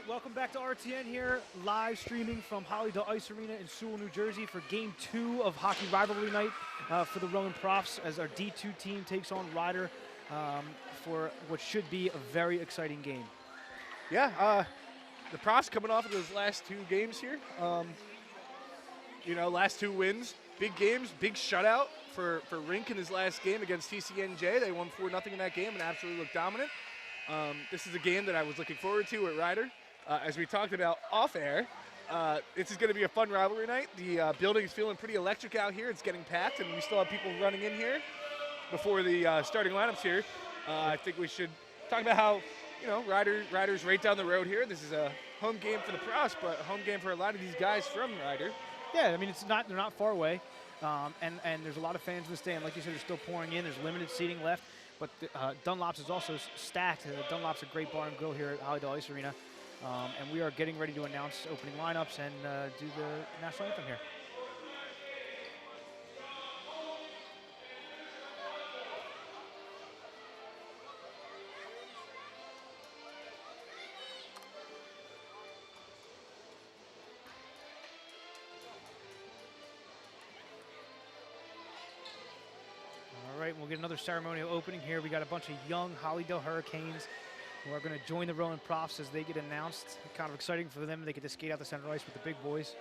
right, welcome back to RTN here, live streaming from Hollydale Ice Arena in Sewell, New Jersey for Game 2 of Hockey Rivalry Night for the Rowan Profs as our D2 team takes on Ryder for what should be a very exciting game. Yeah, the Profs coming off of those last two games here. Last two wins, big games, big shutout for Rink in his last game against TCNJ. They won 4-0 in that game and absolutely looked dominant. This is a game that I was looking forward to at Ryder. As we talked about off air, this is going to be a fun rivalry night. The building is feeling pretty electric out here. It's getting packed, and we still have people running in here before the starting lineups here. I think we should talk about how, Ryder's right down the road here. This is a home game for the Profs, but a home game for a lot of these guys from Ryder. Yeah, I mean, they're not far away, and there's a lot of fans in the stand. Like you said, they're still pouring in. There's limited seating left. But Dunlop's is also stacked. Dunlop's a great bar and grill here at Hollydale Ice Arena. And we are getting ready to announce opening lineups and do the national anthem here. All right, we'll get another ceremonial opening here. We got a bunch of young Hollydale Hurricanes who are going to join the Rowan Profs as they get announced. Kind of exciting for them. They get to skate out the center ice with the big boys.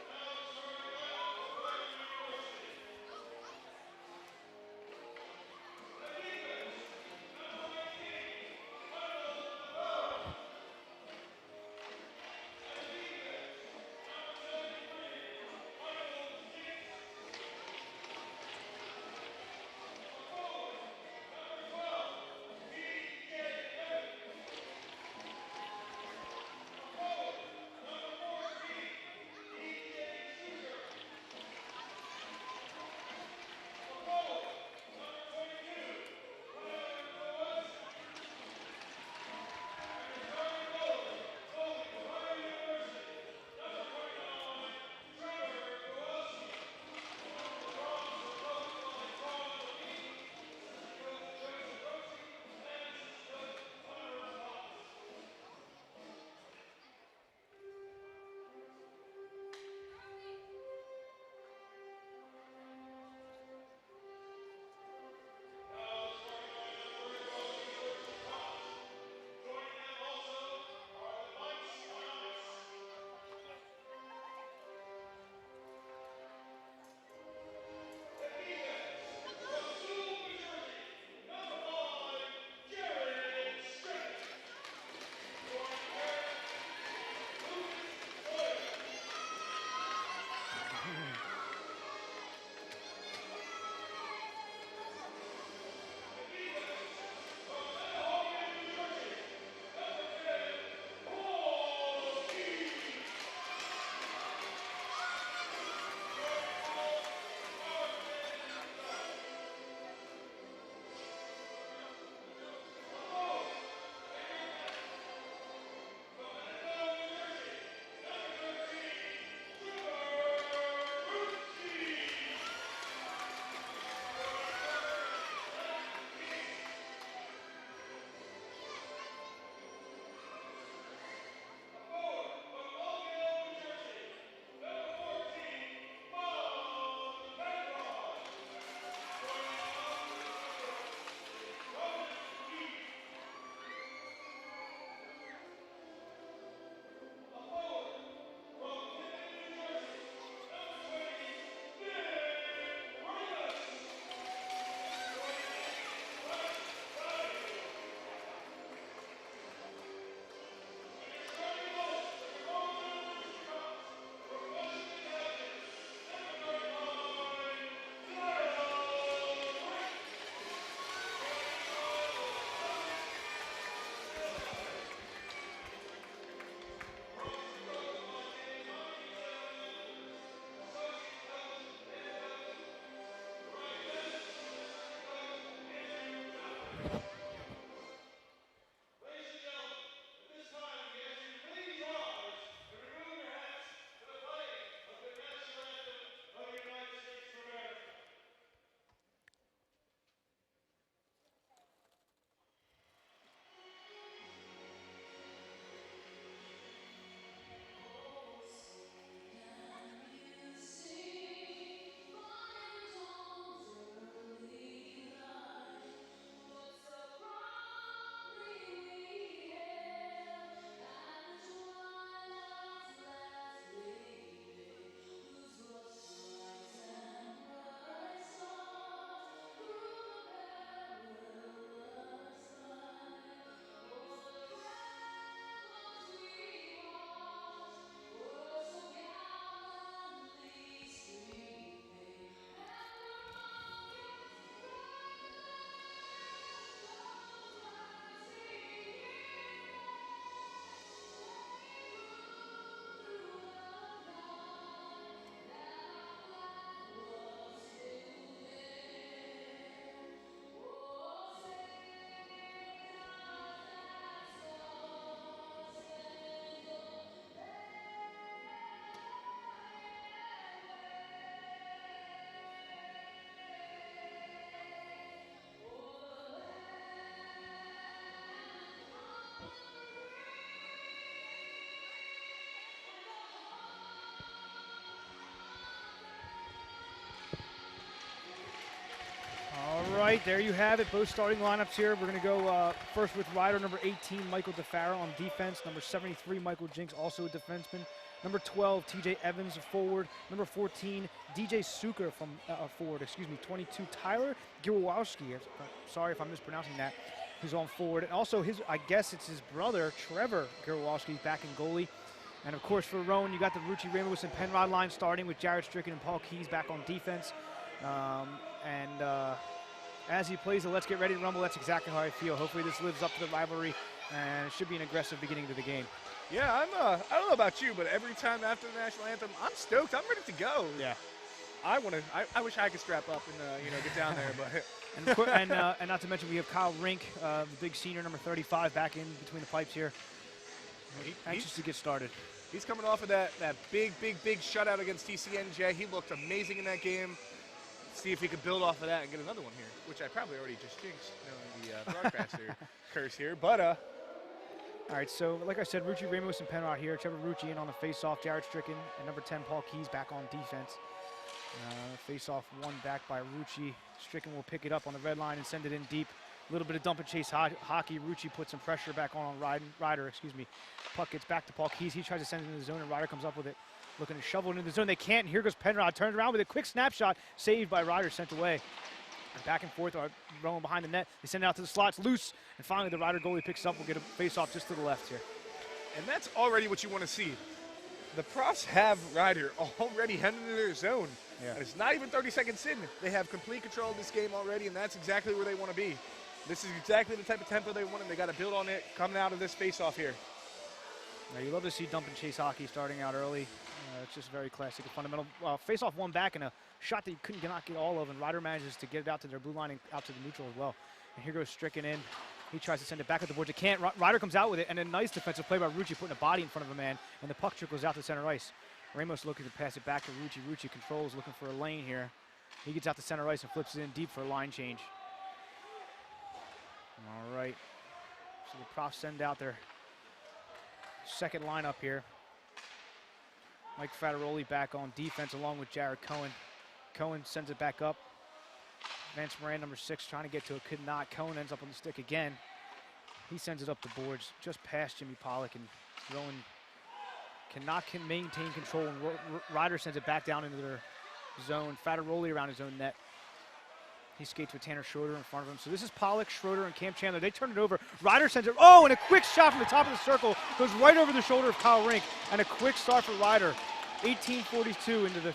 right, there you have it. Both starting lineups here. We're going to go first with rider number 18, Michael DeFaro on defense. Number 73, Michael Jinks, also a defenseman. Number 12, TJ Evans, a forward. Number 14, DJ Suker from forward. 22, Tyler Giwowski. Sorry if I'm mispronouncing that. Who's on forward. And also, I guess it's his brother, Trevor Giwowski, back in goalie. And of course, for Rowan, you got the Ruchi Ramos and Penrod line starting with Jared Stricken and Paul Keys back on defense. As he plays the Let's Get Ready to Rumble, that's exactly how I feel. Hopefully this lives up to the rivalry, and it should be an aggressive beginning to the game. Yeah, I don't know about you, but every time after the national anthem, I'm stoked. I'm ready to go. Yeah. I wish I could strap up and get down there, but. And not to mention we have Kyle Rink, the big senior, number 35, back in between the pipes here. Anxious to get started. He's coming off of that big shutout against TCNJ. He looked amazing in that game. See if he could build off of that and get another one here, which I probably already just jinxed, knowing the broadcaster curse here. But all right, so like I said, Ruchi Ramos and Penrod here. Trevor Ruchi in on the face-off. Jared Stricken and number 10, Paul Keys, back on defense. Face-off one back by Ruchi. Stricken will pick it up on the red line and send it in deep. A little bit of dump and chase hockey. Ruchi puts some pressure back on Ryder. Puck gets back to Paul Keys. He tries to send it into the zone, and Ryder comes up with it. Looking to shovel it into the zone. They can't. And here goes Penrod. Turns around with a quick snapshot. Saved by Ryder. Sent away. And back and forth. Rolling behind the net. They send it out to the slots. Loose. And finally, the Ryder goalie picks it up. We'll get a face-off just to the left here. And that's already what you want to see. The Profs have Ryder already heading into their zone. Yeah. And it's not even 30 seconds in. They have complete control of this game already, and that's exactly where they want to be. This is exactly the type of tempo they want, and they got to build on it coming out of this face-off here. Now, you love to see dump and chase hockey starting out early. It's just very classic and fundamental. Face-off one back and a shot that you couldn't not get all of, and Ryder manages to get it out to their blue line and out to the neutral as well. And here goes Stricken in. He tries to send it back at the boards. It can't. Ryder comes out with it, and a nice defensive play by Ruchi, putting a body in front of a man, and the puck trickles out to center ice. Ramos looking to pass it back to Ruchi. Ruchi controls, looking for a lane here. He gets out to center ice and flips it in deep for a line change. All right. So the Profs send out their second lineup here. Mike Fattaroli back on defense along with Jared Cohen. Cohen sends it back up. Vance Moran, number 6, trying to get to it, could not. Cohen ends up on the stick again. He sends it up the boards, just past Jimmy Pollock, and Rowan cannot maintain control. And Ryder sends it back down into their zone. Fattaroli around his own net. He skates with Tanner Schroeder in front of him. So this is Pollock, Schroeder, and Cam Chandler. They turn it over. Ryder sends it. Oh, and a quick shot from the top of the circle. Goes right over the shoulder of Kyle Rink. And a quick start for Ryder. 18:42 into the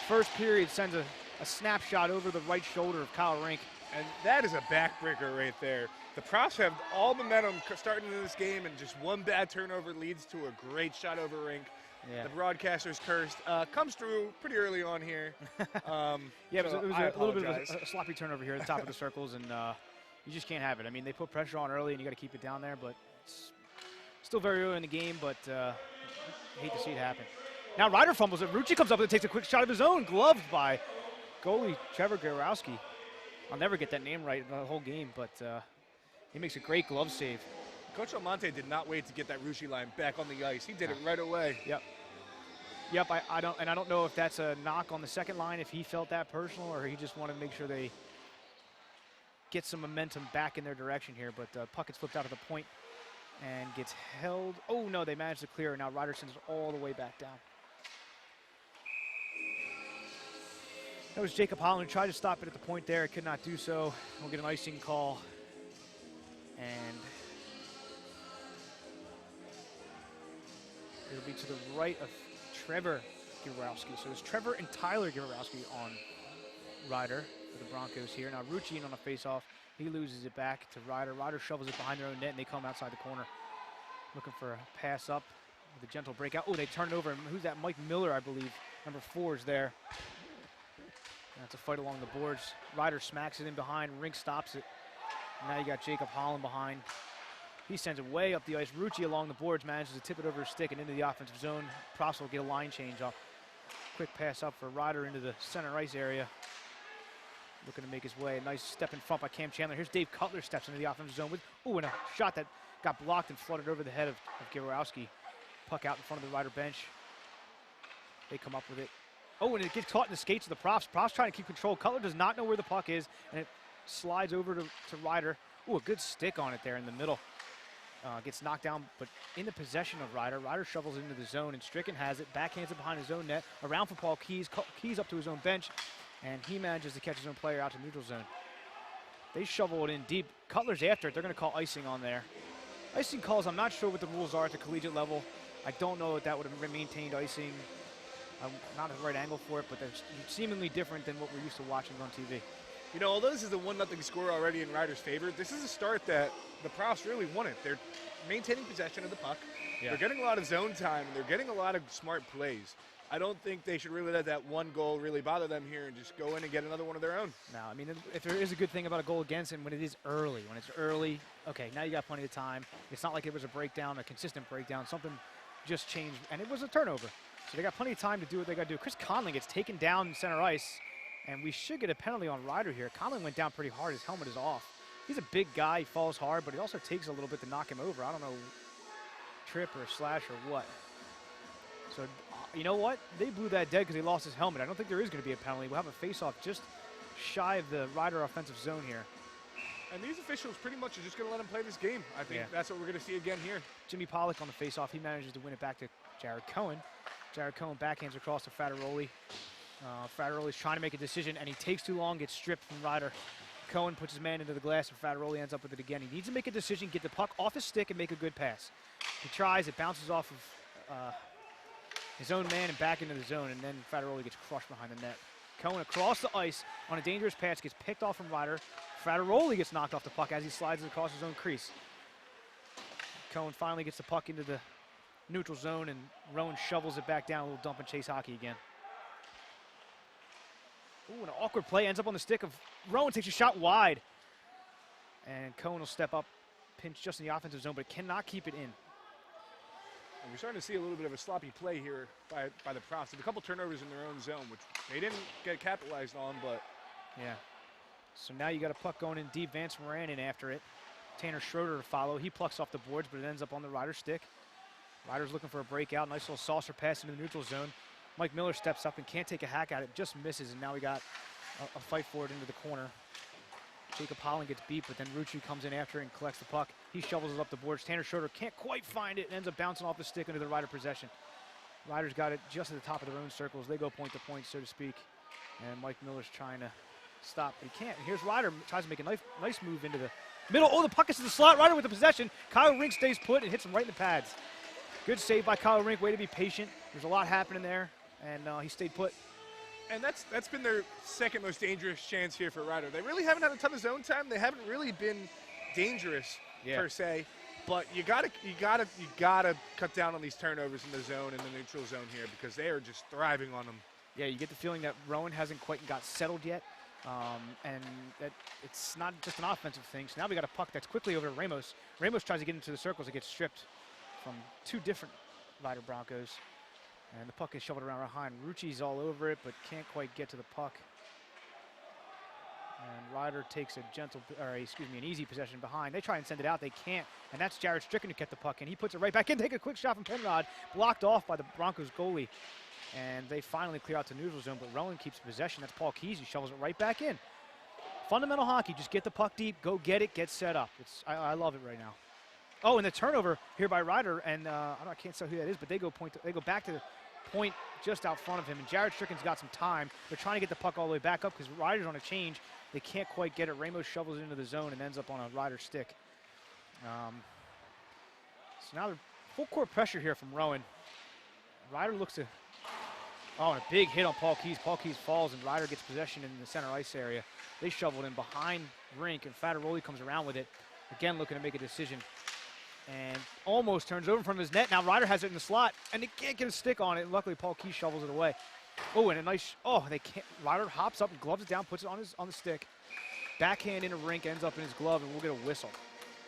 first period. Sends a snapshot over the right shoulder of Kyle Rink. And that is a backbreaker right there. The Profs have all momentum starting in this game, and just one bad turnover leads to a great shot over Rink. Yeah. The broadcaster's cursed. Comes through pretty early on here. Yeah, it was a little bit of a sloppy turnover here at the top of the circles, and you just can't have it. I mean, they put pressure on early, and you got to keep it down there, but it's still very early in the game, but I hate to see it happen. Now Ryder fumbles it. Ruchi comes up and takes a quick shot of his own, gloved by goalie Trevor Giwowski. I'll never get that name right in the whole game, but he makes a great glove save. Coach Almonte did not wait to get that Ruchi line back on the ice. He did it right away. Yep. I don't know if that's a knock on the second line, if he felt that personal, or he just wanted to make sure they get some momentum back in their direction here. But puck gets flipped out of the point and gets held. Oh no, they managed to clear. Now Ryder sends it all the way back down. That was Jacob Holland who tried to stop it at the point there. Could not do so. We'll get an icing call. And it'll be to the right of Trevor Giwowski. So it's Trevor and Tyler Giwowski on Ryder for the Broncos here. Now Ruchi in on a face-off. He loses it back to Ryder. Ryder shovels it behind their own net, and they come outside the corner. Looking for a pass up with a gentle breakout. Oh, they turn it over. And who's that? Mike Miller, I believe. Number 4 is there. That's a fight along the boards. Ryder smacks it in behind. Rink stops it. And now you got Jacob Holland behind. He sends it way up the ice. Ruchi along the boards manages to tip it over his stick and into the offensive zone. Pross will get a line change up. Quick pass up for Ryder into the center ice area. Looking to make his way. A nice step in front by Cam Chandler. Here's Dave Cutler steps into the offensive zone with, and a shot that got blocked and flooded over the head of Giwowski. Puck out in front of the Ryder bench. They come up with it. Oh, and it gets caught in the skates of the Profs. Profs trying to keep control. Cutler does not know where the puck is, and it slides over to Ryder. Ooh, a good stick on it there in the middle. Gets knocked down, but in the possession of Ryder. Ryder shovels into the zone, and Stricken has it. Backhands it behind his own net. Around for Paul Keys. Keys up to his own bench, and he manages to catch his own player out to neutral zone. They shovel it in deep. Cutler's after it. They're going to call icing on there. Icing calls, I'm not sure what the rules are at the collegiate level. I don't know if that would have been maintained icing. I'm not at the right angle for it, but they're seemingly different than what we're used to watching on TV. You know, although this is a 1-0 score already in Ryder's favor, this is a start that the Profs really wanted. They're maintaining possession of the puck. Yeah. They're getting a lot of zone time, and they're getting a lot of smart plays. I don't think they should really let that one goal really bother them here and just go in and get another one of their own. No, I mean, if there is a good thing about a goal against, and when it is early, okay, now you got plenty of time. It's not like it was a breakdown, a consistent breakdown. Something just changed, and it was a turnover. So they got plenty of time to do what they got to do. Chris Conley gets taken down in center ice, and we should get a penalty on Ryder here. Conley went down pretty hard. His helmet is off. He's a big guy. He falls hard, but he also takes a little bit to knock him over. I don't know, trip or slash or what. So, you know what? They blew that dead because he lost his helmet. I don't think there is going to be a penalty. We'll have a face-off just shy of the Ryder offensive zone here. And these officials pretty much are just going to let him play this game. I think that's what we're going to see again here. Jimmy Pollock on the face-off. He manages to win it back to Jared Cohen. Jared Cohen backhands across to Frateroli. Frateroli's trying to make a decision, and he takes too long, gets stripped from Ryder. Cohen puts his man into the glass, and Frateroli ends up with it again. He needs to make a decision, get the puck off his stick, and make a good pass. He tries. It bounces off of his own man and back into the zone, and then Frateroli gets crushed behind the net. Cohen across the ice on a dangerous pass, gets picked off from Ryder. Frateroli gets knocked off the puck as he slides it across his own crease. Cohen finally gets the puck into the neutral zone, and Rowan shovels it back down. A little dump and chase hockey again. Ooh, an awkward play ends up on the stick of Rowan, takes a shot wide. And Cohen will step up, pinch just in the offensive zone, but cannot keep it in. And we're starting to see a little bit of a sloppy play here by the Profs. There's a couple turnovers in their own zone, which they didn't get capitalized on, but. Yeah. So now you got a puck going in deep. Vance Moran in after it. Tanner Schroeder to follow. He plucks off the boards, but it ends up on the Ryder stick. Ryder's looking for a breakout. Nice little saucer pass into the neutral zone. Mike Miller steps up and can't take a hack at it, just misses, and now we got a fight for it into the corner. Jacob Holland gets beat, but then Rucci comes in after it and collects the puck. He shovels it up the boards. Tanner Schroeder can't quite find it and ends up bouncing off the stick into the Ryder possession. Ryder's got it just at the top of their own circles. They go point to point, so to speak, and Mike Miller's trying to stop, but he can't. And here's Ryder, tries to make a nice move into the middle. Oh, the puck is to the slot. Ryder with the possession. Kyle Rink stays put and hits him right in the pads. Good save by Kyle Rink. Way to be patient. There's a lot happening there, and he stayed put. And that's been their second most dangerous chance here for Ryder. They really haven't had a ton of zone time. They haven't really been dangerous per se. But you gotta cut down on these turnovers in the zone and the neutral zone here because they are just thriving on them. Yeah, you get the feeling that Rowan hasn't quite got settled yet, and that it's not just an offensive thing. So now we got a puck that's quickly over to Ramos. Ramos tries to get into the circles. It gets stripped from two different Ryder Broncos. And the puck is shoveled around behind. Rucci's all over it, but can't quite get to the puck. And Ryder takes an easy possession behind. They try and send it out, they can't. And that's Jared Stricken who kept the puck in. He puts it right back in, take a quick shot from Penrod, blocked off by the Broncos goalie. And they finally clear out to neutral zone, but Rowan keeps possession. That's Paul Keys, who shovels it right back in. Fundamental hockey, just get the puck deep, go get it, get set up. I love it right now. Oh, and the turnover here by Ryder, and I can't say who that is, but they go back to the point just out front of him, and Jared Stricken's got some time. They're trying to get the puck all the way back up because Ryder's on a change. They can't quite get it. Ramos shovels it into the zone and ends up on a Ryder stick. So now they're full court pressure here from Rowan. Ryder looks to, and a big hit on Paul Keys. Paul Keys falls and Ryder gets possession in the center ice area. They shoveled in behind Rink, and Frateroli comes around with it. Again, looking to make a decision. And almost turns over from his net. Now Ryder has it in the slot, and they can't get a stick on it. And luckily, Paul Keys shovels it away. Oh, and a nice, they can't. Ryder hops up and gloves it down, puts it on the stick. Backhand into Rink, ends up in his glove, and we'll get a whistle.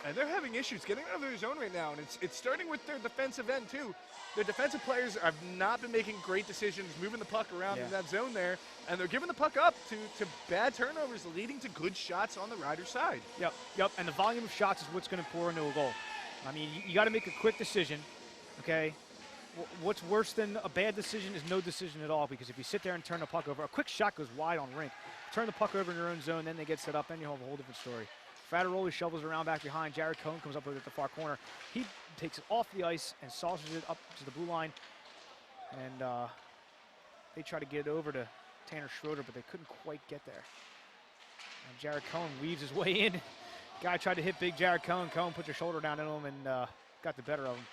And they're having issues getting out of their zone right now, and it's starting with their defensive end too. Their defensive players have not been making great decisions, moving the puck around in that zone there, and they're giving the puck up to bad turnovers, leading to good shots on the Ryder side. Yep, and the volume of shots is what's going to pour into a goal. I mean, you got to make a quick decision, okay? what's worse than a bad decision is no decision at all, because if you sit there and turn the puck over, a quick shot goes wide on rink. Turn the puck over in your own zone, then they get set up, then you have a whole different story. Frattaroli shovels around back behind. Jared Cohn comes up with it at the far corner. He takes it off the ice and saucers it up to the blue line. And they try to get it over to Tanner Schroeder, but they couldn't quite get there. And Jared Cohn weaves his way in. Guy tried to hit big Jared Cohn. Cohn put your shoulder down into him and got the better of him.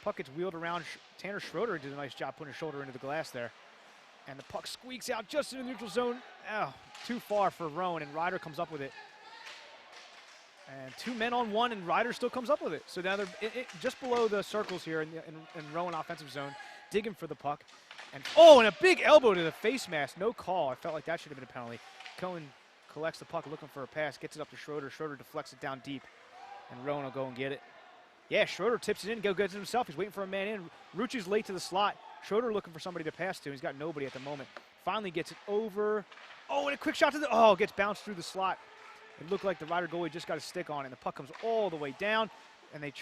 Puck gets wheeled around. Tanner Schroeder did a nice job putting his shoulder into the glass there. And the puck squeaks out just in the neutral zone. Oh, too far for Rowan, and Ryder comes up with it. And 2 men on 1, and Ryder still comes up with it. So now they're just below the circles here in Rowan offensive zone, digging for the puck. And a big elbow to the face mask. No call. I felt like that should have been a penalty. Cohen collects the puck, looking for a pass, gets it up to Schroeder. Schroeder deflects it down deep, and Rowan will go and get it. Yeah, Schroeder tips it in, gets it himself. He's waiting for a man in. Rucci's late to the slot. Schroeder looking for somebody to pass to. He's got nobody at the moment. Finally gets it over. And a quick shot to the, gets bounced through the slot. It looked like the Ryder goalie just got a stick on it, and the puck comes all the way down, and it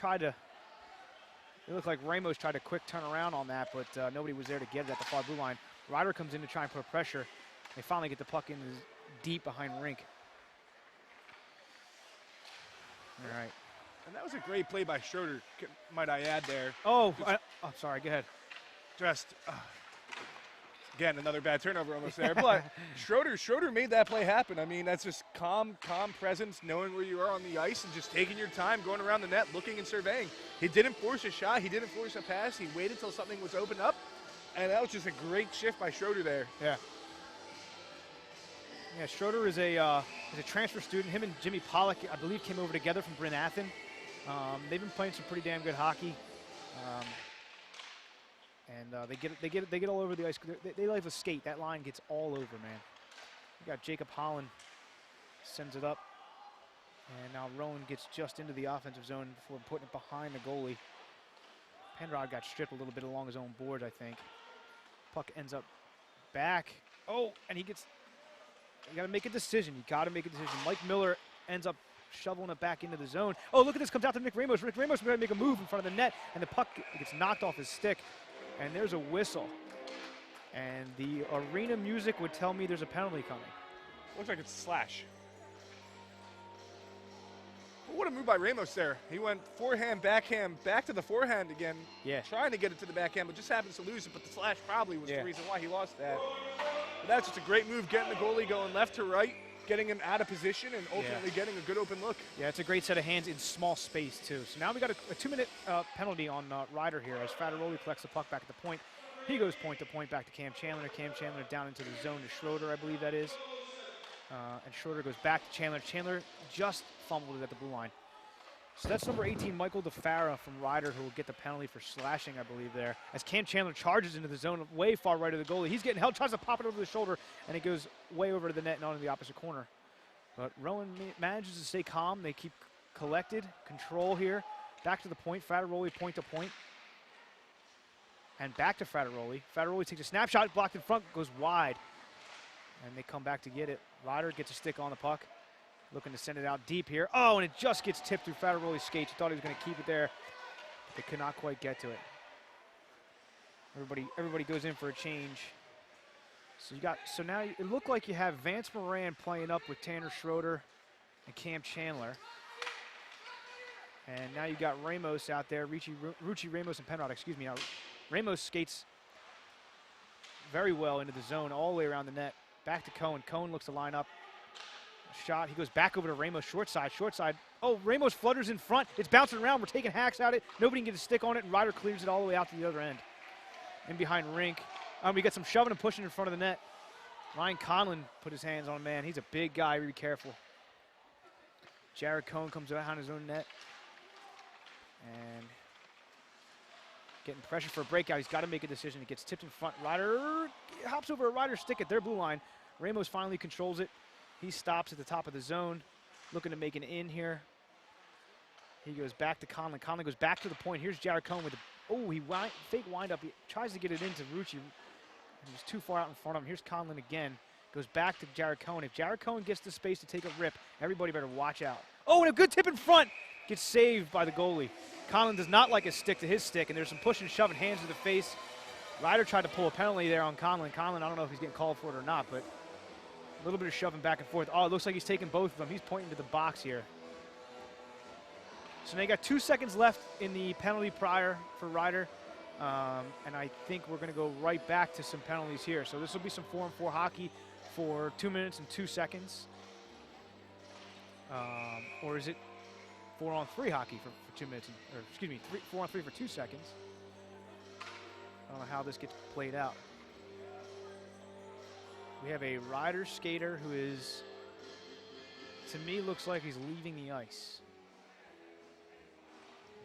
looked like Ramos tried a quick turnaround on that, but nobody was there to get it at the far blue line. Ryder comes in to try and put pressure. They finally get the puck in deep behind rink. All right. And that was a great play by Schroeder, might I add there. I'm sorry, go ahead. Again, another bad turnover almost there. But Schroeder made that play happen. I mean, that's just calm presence, knowing where you are on the ice and just taking your time, going around the net, looking and surveying. He didn't force a shot. He didn't force a pass. He waited till something was opened up. And that was just a great shift by Schroeder there. Yeah. Yeah, Schroeder is a transfer student. Him and Jimmy Pollock, I believe, came over together from Bryn Athyn. They've been playing some pretty damn good hockey. They get all over the ice. They like to skate. That line gets all over, man. We got Jacob Holland sends it up, and now Rowan gets just into the offensive zone before putting it behind the goalie. Penrod got stripped a little bit along his own boards, I think. Puck ends up back. And you got to make a decision. You got to make a decision. Mike Miller ends up shoveling it back into the zone. Look at this, comes out to Nick Ramos. Nick Ramos going to make a move in front of the net, and the puck gets knocked off his stick. And there's a whistle. And the arena music would tell me there's a penalty coming. Looks like it's a slash. But what a move by Ramos there. He went forehand, backhand, back to the forehand again. Yeah. Trying to get it to the backhand, but just happens to lose it. But the slash probably was the reason why he lost that. But that's just a great move, getting the goalie going left to right, getting him out of position, and ultimately getting a good open look. Yeah, it's a great set of hands in small space, too. So now we got a 2-minute penalty on Ryder here as Frattaroli collects the puck back at the point. He goes point to point back to Cam Chandler. Cam Chandler down into the zone to Schroeder, I believe that is. And Schroeder goes back to Chandler. Chandler just fumbled it at the blue line. So that's number 18, Michael DeFara from Ryder, who will get the penalty for slashing, I believe, there. As Cam Chandler charges into the zone way far right of the goalie. He's getting held, tries to pop it over the shoulder, and it goes way over to the net and on to the opposite corner. But Rowan manages to stay calm. They keep collected, control here. Back to the point, Frattaroli point to point. And back to Frattaroli. Frattaroli takes a snapshot, blocked in front, goes wide. And they come back to get it. Ryder gets a stick on the puck. Looking to send it out deep here. And it just gets tipped through Frattaroli's skates. He thought he was going to keep it there, but they could not quite get to it. Everybody goes in for a change. So now it looked like you have Vance Moran playing up with Tanner Schroeder and Cam Chandler. And now you got Ramos out there, Rucci, Ramos, and Penrod, excuse me. Now, Ramos skates very well into the zone all the way around the net. Back to Cohen. Cohen looks to line up. Shot. He goes back over to Ramos, short side. Ramos flutters in front. It's bouncing around. We're taking hacks at it. Nobody can get a stick on it, and Ryder clears it all the way out to the other end. In behind rink. We got some shoving and pushing in front of the net. Ryan Conlon put his hands on a man. He's a big guy. Be careful. Jared Cohn comes behind his own net. And getting pressure for a breakout. He's got to make a decision. It gets tipped in front. Ryder hops over a Ryder stick at their blue line. Ramos finally controls it. He stops at the top of the zone, looking to make an in here. He goes back to Conlon. Conlon goes back to the point. Here's Jared Cohn with fake wind up. He tries to get it into Rucci. He was too far out in front of him. Here's Conlon again. Goes back to Jared Cohn. If Jared Cohn gets the space to take a rip, everybody better watch out. And a good tip in front. Gets saved by the goalie. Conlon does not like his stick to his stick, and there's some push and shove and hands to the face. Ryder tried to pull a penalty there on Conlon. Conlon, I don't know if he's getting called for it or not, but a little bit of shoving back and forth. Oh, it looks like he's taking both of them. He's pointing to the box here. So now you got 2 seconds left in the penalty prior for Ryder. And I think we're going to go right back to some penalties here. So this will be some 4-on-4 hockey for 2 minutes and 2 seconds. Or is it 4-on-3 hockey for 2 minutes, or excuse me, 4-on-3 for 2 seconds? I don't know how this gets played out. We have a Ryder skater who is, to me, looks like he's leaving the ice.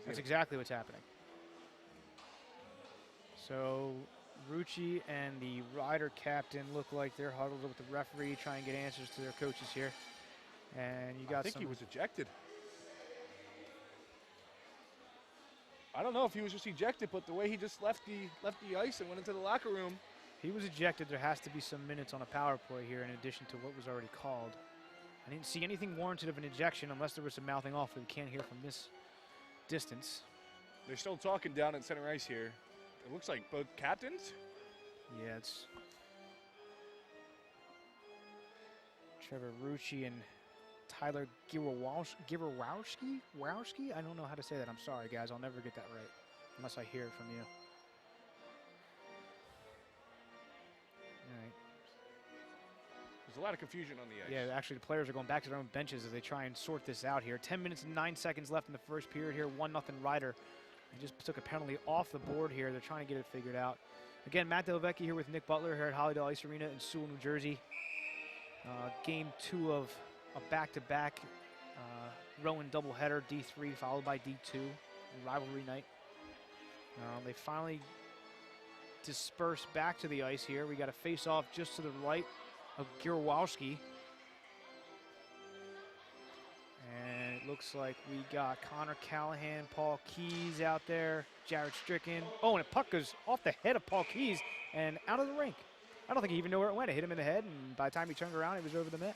That's exactly what's happening. So Rucci and the Ryder captain look like they're huddled up with the referee, trying to get answers to their coaches here. And you got I think he was ejected. I don't know if he was just ejected, but the way he just left the ice and went into the locker room. He was ejected. There has to be some minutes on a power play here in addition to what was already called. I didn't see anything warranted of an ejection unless there was some mouthing off that we can't hear from this distance. They're still talking down at center ice here. It looks like both captains. Yeah, it's Trevor Rucci and Tyler Gierowski? I don't know how to say that. I'm sorry, guys. I'll never get that right unless I hear it from you. All right. There's a lot of confusion on the ice. Yeah, actually, the players are going back to their own benches as they try and sort this out here. 10 minutes and 9 seconds left in the first period here. 1-0 Ryder. They just took a penalty off the board here. They're trying to get it figured out. Again, Matt Delvecchi here with Nick Butler here at Hollydale Ice Arena in Sewell, New Jersey. Game 2 of a back-to-back Rowan doubleheader, D3 followed by D2, rivalry night. They finally disperse back to the ice here. We got a face-off just to the right of Gierowski. And it looks like we got Connor Callahan, Paul Keys out there, Jared Stricken. Oh, and a puck goes off the head of Paul Keys and out of the rink. I don't think he even knew where it went. It hit him in the head, and by the time he turned around, it was over the net.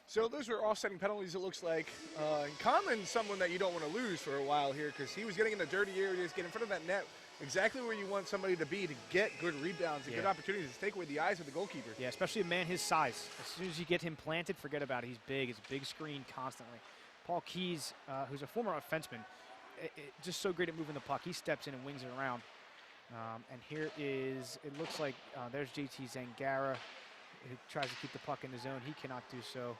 So those were offsetting penalties, it looks like. And Conlon's someone that you don't want to lose for a while here because he was getting in the dirty areas, getting in front of that net, exactly where you want somebody to be to get good rebounds and good opportunities to take away the eyes of the goalkeeper. Yeah, especially a man his size. As soon as you get him planted, forget about it. He's big. It's a big screen constantly. Paul Keys, who's a former offenseman, just so great at moving the puck. He steps in and wings it around. And here is, it looks like there's JT Zangara, who tries to keep the puck in the zone. He cannot do so.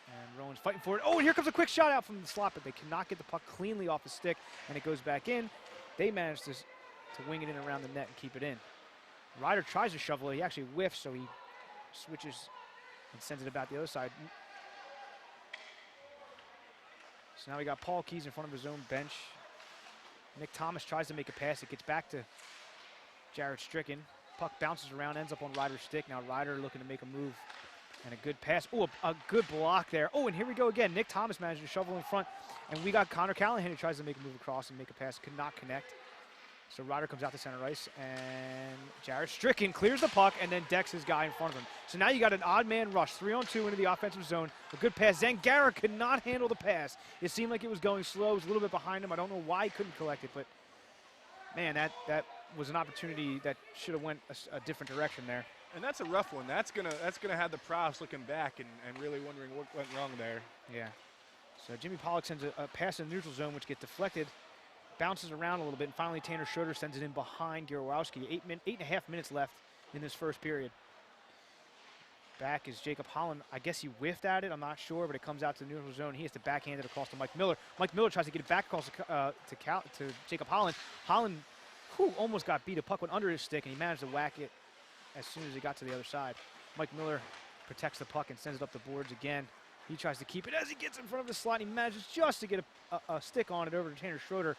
And Rowan's fighting for it. Oh, and here comes a quick shot out from the slot, but they cannot get the puck cleanly off the stick, and it goes back in. They manage to wing it in around the net and keep it in. Ryder tries to shovel it. He actually whiffs, so he switches and sends it about the other side. So now we got Paul Keys in front of his own bench. Nick Thomas tries to make a pass. It gets back to Jared Stricken. Puck bounces around, ends up on Ryder's stick. Now Ryder looking to make a move. And a good pass. Oh, a good block there. Oh, and here we go again. Nick Thomas managed to shovel in front. And we got Connor Callahan who tries to make a move across and make a pass. Could not connect. So Ryder comes out to center ice. And Jared Stricken clears the puck and then decks his guy in front of him. So now you got an odd man rush. 3-on-2 into the offensive zone. A good pass. Zangara could not handle the pass. It seemed like it was going slow. It was a little bit behind him. I don't know why he couldn't collect it. But, man, that was an opportunity that should have went a different direction there. And that's a rough one. That's gonna have the Prows looking back and really wondering what went wrong there. Yeah. So Jimmy Pollock sends a pass in the neutral zone, which gets deflected, bounces around a little bit, and finally Tanner Schroeder sends it in behind Gierowski. 8.5 minutes left in this first period. Back is Jacob Holland. I guess he whiffed at it. I'm not sure, but it comes out to the neutral zone. He has to backhand it across to Mike Miller. Mike Miller tries to get it back across to Jacob Holland. Holland, almost got beat. A puck went under his stick, and he managed to whack it as soon as he got to the other side. Mike Miller protects the puck and sends it up the boards again. He tries to keep it as he gets in front of the slot. He manages just to get a stick on it over to Tanner Schroeder,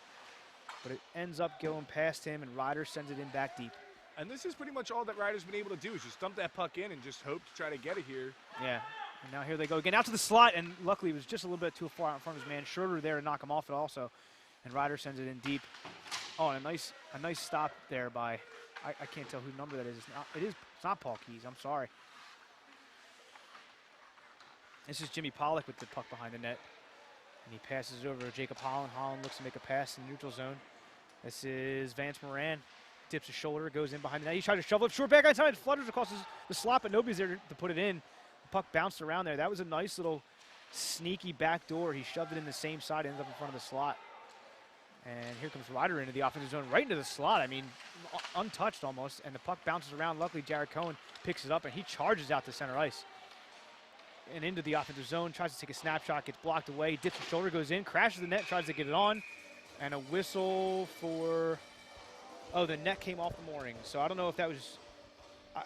but it ends up going past him, and Ryder sends it in back deep. And this is pretty much all that Ryder's been able to do is just dump that puck in and just hope to try to get it here. Yeah, and now here they go again out to the slot, and luckily it was just a little bit too far out in front of his man. Schroeder there to knock him off it also, and Ryder sends it in deep. Oh, and a nice stop there by, I can't tell who number that is. It's not Paul Keys. I'm sorry. This is Jimmy Pollock with the puck behind the net. And he passes it over to Jacob Holland. Holland looks to make a pass in the neutral zone. This is Vance Moran. Dips his shoulder, goes in behind the net. He tries to shovel it short back on time. It flutters across the slot, but nobody's there to put it in. The puck bounced around there. That was a nice little sneaky back door. He shoved it in the same side, ended up in front of the slot. And here comes Ryder into the offensive zone, right into the slot. I mean, untouched almost. And the puck bounces around. Luckily, Jared Cohen picks it up, and he charges out to center ice. And into the offensive zone, tries to take a snapshot, gets blocked away, dips his shoulder, goes in, crashes the net, tries to get it on. And a whistle for, oh, the net came off the mooring. So I don't know if that was,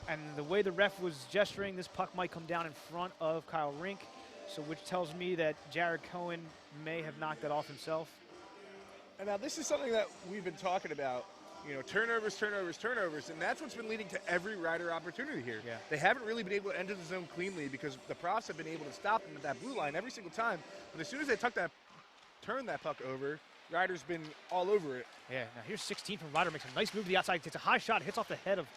and the way the ref was gesturing, this puck might come down in front of Kyle Rink. So which tells me that Jared Cohen may have knocked that off himself. And now this is something that we've been talking about, you know, turnovers, and that's what's been leading to every Rider opportunity here. Yeah. They haven't really been able to enter the zone cleanly because the profs have been able to stop them at that blue line every single time. But as soon as they turn that puck over, Ryder's been all over it. Yeah, now here's 16 from Ryder, makes a nice move to the outside, takes a high shot, hits off the head of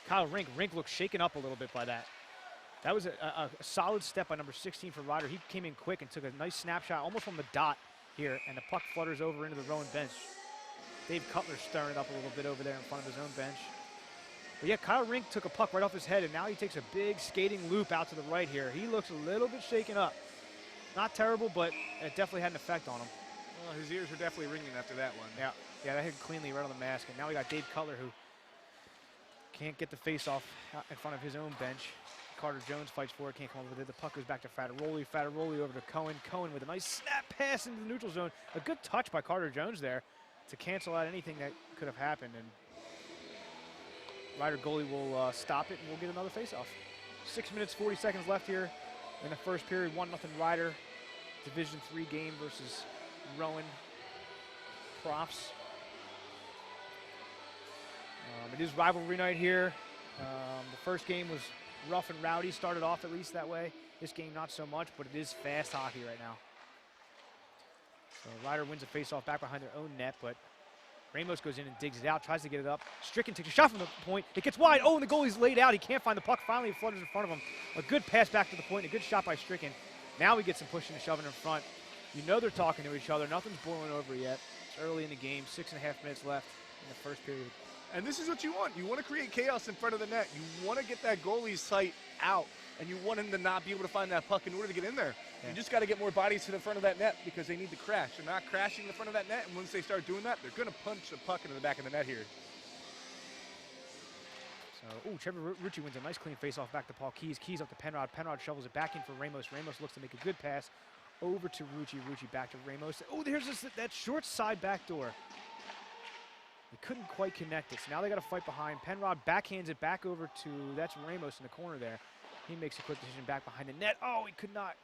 Kyle Rink. Rink looks shaken up a little bit by that. That was a solid step by number 16 for Ryder. He came in quick and took a nice snapshot, almost from the dot here, and the puck flutters over into the Rowan bench. Dave Cutler's stirring it up a little bit over there in front of his own bench. But yeah, Kyle Rink took a puck right off his head, and now he takes a big skating loop out to the right here. He looks a little bit shaken up. Not terrible, but it definitely had an effect on him. Well, his ears were definitely ringing after that one. Yeah, that hit cleanly right on the mask. And now we got Dave Cutler, who can't get the face-off in front of his own bench. Carter Jones fights for it, can't come up with it. The puck goes back to Fattaroli. Fattaroli over to Cohen. Cohen with a nice snap pass into the neutral zone. A good touch by Carter Jones there to cancel out anything that could have happened. And Ryder goalie will stop it, and we'll get another face-off. 6 minutes, 40 seconds left here in the first period. 1-0 Ryder. Division III game versus Rowan Profs. It is rivalry night here. The first game was rough and rowdy, started off at least that way. This game not so much, but it is fast hockey right now. So Ryder wins a face-off back behind their own net, but Ramos goes in and digs it out, tries to get it up. Stricken takes a shot from the point. It gets wide. Oh, and the goalie's laid out. He can't find the puck. Finally, it flutters in front of him. A good pass back to the point. A good shot by Stricken. Now we get some pushing and shoving in front. You know they're talking to each other. Nothing's boiling over yet. It's early in the game. 6.5 minutes left in the first period. And this is what you want. You want to create chaos in front of the net. You want to get that goalie's sight out, and you want him to not be able to find that puck in order to get in there. Yeah. You just got to get more bodies to the front of that net because they need to crash. They're not crashing in the front of that net, and once they start doing that, they're going to punch the puck into the back of the net here. So, Trevor Rucci wins a nice clean face-off back to Paul Keys. Keys up to Penrod. Penrod shovels it back in for Ramos. Ramos looks to make a good pass over to Rucci. Rucci back to Ramos. Oh, there's that short side back door. They couldn't quite connect it, so now they got to fight behind. Penrod backhands it back over to, that's Ramos in the corner there. He makes a quick decision back behind the net. Oh,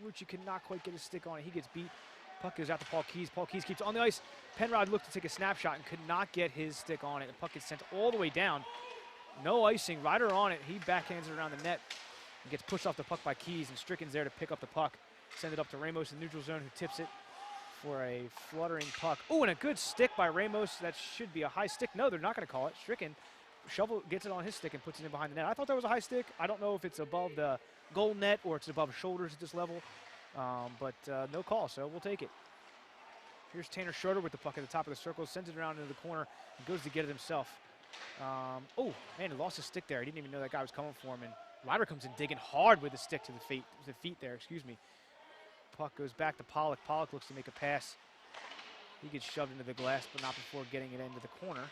Rucci could not quite get his stick on it. He gets beat. Puck goes out to Paul Keys. Paul Keys keeps on the ice. Penrod looked to take a snapshot and could not get his stick on it. The puck gets sent all the way down. No icing. Ryder on it. He backhands it around the net and gets pushed off the puck by Keys, and Stricken's there to pick up the puck. Send it up to Ramos in the neutral zone, who tips it for a fluttering puck. Oh, and a good stick by Ramos. That should be a high stick. No, they're not going to call it. Stricken gets it on his stick and puts it in behind the net. I thought that was a high stick. I don't know if it's above the goal net or it's above shoulders at this level, but no call, so we'll take it. Here's Tanner Schroeder with the puck at the top of the circle, sends it around into the corner, and goes to get it himself. Oh, man, he lost his stick there. He didn't even know that guy was coming for him, and Ryder comes in digging hard with the stick to the feet there, excuse me. Puck goes back to Pollock. Pollock looks to make a pass. He gets shoved into the glass, but not before getting it into the corner.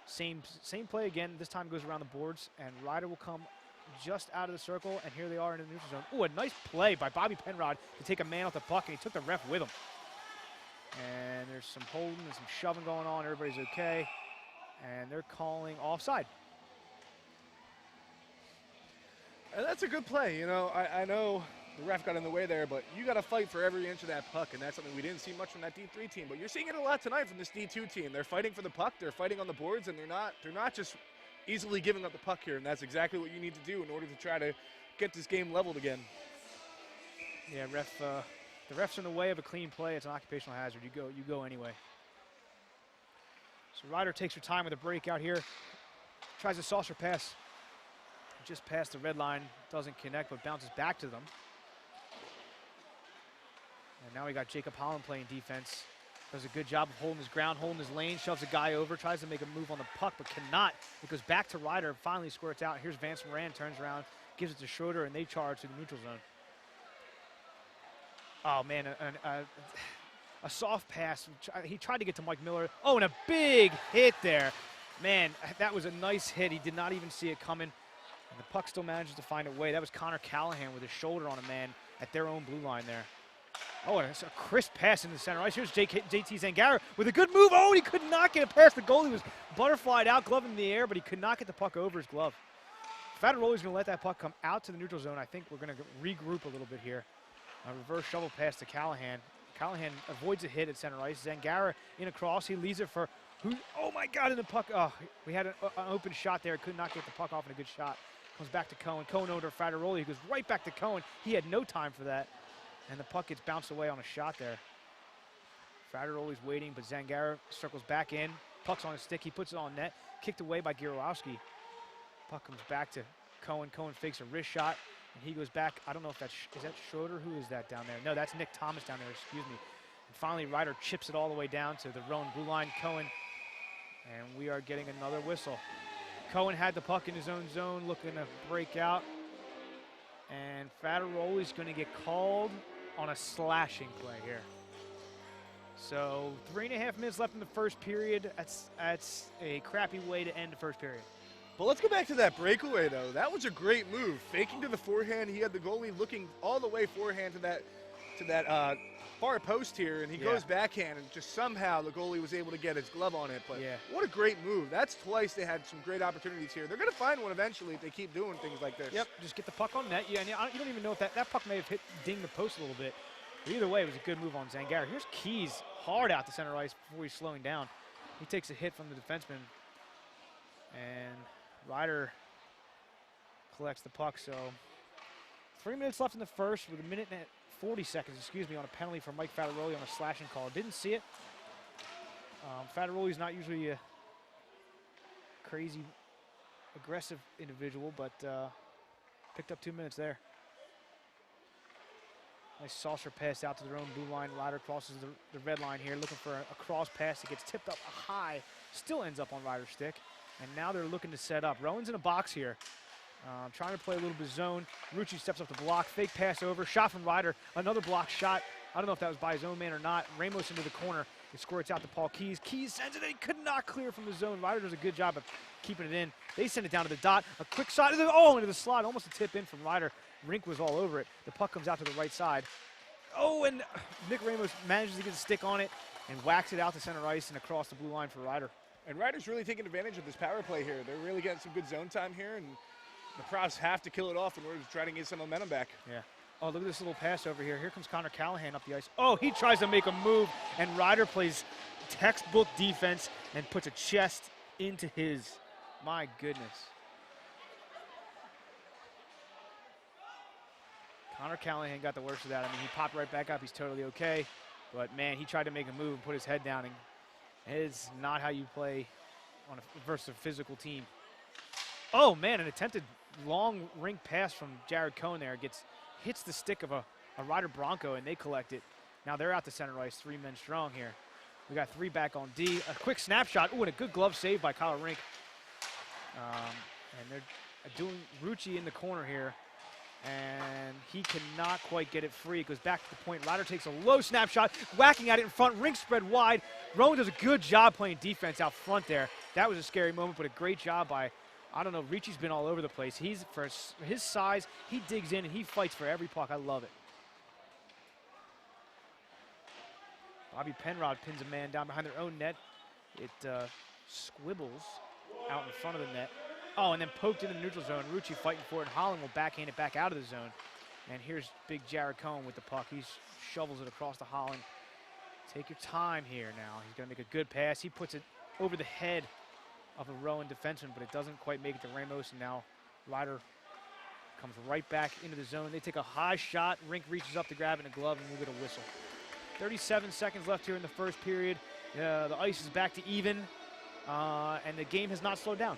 Same play again. This time goes around the boards, and Ryder will come just out of the circle, and here they are in the neutral zone. Oh, a nice play by Bobby Penrod to take a man off the puck, and he took the ref with him. And there's some holding and some shoving going on. Everybody's okay, and they're calling offside. And that's a good play. You know, I know the ref got in the way there, but you got to fight for every inch of that puck, and that's something we didn't see much from that D3 team. But you're seeing it a lot tonight from this D2 team. They're fighting for the puck, they're fighting on the boards, and they're not just easily giving up the puck here. And that's exactly what you need to do in order to try to get this game leveled again. Yeah, the ref's in the way of a clean play. It's an occupational hazard. You go anyway. So Ryder takes her time with a breakout here. Tries a saucer pass. Just past the red line, doesn't connect, but bounces back to them. And now we got Jacob Holland playing defense. Does a good job of holding his ground, holding his lane, shoves a guy over, tries to make a move on the puck, but cannot. It goes back to Ryder, finally squirts out. Here's Vance Moran, turns around, gives it to Schroeder, and they charge to the neutral zone. Oh, man, a soft pass. He tried to get to Mike Miller. Oh, and a big hit there. Man, that was a nice hit. He did not even see it coming. And the puck still manages to find a way. That was Connor Callahan with his shoulder on a man at their own blue line there. Oh, and it's a crisp pass in the center ice. Here's JT Zangara with a good move. Oh, and he could not get it past the goal. He was butterflied out, glove in the air, but he could not get the puck over his glove. Fadaroli's going to let that puck come out to the neutral zone. I think we're going to regroup a little bit here. A reverse shovel pass to Callahan. Callahan avoids a hit at center ice. Zangara in across. He leaves it for who? Oh, my God, in the puck. Oh, we had an open shot there. Could not get the puck off in a good shot. Comes back to Cohen. Cohen over to Fadaroli. He goes right back to Cohen. He had no time for that. And the puck gets bounced away on a shot there. Fadaroli's waiting, but Zangara circles back in. Puck's on his stick. He puts it on net. Kicked away by Gierowski. Puck comes back to Cohen. Cohen fakes a wrist shot, and he goes back. I don't know if that's, is that Schroeder? Who is that down there? No, that's Nick Thomas down there, excuse me. And finally, Ryder chips it all the way down to the Rowan blue line. Cohen, and we are getting another whistle. Cohen had the puck in his own zone, looking to break out. And Fadaroli's going to get called on a slashing play here. So 3.5 minutes left in the first period. That's a crappy way to end the first period. But let's go back to that breakaway, though. That was a great move. Faking to the forehand. He had the goalie looking all the way forehand to that far post here, and he goes backhand, and just somehow the goalie was able to get his glove on it. But what a great move. That's twice they had some great opportunities here. They're going to find one eventually if they keep doing things like this. Yep, just get the puck on net. Yeah, and you don't even know if that puck may have dinged the post a little bit. But either way, it was a good move on Zangara. Here's Keys hard out to center ice before he's slowing down. He takes a hit from the defenseman, and Ryder collects the puck. So 3 minutes left in the first with 40 seconds, on a penalty for Mike Fadaroli on a slashing call. Didn't see it. Fadaroli's not usually a crazy, aggressive individual, but picked up 2 minutes there. Nice saucer pass out to their own blue line. Ryder crosses the red line here, looking for a cross pass. It gets tipped up high, still ends up on Ryder's stick. And now they're looking to set up. Rowan's in a box here. Trying to play a little bit zone. Rucci steps up to block. Fake pass over. Shot from Ryder. Another block shot. I don't know if that was by his own man or not. Ramos into the corner. It squirts out to Paul Keys. Keys sends it in. He could not clear from the zone. Ryder does a good job of keeping it in. They send it down to the dot. A quick shot. Oh, into the slot. Almost a tip in from Ryder. Rink was all over it. The puck comes out to the right side. Oh, and Nick Ramos manages to get a stick on it and whacks it out to center ice and across the blue line for Ryder. And Ryder's really taking advantage of this power play here. They're really getting some good zone time here, and the Profs have to kill it off in order to try to get some momentum back. Yeah. Oh, look at this little pass over here. Here comes Connor Callahan up the ice. Oh, he tries to make a move, and Ryder plays textbook defense and puts a chest into his. My goodness. Connor Callahan got the worst of that. I mean, he popped right back up. He's totally okay. But, man, he tried to make a move and put his head down, and it's not how you play on versus a physical team. Oh, man, an attempted long rink pass from Jared Cohn there. Hits the stick of a Ryder Bronco, and they collect it. Now they're out to center ice, 3 men strong here. We got 3 back on D. A quick snapshot. Oh, and a good glove save by Kyle Rink. And they're doing Rucci in the corner here. And he cannot quite get it free. It goes back to the point. Ryder takes a low snapshot, whacking at it in front. Rink spread wide. Rowan does a good job playing defense out front there. That was a scary moment, but a great job by, I don't know, Ricci's been all over the place. He's, for his size, he digs in and he fights for every puck. I love it. Bobby Penrod pins a man down behind their own net. It squibbles out in front of the net. Oh, and then poked into the neutral zone. Rucci fighting for it, and Holland will backhand it back out of the zone. And here's big Jared Cohn with the puck. He shovels it across to Holland. Take your time here now. He's going to make a good pass. He puts it over the head of a Rowan defenseman, but it doesn't quite make it to Ramos. And now Ryder comes right back into the zone. They take a high shot. Rink reaches up to grab it in a glove, and we'll get a whistle. 37 seconds left here in the first period. The ice is back to even, and the game has not slowed down.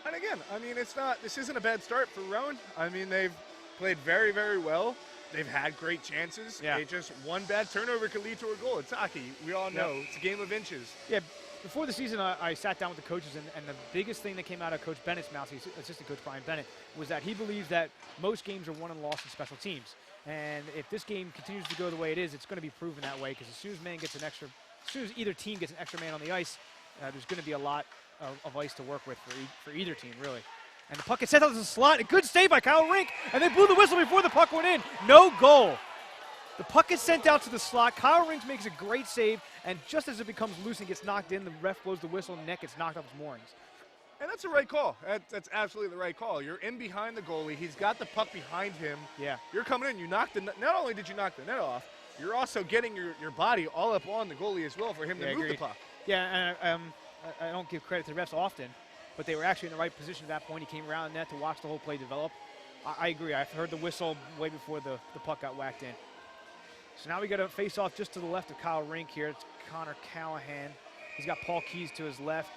And again, I mean, this isn't a bad start for Rowan. I mean, they've played very, very well. they've had great chances. Yeah. They just one bad turnover could lead to a goal. It's hockey. We all know it's a game of inches. Yeah, before the season, I sat down with the coaches, and the biggest thing that came out of Coach Bennett's mouth, he's assistant coach Brian Bennett, was that he believes that most games are won and lost in special teams. And if this game continues to go the way it is, it's going to be proven that way, because as soon as either team gets an extra man on the ice, there's going to be a lot of ice to work with for either team, really. And the puck gets sent out to the slot. A good save by Kyle Rink, and they blew the whistle before the puck went in. No goal. The puck gets sent out to the slot. Kyle Rink makes a great save, and just as it becomes loose and gets knocked in, the ref blows the whistle, and the net gets knocked off its moorings. And that's the right call. That's absolutely the right call. You're in behind the goalie. He's got the puck behind him. Yeah. You're coming in. You knock the. Not only did you knock the net off, you're also getting your body all up on the goalie as well for him to move agreed. the puck. Yeah, and I don't give credit to the refs often, but they were actually in the right position at that point. He came around the net to watch the whole play develop. I agree. I heard the whistle way before the puck got whacked in. So now we got a face-off just to the left of Kyle Rink here. It's Connor Callahan. He's got Paul Keys to his left,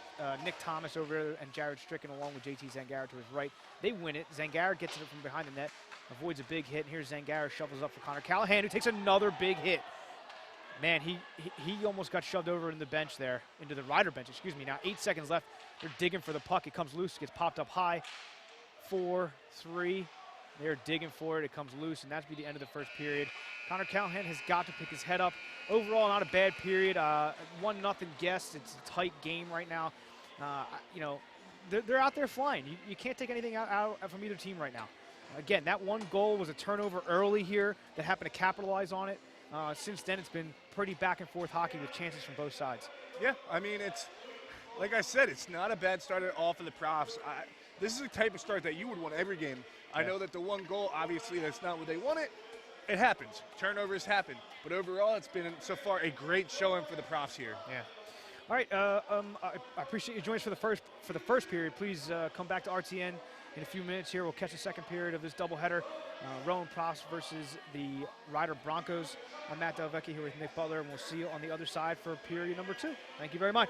Nick Thomas over there, and Jared Stricken along with JT Zangara to his right. They win it. Zangara gets it from behind the net, avoids a big hit, and here's Zangara shovels up for Connor Callahan, who takes another big hit. Man, he almost got shoved over in the bench there, into the rider bench, excuse me. Now 8 seconds left. They're digging for the puck. It comes loose, gets popped up high. 4, 3. They're digging for it. It comes loose, and that's be the end of the first period. Connor Callahan has got to pick his head up. Overall, not a bad period. 1-0 Guests. It's a tight game right now. You know, they're out there flying. You can't take anything out from either team right now. Again, that one goal was a turnover early here that happened to capitalize on it. Since then, it's been pretty back-and-forth hockey with chances from both sides. Yeah, I mean, it's like I said, it's not a bad start at all for the Profs. This is the type of start that you would want every game. I know that the one goal, obviously, that's not what they wanted. It happens. Turnovers happen. But overall, it's been, so far, a great showing for the Profs here. Yeah. All right. I appreciate you joining us for the first period. Please come back to RTN in a few minutes here. We'll catch the second period of this doubleheader. Rowan Profs versus the Rider Broncos. I'm Matt Delvecchia here with Nick Butler, and we'll see you on the other side for period number 2. Thank you very much.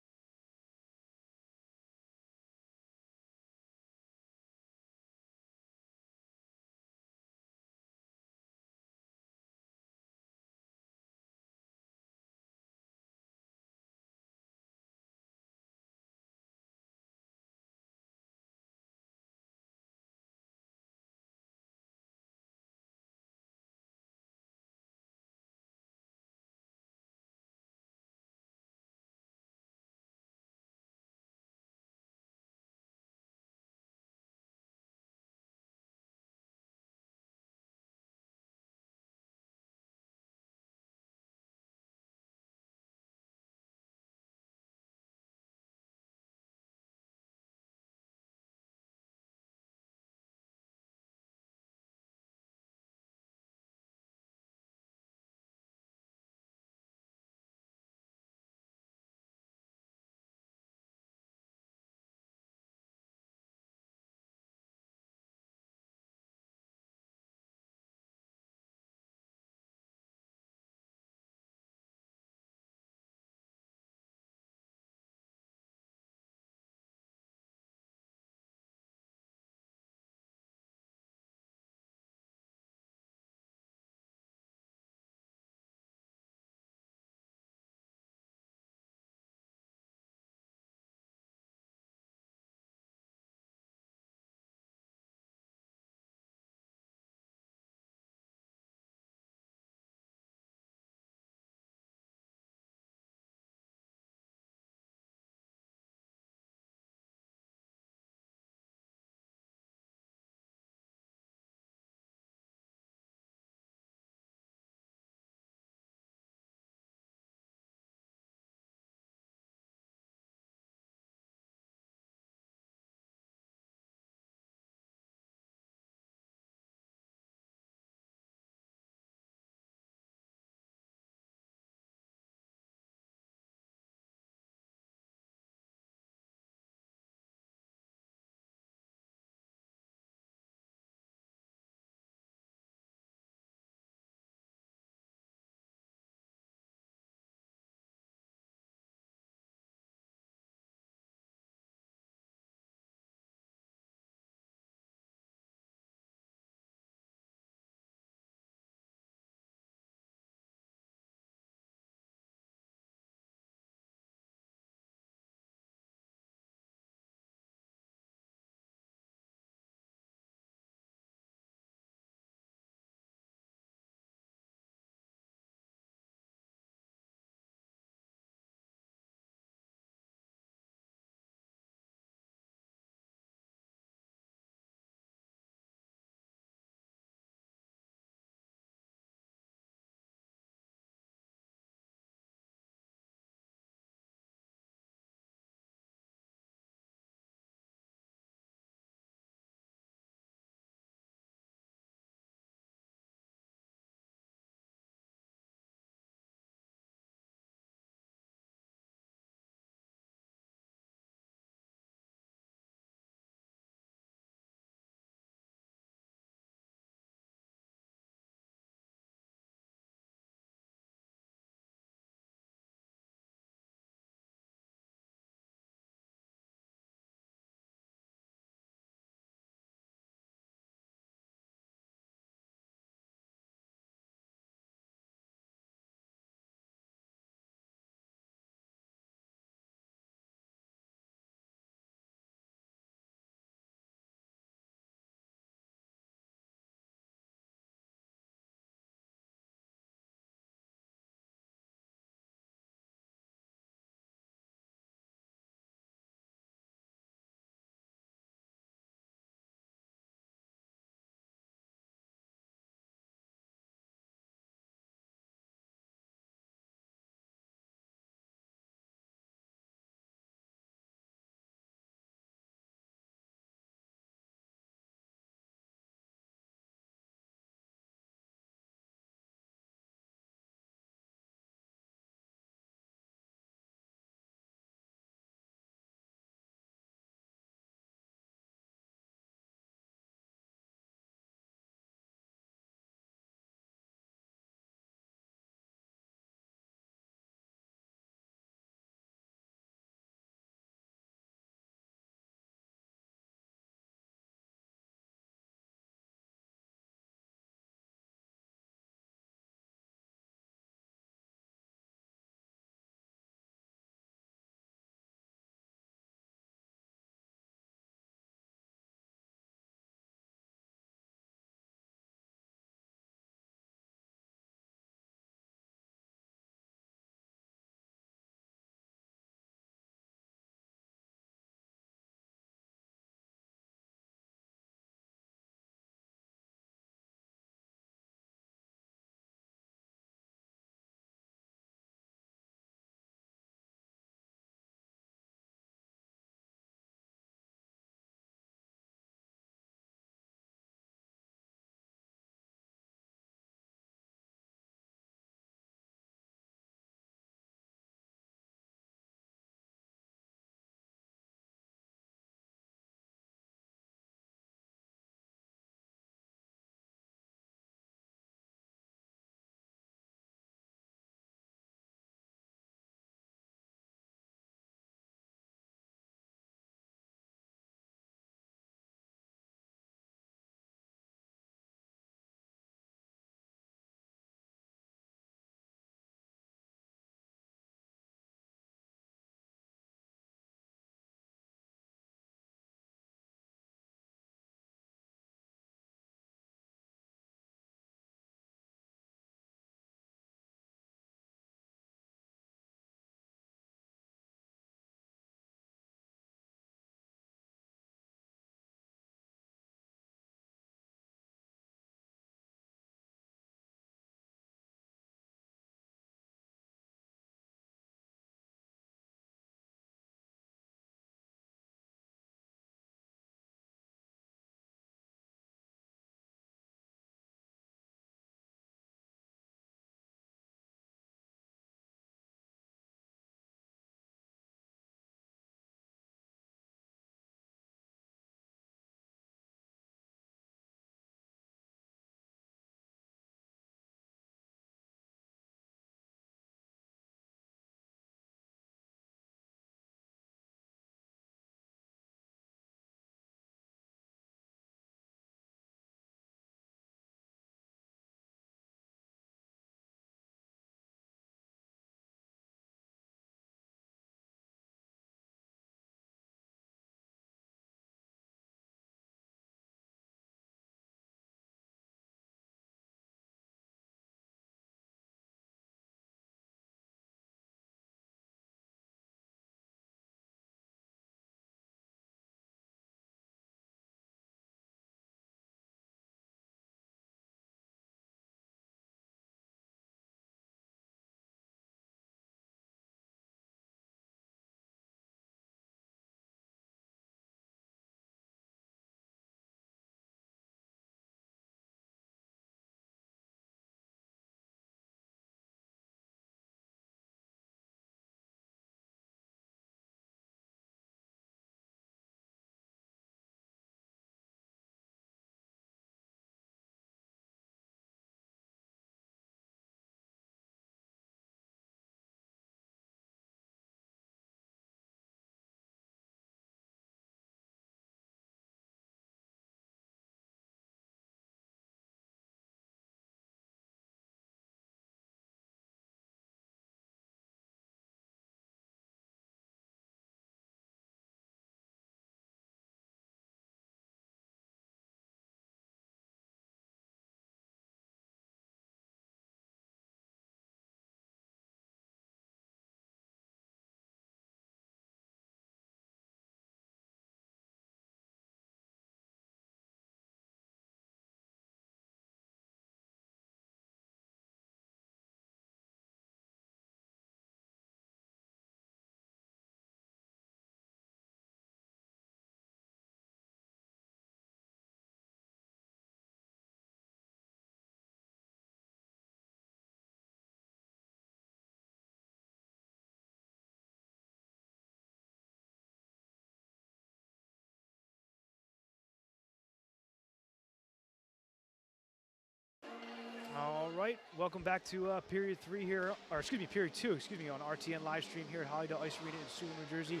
All right, welcome back to period 3 here, or excuse me, period 2, excuse me, on RTN live stream here at Hollydale Ice Arena in Sewell, New Jersey.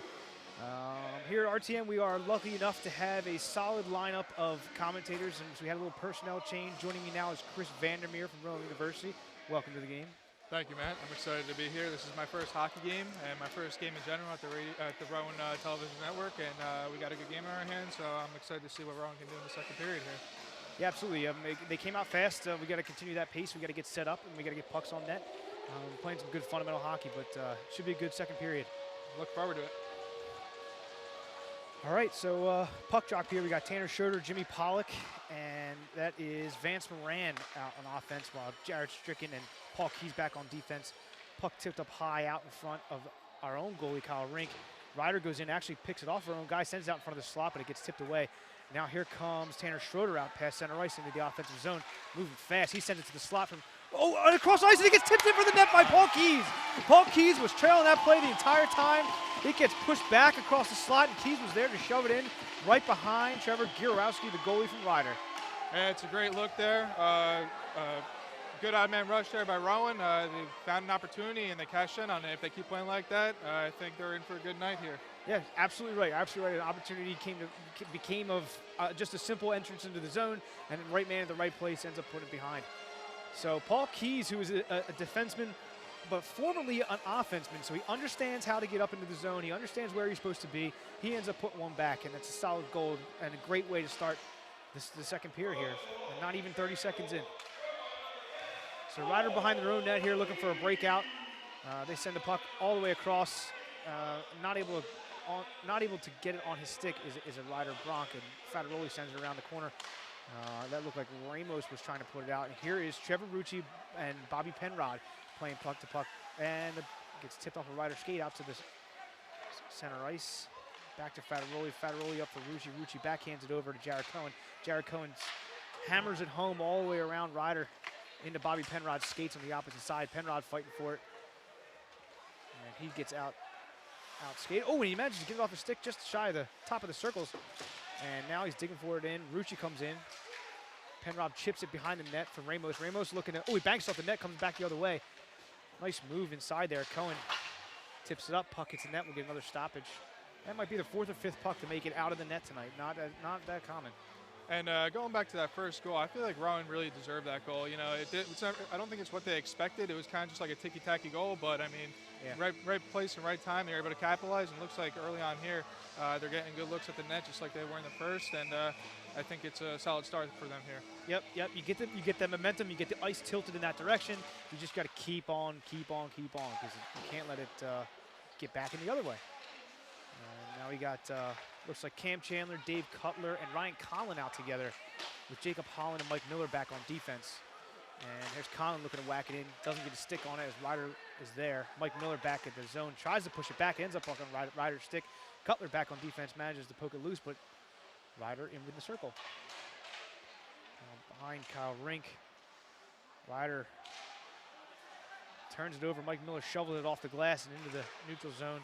Here at RTN, we are lucky enough to have a solid lineup of commentators, and so we had a little personnel change. Joining me now is Chris Vandermeer from Rowan University. Welcome to the game. Thank you, Matt. I'm excited to be here. This is my first hockey game and my first game in general at the Rowan Television Network, and we got a good game in our hands, so I'm excited to see what Rowan can do in the second period here. Yeah, absolutely. They came out fast. We got to continue that pace. We got to get set up, and we got to get pucks on net. Playing some good fundamental hockey, but should be a good second period. Look forward to it. All right, so puck drop here. We got Tanner Schroeder, Jimmy Pollock, and that is Vance Moran out on offense, while Jared Stricken and Paul Keys back on defense. Puck tipped up high out in front of our own goalie, Kyle Rink. Ryder goes in, actually picks it off our own guy, sends it out in front of the slot, but it gets tipped away. Now here comes Tanner Schroeder out past center ice into the offensive zone, moving fast. He sends it to the slot from, across ice, and he gets tipped in for the net by Paul Keys. Paul Keys was trailing that play the entire time. It gets pushed back across the slot, and Keys was there to shove it in right behind Trevor Gierowski, the goalie from Ryder. Yeah, it's a great look there. Good odd man rush there by Rowan. They found an opportunity and they cashed in on it. If they keep playing like that, I think they're in for a good night here. Yeah, absolutely right. Absolutely right. An opportunity became of just a simple entrance into the zone, and the right man at the right place ends up putting it behind. So Paul Keys, who is a defenseman, but formerly an offenseman, so he understands how to get up into the zone. He understands where he's supposed to be. He ends up putting one back, and that's a solid goal and a great way to start the second period here, and not even 30 seconds in. So Ryder behind their own net here, looking for a breakout. They send the puck all the way across. Not able to get it on his stick is a Ryder Bronk, and Fadaroli sends it around the corner. That looked like Ramos was trying to put it out. And here is Trevor Rucci and Bobby Penrod playing puck to puck, and it gets tipped off a Ryder skate out to the center ice. Back to Fadaroli. Fadaroli up for Rucci. Rucci backhands it over to Jared Cohen. Jared Cohen hammers it home all the way around Ryder into Bobby Penrod's skates on the opposite side. Penrod fighting for it. And he gets out skate. Oh, and he manages to get it off his stick just shy of the top of the circles. And now he's digging for it in. Rucci comes in. Penrod chips it behind the net for Ramos. Ramos looking at, he banks off the net, comes back the other way. Nice move inside there. Cohen tips it up, puck hits the net, we'll get another stoppage. That might be the 4th or 5th puck to make it out of the net tonight. Not that common. And going back to that first goal, I feel like Rowan really deserved that goal. You know, I don't think it's what they expected. It was kind of just like a ticky-tacky goal, but I mean, yeah. right place and right time. They were able to capitalize, and it looks like early on here, they're getting good looks at the net, just like they were in the first. And I think it's a solid start for them here. Yep. You get the momentum. You get the ice tilted in that direction. You just got to keep on, because you can't let it get back in the other way. Now we got, looks like Cam Chandler, Dave Cutler, and Ryan Conlon out together with Jacob Holland and Mike Miller back on defense. And there's Conlon looking to whack it in. Doesn't get a stick on it as Ryder is there. Mike Miller back at the zone. Tries to push it back. Ends up on Ryder's stick. Cutler back on defense. Manages to poke it loose, but Ryder in with the circle. Now behind Kyle Rink. Ryder turns it over. Mike Miller shovels it off the glass and into the neutral zone.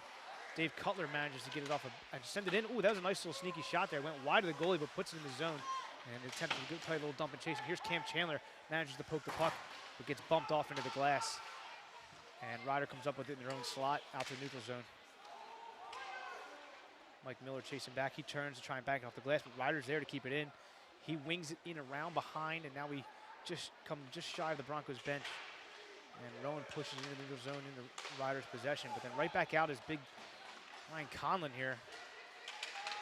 Dave Cutler manages to get it off and send it in. Ooh, that was a nice little sneaky shot there. Went wide of the goalie, but puts it in the zone. And attempts to play a little dump and chase. And here's Cam Chandler, manages to poke the puck, but gets bumped off into the glass. And Ryder comes up with it in their own slot out to the neutral zone. Mike Miller chasing back. He turns to try and back it off the glass, but Ryder's there to keep it in. He wings it in around behind, and now we just come just shy of the Broncos bench. And Rowan pushes into the neutral zone into Ryder's possession, but then right back out is big Ryan Conlon here.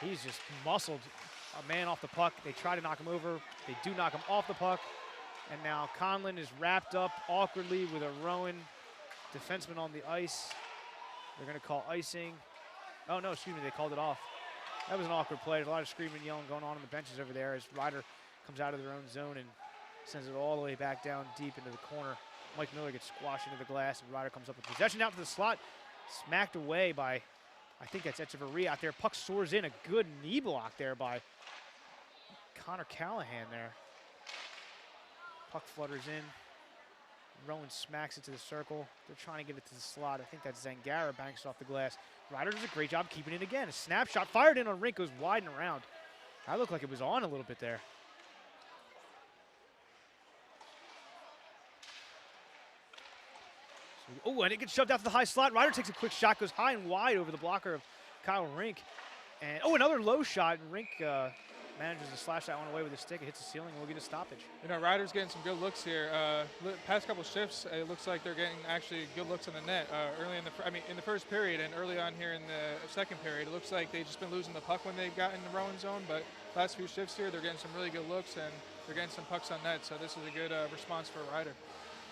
He's just muscled a man off the puck. They try to knock him over. They do knock him off the puck. And now Conlon is wrapped up awkwardly with a Rowan defenseman on the ice. They're going to call icing. Oh, no, excuse me, they called it off. That was an awkward play. There's a lot of screaming and yelling going on the benches over there as Ryder comes out of their own zone and sends it all the way back down deep into the corner. Mike Miller gets squashed into the glass, and Ryder comes up with possession out to the slot. Smacked away by, I think that's Echeverria out there. Puck soars in. A good knee block there by Connor Callahan there. Puck flutters in. Rowan smacks it to the circle. They're trying to get it to the slot. I think that's Zangara banks off the glass. Ryder does a great job keeping it again. A snapshot fired in on Rink, goes wide and around. That looked like it was on a little bit there. Oh, and it gets shoved out to the high slot. Ryder takes a quick shot, goes high and wide over the blocker of Kyle Rink. And, oh, another low shot. And Rink manages to slash that one away with his stick. It hits the ceiling, and we'll get a stoppage. You know, Ryder's getting some good looks here. Past couple shifts, it looks like they're getting actually good looks on the net. Early in the first period and early on here in the second period, it looks like they've just been losing the puck when they've gotten in the Rowan zone. But last few shifts here, they're getting some really good looks, and they're getting some pucks on net. So this is a good response for Ryder.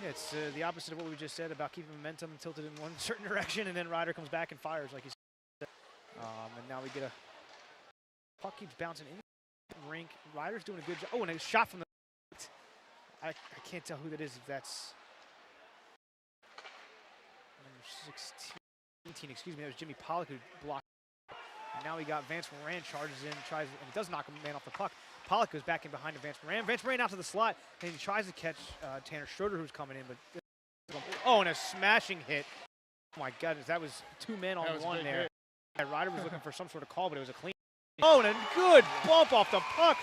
Yeah, it's the opposite of what we just said about keeping momentum tilted in one certain direction, and then Ryder comes back and fires, like you said. And now we get a puck keeps bouncing in the rink. Ryder's doing a good job. Oh, and a shot from the. I can't tell who that is. If that's number 16, excuse me. That was Jimmy Pollock who blocked. And now we got Vance Moran charges in, tries, and it does knock a man off the puck. Pollock goes back in behind to Vance Moran. Vance Moran out to the slot, and he tries to catch Tanner Schroeder, who's coming in, but oh, and a smashing hit. Oh my goodness, that was two men on one there. Yeah, Ryder was looking for some sort of call, but it was a clean. Oh, and a good bump off the puck.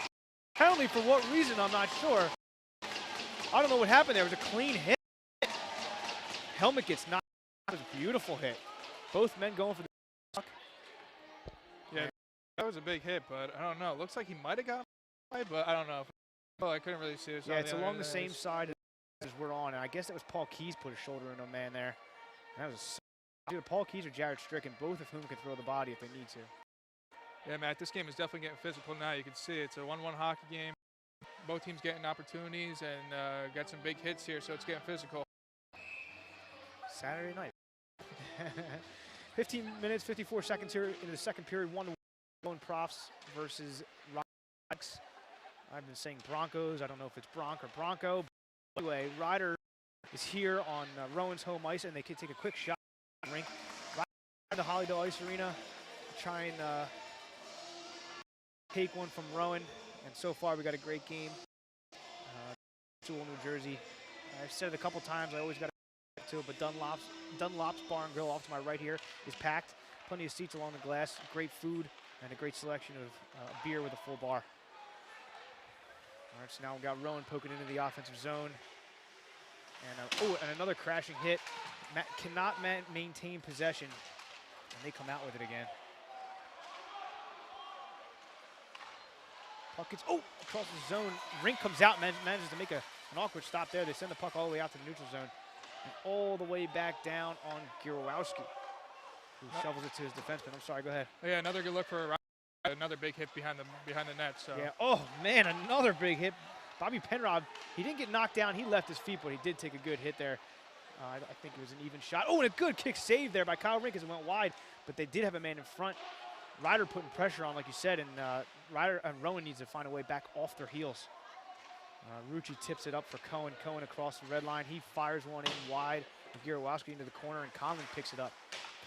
Penalty for what reason, I'm not sure. I don't know what happened there. It was a clean hit. Helmet gets knocked. That was a beautiful hit. Both men going for the puck. Yeah, that was a big hit, but I don't know. It looks like he might have gotten by, but I don't know. Well, I couldn't really see it. Yeah, it's along the same side as we're on, and I guess that was Paul Keys put a shoulder into a man there. And that was either Paul Keys or Jared Stricken, both of whom can throw the body if they need to. Yeah, Matt, this game is definitely getting physical now. You can see it's a 1-1 hockey game. Both teams getting opportunities and got some big hits here, so it's getting physical. Saturday night. 15 minutes, 54 seconds here into the second period. 1-1 Profs versus Rocks. I've been saying Broncos. I don't know if it's Bronc or Bronco. But anyway, Ryder is here on Rowan's home ice, and they can take a quick shot at the rink. Ryder at the Hollydale Ice Arena, try and take one from Rowan. And so far, we got a great game. New Jersey. I've said it a couple times. I always got to get to it, but Dunlop's Bar and Grill off to my right here is packed. Plenty of seats along the glass. Great food and a great selection of beer with a full bar. All right, so now we've got Rowan poking into the offensive zone. And and another crashing hit. Cannot maintain possession, and they come out with it again. Puck gets, across the zone. Rink comes out, manages to make an awkward stop there. They send the puck all the way out to the neutral zone. And all the way back down on Gierowski, who shovels it to his defenseman. I'm sorry, go ahead. Yeah, another good look for another big hit behind the net. So. Yeah, oh man, another big hit. Bobby Penrod, he didn't get knocked down. He left his feet, but he did take a good hit there. I think it was an even shot. Oh, and a good kick save there by Kyle Rink as it went wide, but they did have a man in front. Ryder putting pressure on, like you said, and Ryder and Rowan needs to find a way back off their heels. Rucci tips it up for Cohen. Cohen across the red line. He fires one in wide. Gierowski into the corner, and Conlon picks it up.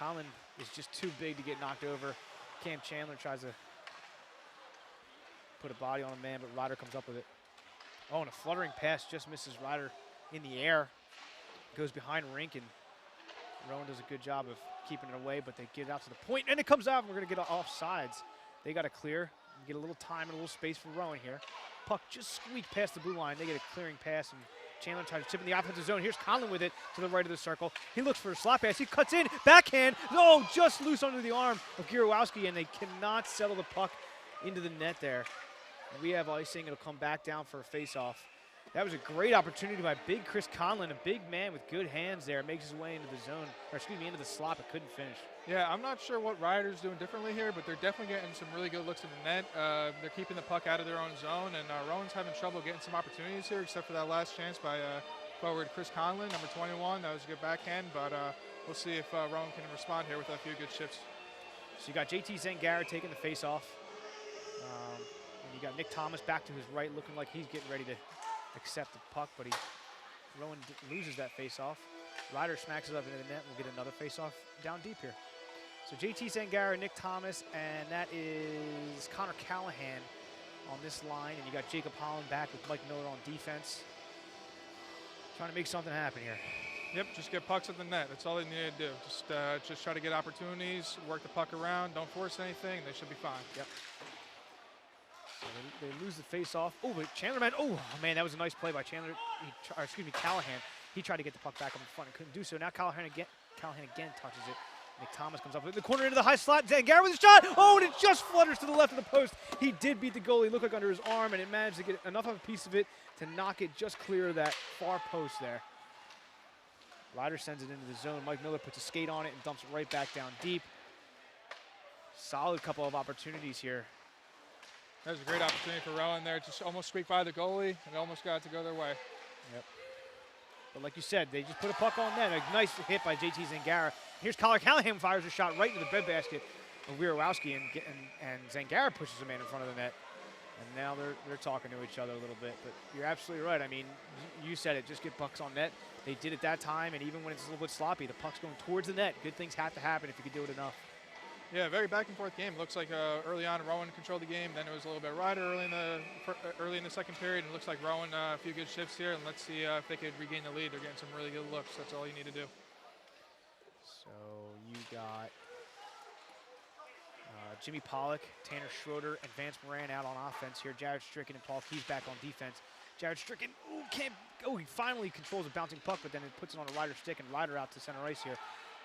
Conlon is just too big to get knocked over. Cam Chandler tries to put a body on a man, but Ryder comes up with it. Oh, and a fluttering pass just misses Ryder in the air. Goes behind Rink, and Rowan does a good job of keeping it away, but they get it out to the point, and it comes out, and we're going to get off sides. They got to clear, get a little time and a little space for Rowan here. Puck just squeaked past the blue line. They get a clearing pass, and Chandler tries to tip in the offensive zone. Here's Conlon with it to the right of the circle. He looks for a slot pass. He cuts in, backhand. Oh, just loose under the arm of Gierowski, and they cannot settle the puck into the net there. And we have icing. It'll come back down for a face-off. That was a great opportunity by big Chris Conlon, a big man with good hands there. Makes his way into the zone, or excuse me, into the slot, but couldn't finish. Yeah, I'm not sure what Ryder's doing differently here, but they're definitely getting some really good looks in the net. They're keeping the puck out of their own zone, and Rowan's having trouble getting some opportunities here, except for that last chance by forward Chris Conlon, number 21. That was a good backhand, but we'll see if Rowan can respond here with a few good shifts. So you got JT Zangara taking the face-off. And you got Nick Thomas back to his right, looking like he's getting ready to accept the puck, but Rowan loses that face-off. Ryder smacks it up into the net. We'll get another face-off down deep here. So JT Zangara, Nick Thomas, and that is Connor Callahan on this line. And you got Jacob Holland back with Mike Miller on defense. Trying to make something happen here. Yep, just get pucks at the net. That's all they need to do. Just try to get opportunities, work the puck around, don't force anything. They should be fine. Yep. So they lose the face-off. Oh, but Chandler, man. Oh, man, that was a nice play by Chandler. Callahan. He tried to get the puck back up in front and couldn't do so. Now Callahan again touches it. Nick Thomas comes up in the corner into the high slot. Zangara with a shot. Oh, and it just flutters to the left of the post. He did beat the goalie. Looked like under his arm, and it managed to get enough of a piece of it to knock it just clear of that far post there. Ryder sends it into the zone. Mike Miller puts a skate on it and dumps it right back down deep. Solid couple of opportunities here. That was a great opportunity for Rowan there. Just almost squeaked by the goalie and almost got to go their way. Yep. But like you said, they just put a puck on net. A nice hit by JT Zangara. Here's Collar Callahan fires a shot right into the breadbasket of Wierowski, and Zangara pushes a man in front of the net. And now they're talking to each other a little bit. But you're absolutely right. I mean, you said it, just get pucks on net. They did it that time, and even when it's a little bit sloppy, the puck's going towards the net. Good things have to happen if you can do it enough. Yeah, very back and forth game. Looks like early on Rowan controlled the game. Then it was a little bit Ryder early in the second period. And it looks like Rowan a few good shifts here. And let's see if they could regain the lead. They're getting some really good looks. That's all you need to do. So you got Jimmy Pollock, Tanner Schroeder, and Vance Moran out on offense here. Jared Stricken and Paul Keys back on defense. Jared Stricken, he finally controls a bouncing puck, but then it puts it on a Ryder stick, and Ryder out to center ice here.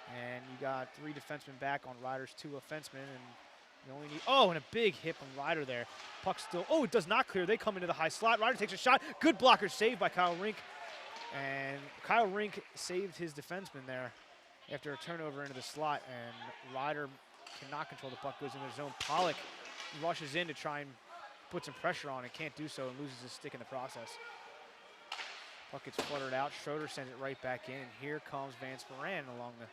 And you got 3 defensemen back on Ryder's 2 offensemen, and you only need, and a big hit from Ryder there. Puck still, it does not clear. They come into the high slot. Ryder takes a shot. Good blocker save by Kyle Rink. And Kyle Rink saved his defenseman there after a turnover into the slot, and Ryder cannot control the puck, goes into the zone. Pollock rushes in to try and put some pressure on and can't do so and loses his stick in the process. Puck gets fluttered out. Schroeder sends it right back in, and here comes Vance Moran along the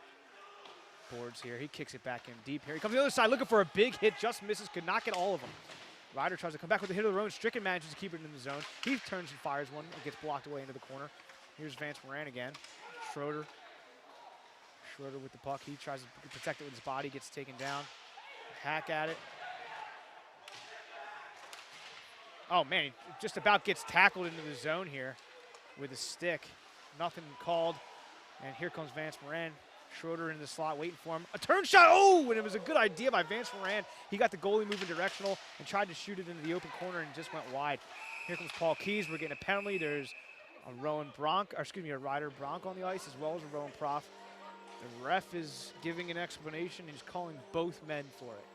boards here. He kicks it back in deep here. He comes to the other side looking for a big hit, just misses, could not get all of them. Ryder tries to come back with a hit of the own. Stricken manages to keep it in the zone. He turns and fires one and gets blocked away into the corner. Here's Vance Moran again. Schroeder with the puck. He tries to protect it with his body, gets taken down. Hack at it. Oh man, he just about gets tackled into the zone here with a stick. Nothing called. And here comes Vance Moran. Schroeder in the slot waiting for him. A turn shot, and it was a good idea by Vance Moran. He got the goalie moving directional and tried to shoot it into the open corner and just went wide. Here comes Paul Keys. We're getting a penalty. There's a Ryder Bronk on the ice as well as a Rowan Prof. The ref is giving an explanation. He's calling both men for it.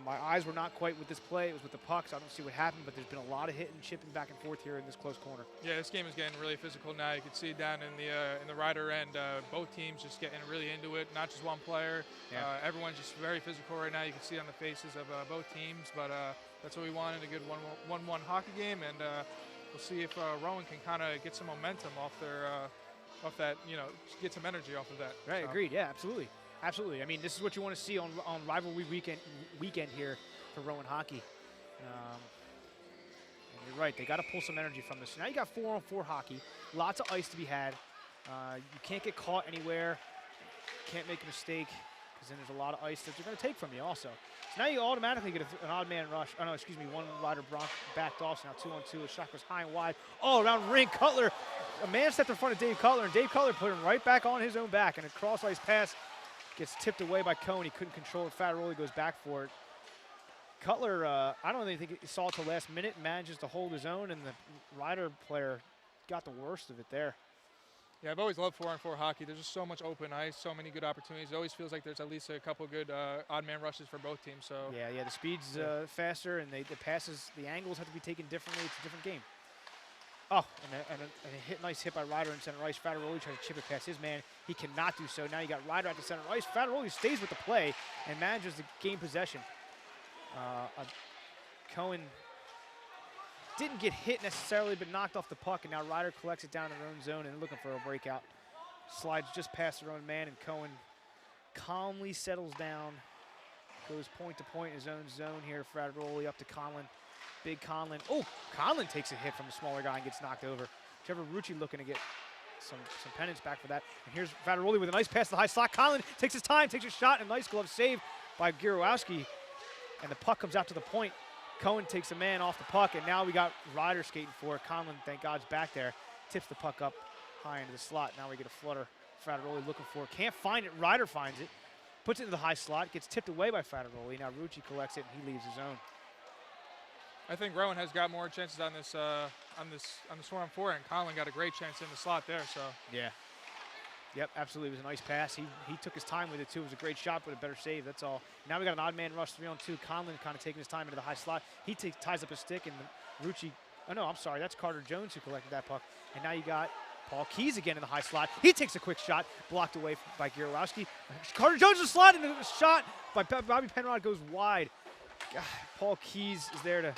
My eyes were not quite with this play. It was with the puck, so I don't see what happened, but there's been a lot of hitting, chipping back and forth here in this close corner. Yeah, this game is getting really physical now. You can see down in the Ryder end, both teams just getting really into it, not just one player. Yeah. Everyone's just very physical right now. You can see on the faces of both teams, but that's what we want in a good 1-1 hockey game, and we'll see if Rowan can kind of get some momentum off that, get some energy off of that. Right, agreed. Yeah, absolutely. Absolutely. I mean, this is what you want to see on rivalry weekend here for Rowan hockey. And you're right. They got to pull some energy from this. Now you got 4-on-4 hockey. Lots of ice to be had. You can't get caught anywhere. Can't make a mistake because then there's a lot of ice that they're going to take from you also. So now you automatically get an odd man rush. Oh, no, excuse me. One Ryder Bronk backed off. So now 2-on-2. The shot goes high and wide. Oh, around ring. Cutler. A man stepped in front of Dave Cutler, and Dave Cutler put him right back on his own back. And a cross-ice pass gets tipped away by Cohn. He couldn't control it. Fattaroli goes back for it. Cutler, I don't even think he saw it till last minute, manages to hold his own, and the Ryder player got the worst of it there. Yeah, I've always loved 4-on-4 hockey. There's just so much open ice, so many good opportunities. It always feels like there's at least a couple good odd man rushes for both teams. So yeah, the speed's faster, and the passes, the angles have to be taken differently. It's a different game. Oh, and a nice hit by Ryder in center ice. Fattaroli tries to chip it past his man. He cannot do so. Now you got Ryder at the center ice. Fattaroli stays with the play and manages to gain possession. Cohen didn't get hit necessarily, but knocked off the puck, and now Ryder collects it down in their own zone and looking for a breakout. Slides just past their own man, and Cohen calmly settles down. Goes point to point in his own zone here. Fattaroli up to Conlon. Big Conlon. Oh, Conlon takes a hit from a smaller guy and gets knocked over. Trevor Rucci looking to get some penance back for that. And here's Fattaroli with a nice pass to the high slot. Conlon takes his time, takes a shot, and a nice glove save by Gierowski. And the puck comes out to the point. Cohen takes a man off the puck, and now we got Ryder skating for it. Conlon, thank God, is back there. Tips the puck up high into the slot. Now we get a flutter. Fattaroli looking for it. Can't find it. Ryder finds it. Puts it into the high slot. Gets tipped away by Fattaroli. Now Rucci collects it, and he leaves his own. I think Rowan has got more chances on this 4-on-4, and Conlon got a great chance in the slot there. So Yeah. Yep, absolutely. It was a nice pass. He took his time with it, too. It was a great shot, but a better save. That's all. Now we got an odd man rush 3-on-2. Conlon kind of taking his time into the high slot. He ties up a stick, and Rucci. Oh, no, I'm sorry. That's Carter Jones who collected that puck. And now you got Paul Keys again in the high slot. He takes a quick shot, blocked away by Gierowski. Carter Jones is slot, and the shot by Bobby Penrod goes wide. God, Paul Keys is there to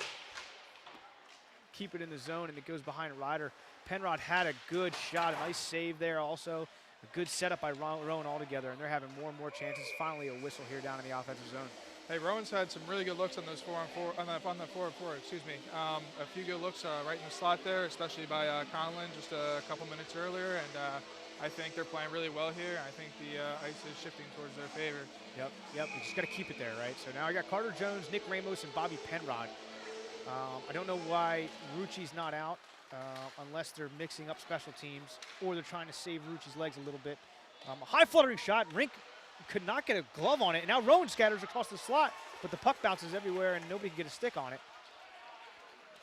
keep it in the zone, and it goes behind Ryder. Penrod had a good shot, a nice save there also. A good setup by Rowan altogether, and they're having more and more chances. Finally a whistle here down in the offensive zone. Hey, Rowan's had some really good looks on those 4-on-4, on the 4-on-4, excuse me. A few good looks right in the slot there, especially by Conlon just a couple minutes earlier, and I think they're playing really well here. I think the ice is shifting towards their favor. Yep, you just got to keep it there, right? So now I got Carter Jones, Nick Ramos, and Bobby Penrod. I don't know why Rucci's not out. Unless they're mixing up special teams or they're trying to save Rucci's legs a little bit. A high fluttering shot. Rink could not get a glove on it. And now Rowan scatters across the slot, but the puck bounces everywhere and nobody can get a stick on it.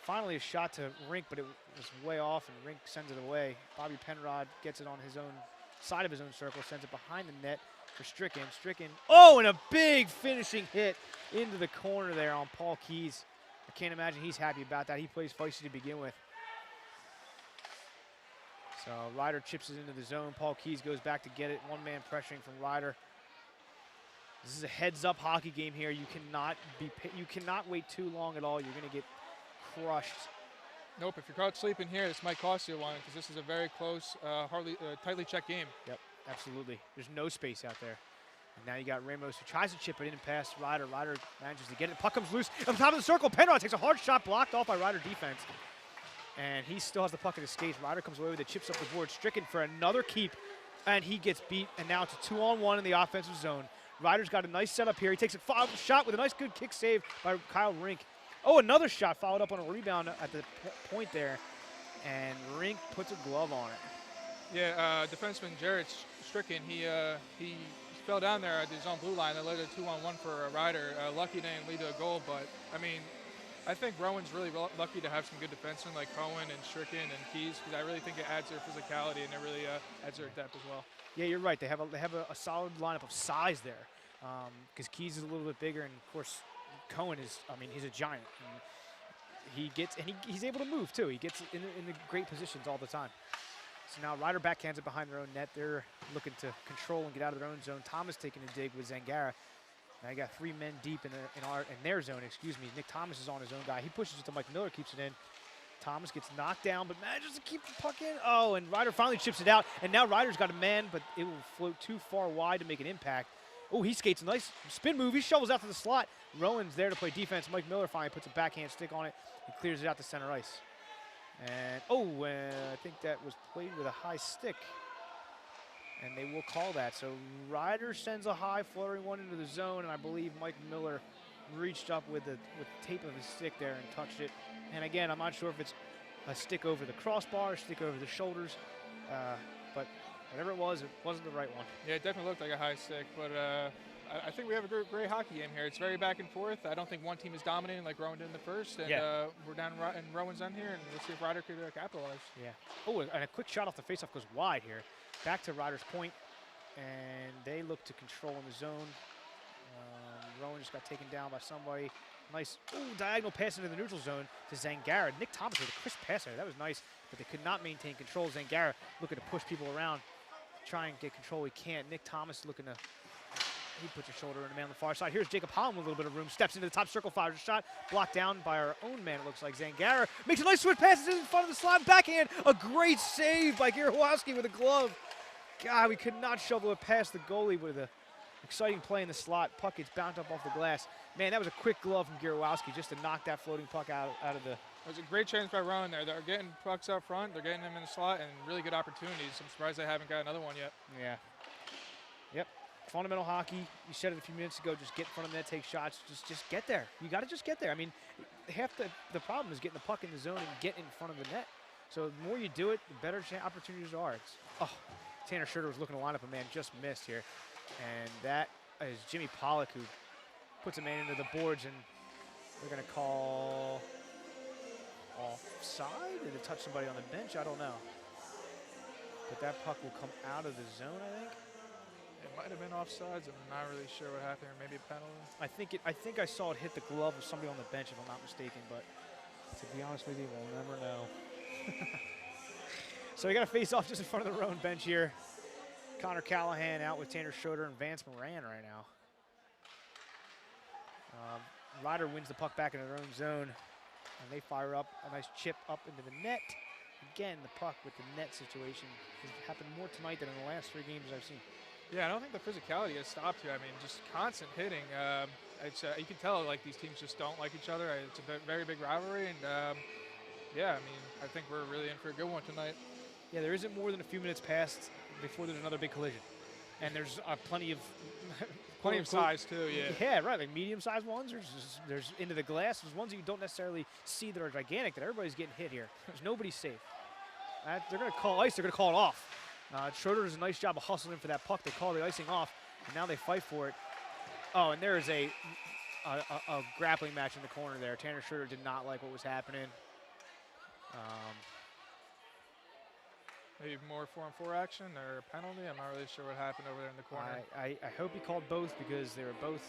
Finally a shot to Rink, but it was way off and Rink sends it away. Bobby Penrod gets it on his own side of his own circle, sends it behind the net for Stricken. Stricken, oh, and a big finishing hit into the corner there on Paul Keys. I can't imagine he's happy about that. He plays feisty to begin with. So Ryder chips it into the zone. Paul Keys goes back to get it. One man pressuring from Ryder. This is a heads-up hockey game here. You cannot wait too long at all. You're going to get crushed. Nope. If you're caught sleeping here, this might cost you one because this is a very close, tightly checked game. Yep, absolutely. There's no space out there. And now you got Ramos who tries to chip it in past Ryder. Ryder manages to get it. Puck comes loose on top of the circle. Penrod takes a hard shot blocked off by Ryder defense. And he still has the puck at his skates. Ryder comes away with it, chips up the board. Stricken for another keep, and he gets beat. And now it's a 2-on-1 in the offensive zone. Ryder's got a nice setup here. He takes a shot with a nice good kick save by Kyle Rink. Oh, another shot followed up on a rebound at the point there. And Rink puts a glove on it. Yeah, defenseman Jared Stricken, he fell down there at his own blue line. That led to a 2-on-1 for Ryder. Lucky didn't lead to a goal, but, I mean, I think Rowan's really lucky to have some good defensemen like Cohen and Stricken and Keys because I really think it adds their physicality and it really adds their depth as well. Yeah, you're right. They have a solid lineup of size there because Keys is a little bit bigger and, of course, Cohen is, I mean, he's a giant. And he's able to move, too. He gets in the great positions all the time. So now Ryder backhands it behind their own net. They're looking to control and get out of their own zone. Thomas taking a dig with Zangara. Now you got 3 men deep in their zone, excuse me. Nick Thomas is on his own guy. He pushes it to Mike Miller, keeps it in. Thomas gets knocked down, but manages to keep the puck in. Oh, and Ryder finally chips it out. And now Ryder's got a man, but it will float too far wide to make an impact. Oh, he skates a nice spin move. He shovels out to the slot. Rowan's there to play defense. Mike Miller finally puts a backhand stick on it and clears it out to center ice. And, I think that was played with a high stick. And they will call that. So Ryder sends a high fluttering one into the zone, and I believe Mike Miller reached up with the tape of his stick there and touched it. And again, I'm not sure if it's a stick over the crossbar, a stick over the shoulders, but whatever it wasn't the right one. Yeah, it definitely looked like a high stick, but I think we have a great hockey game here. It's very back and forth. I don't think one team is dominating like Rowan did in the first, and we're down in Rowan's end here, and we'll see if Ryder could capitalize. Yeah. Oh, and a quick shot off the faceoff goes wide here. Back to Ryder's point, and they look to control in the zone. Rowan just got taken down by somebody. Nice diagonal pass into the neutral zone to Zangara. Nick Thomas with a crisp pass there. That was nice, but they could not maintain control. Zangara looking to push people around, try and get control. He can't. Nick Thomas looking to, he puts his shoulder in the man on the far side. Here's Jacob Holland with a little bit of room. Steps into the top circle, fires a shot. Blocked down by our own man, it looks like. Zangara makes a nice switch passes in front of the slot. Backhand. A great save by Gierowski with a glove. God, we could not shovel it past the goalie with a exciting play in the slot. Puck gets bounced up off the glass. Man, that was a quick glove from Gierowski just to knock that floating puck out of the... It was a great chance by Rowan there. They're getting pucks up front. They're getting them in the slot and really good opportunities. I'm surprised they haven't got another one yet. Yeah. Yep. Fundamental hockey. You said it a few minutes ago. Just get in front of the net, take shots. Just get there. You got to just get there. I mean, half the problem is getting the puck in the zone and getting in front of the net. So the more you do it, the better opportunities are. Tanner Schurter was looking to line up a man, just missed here. And that is Jimmy Pollock who puts a man into the boards, and they're going to call offside? Did it touch somebody on the bench? I don't know. But that puck will come out of the zone, I think. It might have been offsides. I'm not really sure what happened, or maybe a penalty. I think I saw it hit the glove of somebody on the bench, if I'm not mistaken. But to be honest with you, we'll never know. So we got a face-off just in front of the Rowan bench here. Connor Callahan out with Tanner Schroeder and Vance Moran right now. Ryder wins the puck back into their own zone, and they fire up a nice chip up into the net. Again, the puck with the net situation has happened more tonight than in the last 3 games I've seen. Yeah, I don't think the physicality has stopped here. I mean, just constant hitting. It's you can tell like these teams just don't like each other. It's a very big rivalry, and yeah, I mean, I think we're really in for a good one tonight. Yeah, there isn't more than a few minutes past before there's another big collision, and there's plenty of Plenty of size too. Yeah. Yeah, right. Like medium-sized ones. There's into the glass. There's ones that you don't necessarily see that are gigantic. That everybody's getting hit here. There's nobody safe. They're going to call ice. They're going to call it off. Schroeder does a nice job of hustling for that puck. They call the icing off, and now they fight for it. Oh, and there is a grappling match in the corner there. Tanner Schroeder did not like what was happening. Maybe more 4-on-4 action or a penalty. I'm not really sure what happened over there in the corner. I hope he called both because they were both.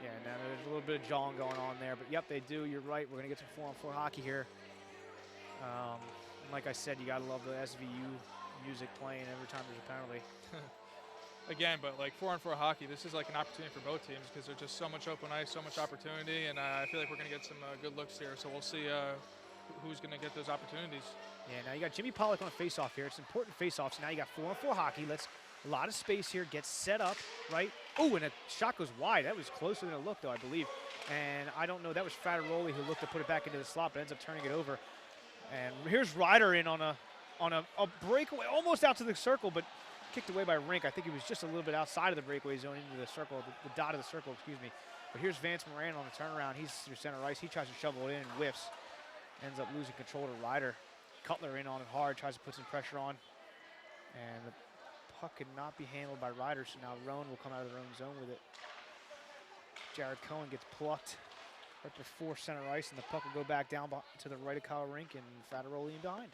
Yeah, now there's a little bit of jawing going on there, but yep, they do. You're right. We're going to get some 4-on-4 hockey here. And like I said, you got to love the SVU music playing every time there's a penalty. Again, but like 4-on-4 hockey, this is like an opportunity for both teams because there's just so much open ice, so much opportunity, and I feel like we're going to get some good looks here. So we'll see who's going to get those opportunities. Yeah, now you got Jimmy Pollock on a face-off here. It's important face-offs. Now you got 4-on-4 hockey. A lot of space here. Gets set up, right? Oh, and a shot goes wide. That was closer than it looked, though, I believe. And I don't know. That was Frateroli who looked to put it back into the slot, but ends up turning it over. And here's Ryder in on a breakaway, almost out to the circle, but kicked away by Rink. I think he was just a little bit outside of the breakaway zone into the circle, the dot of the circle, excuse me. But here's Vance Moran on the turnaround. He's through center ice. He tries to shovel it in and whiffs. Ends up losing control to Ryder. Cutler in on it hard, tries to put some pressure on. And the puck cannot be handled by Ryder, so now Rowan will come out of their own zone with it. Jared Cohen gets plucked right before center ice, and the puck will go back down to the right of Kyle Rink, and Frateroli in behind.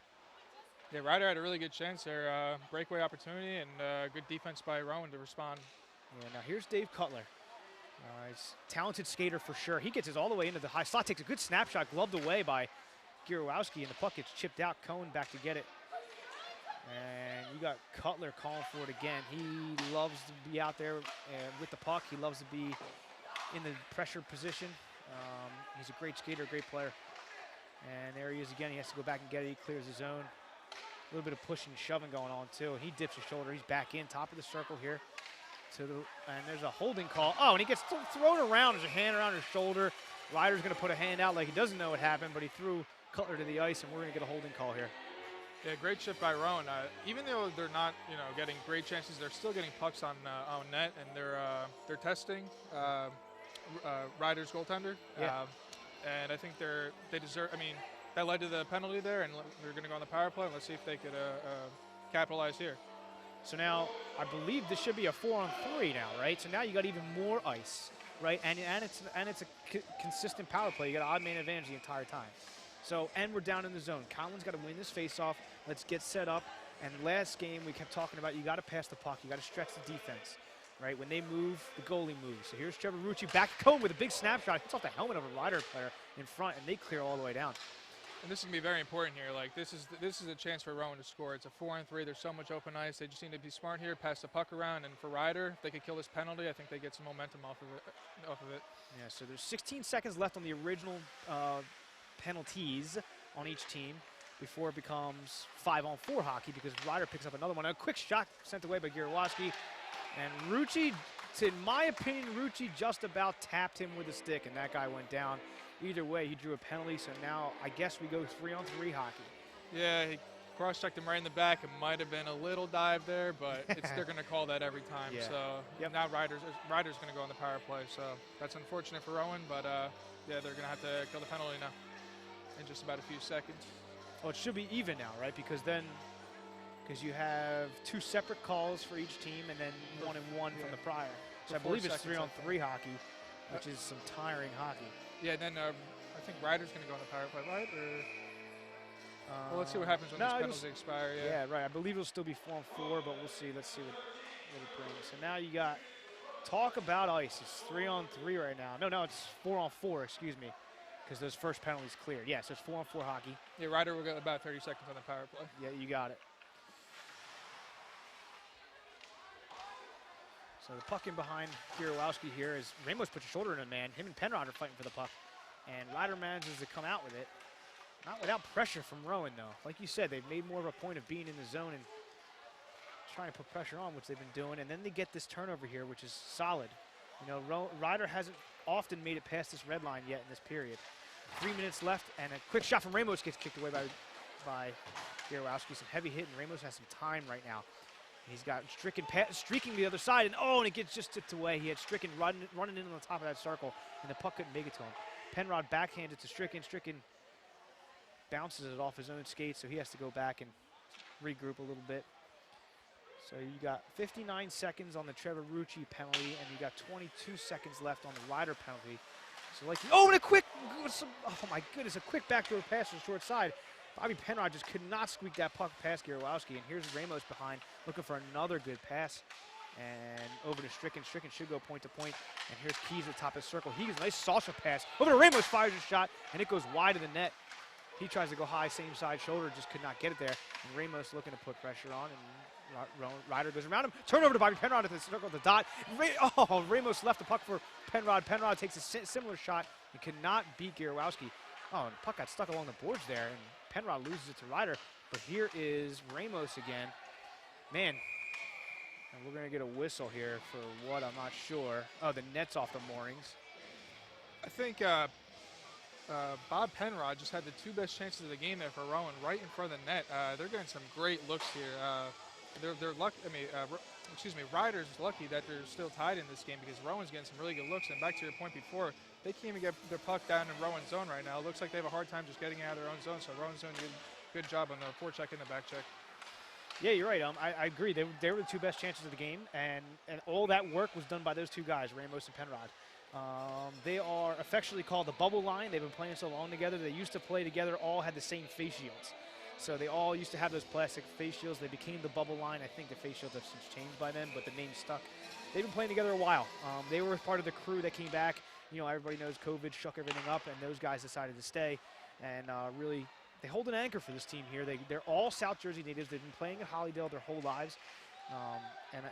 Yeah, Ryder had a really good chance there. Breakaway opportunity and good defense by Rowan to respond. Yeah, now here's Dave Cutler. He's a talented skater for sure. He gets it all the way into the high slot, takes a good snapshot, gloved away by Gierowski, and the puck gets chipped out. Cohen back to get it. And you got Cutler calling for it again. He loves to be out there with the puck. He loves to be in the pressure position. He's a great skater, great player. And there he is again. He has to go back and get it. He clears his zone. A little bit of pushing and shoving going on too. And he dips his shoulder. He's back in, top of the circle here. And there's a holding call. Oh, and he gets thrown around. There's a hand around his shoulder. Ryder's going to put a hand out like he doesn't know what happened, but he threw Cutler to the ice, and we're going to get a holding call here. Yeah, great shift by Rowan. Even though they're not, getting great chances, they're still getting pucks on net, and they're testing Ryder's goaltender. Yeah. And I think they deserve. I mean, that led to the penalty there, and they're going to go on the power play. And let's see if they could capitalize here. So now I believe this should be a 4-on-3 now, right? So now you got even more ice, right? And it's a consistent power play. You got an odd man advantage the entire time. So, and we're down in the zone. Colin's got to win this face-off. Let's get set up. And last game we kept talking about you got to pass the puck. You got to stretch the defense, right? When they move, the goalie moves. So here's Trevor Rucci back at Cohen with a big snapshot. Hits off the helmet of a Ryder player in front, and they clear all the way down. And this is going to be very important here. Like this is a chance for Rowan to score. It's a 4-on-3. There's so much open ice. They just need to be smart here, pass the puck around. And for Ryder, if they could kill this penalty, I think they get some momentum off of it. Yeah. So there's 16 seconds left on the original penalties on each team before it becomes 5-on-4 hockey because Ryder picks up another one. A quick shot sent away by Gierowski. And Rucci, in my opinion, Rucci just about tapped him with a stick, and that guy went down. Either way, he drew a penalty, so now I guess we go 3-on-3 hockey. Yeah, he cross-checked him right in the back. It might have been a little dive there, but they're going to call that every time. Yeah. So now Ryder's going to go on the power play. So that's unfortunate for Rowan, but yeah, they're going to have to kill the penalty now in just about a few seconds. Well, it should be even now, right? Because you have 2 separate calls for each team and then 1 and 1 from the prior. So I believe it's 3-on-3 hockey, which is some tiring hockey. Yeah, and then I think Ryder's going to go on the power play, right? Or well, let's see what happens when no, these penalties expire. Yeah, right. I believe it'll still be 4-on-4, but we'll see. Let's see what it brings. So now you got talk about ice. It's 3-on-3 right now. No, it's 4-on-4. Excuse me, because those first penalties cleared. Yeah, so it's 4-on-4 hockey. Yeah, Ryder will get about 30 seconds on the power play. Yeah, you got it. So the puck in behind Gierowski here is Ramos puts a shoulder in a man. Him and Penrod are fighting for the puck, and Ryder manages to come out with it. Not without pressure from Rowan, though. Like you said, they've made more of a point of being in the zone and trying to put pressure on, which they've been doing. And then they get this turnover here, which is solid. You know, Ryder hasn't often made it past this red line yet in this period. 3 minutes left, and a quick shot from Ramos gets kicked away by Gierowski. Some heavy hit, and Ramos has some time right now. He's got Stricken streaking the other side, and it gets just tipped away. He had Stricken running in on the top of that circle, and the puck couldn't make it to him. Penrod backhanded to Stricken. Stricken bounces it off his own skates, so he has to go back and regroup a little bit. So you got 59 seconds on the Trevor Rucci penalty, and you got 22 seconds left on the Ryder penalty. So and a quick, oh my goodness, a quick backdoor pass to the short side. Bobby Penrod just could not squeak that puck past Gierowski, and here's Ramos behind, looking for another good pass. And over to Stricken. Stricken should go point to point. And here's Keys at the top of the circle. He gets a nice salsa pass. Over to Ramos, fires a shot, and it goes wide of the net. He tries to go high, same side shoulder, just could not get it there. And Ramos looking to put pressure on, and Ryder goes around him. Turn over to Bobby Penrod at the circle at the dot. Ramos left the puck for Penrod. Penrod takes a similar shot and could not beat Gierowski. And the puck got stuck along the boards there, and Penrod loses it to Ryder. But here is Ramos again. Man, and we're going to get a whistle here for what, I'm not sure. Oh, the net's off the moorings. I think Bob Penrod just had the two best chances of the game there for Rowan, right in front of the net. They're getting some great looks here. They're lucky. Ryder's lucky that they're still tied in this game because Rowan's getting some really good looks. And back to your point before, they can't even get their puck down in Rowan's zone right now. It looks like they have a hard time just getting out of their own zone. So Rowan's doing a good job on the forecheck and the back check. Yeah, you're right. I agree. They were the two best chances of the game, and all that work was done by those two guys, Ramos and Penrod. They are affectionately called the bubble line. They've been playing so long together. They used to play together, all had the same face shields. So they all used to have those plastic face shields. They became the bubble line. I think the face shields have since changed by then, but the name stuck. They've been playing together a while. They were part of the crew that came back. You know, everybody knows COVID shook everything up, and those guys decided to stay. And really, they hold an anchor for this team here. They're all South Jersey natives. They've been playing at Hollydale their whole lives, and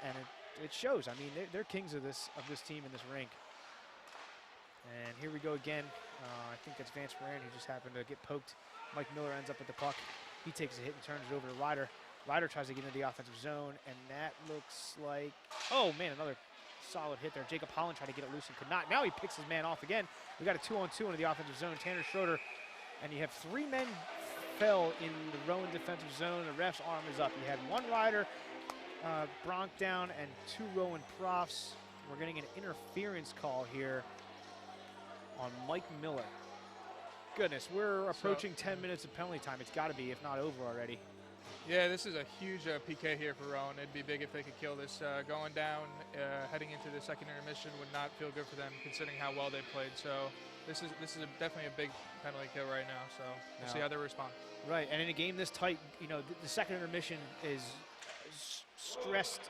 it shows. I mean, they're kings of this team in this rink. And here we go again. I think that's Vance Moran who just happened to get poked. Mike Miller ends up with the puck. He takes a hit and turns it over to Ryder. Ryder tries to get into the offensive zone, and that looks like, oh man, another solid hit there. Jacob Holland tried to get it loose and could not. Now he picks his man off again. We got a 2-on-2 into the offensive zone. Tanner Schroeder, and you have three men fell in the Rowan defensive zone. The ref's arm is up. You had one Ryder Bronk down and two Rowan profs. We're getting an interference call here on Mike Miller. Goodness, we're approaching 10 minutes of penalty time. It's got to be, if not over already. Yeah, this is a huge PK here for Rowan. It'd be big if they could kill this. Going down, heading into the second intermission would not feel good for them, considering how well they played. So this is definitely a big penalty kill right now. So we'll see how they respond. Right, and in a game this tight, you know, the second intermission is stressed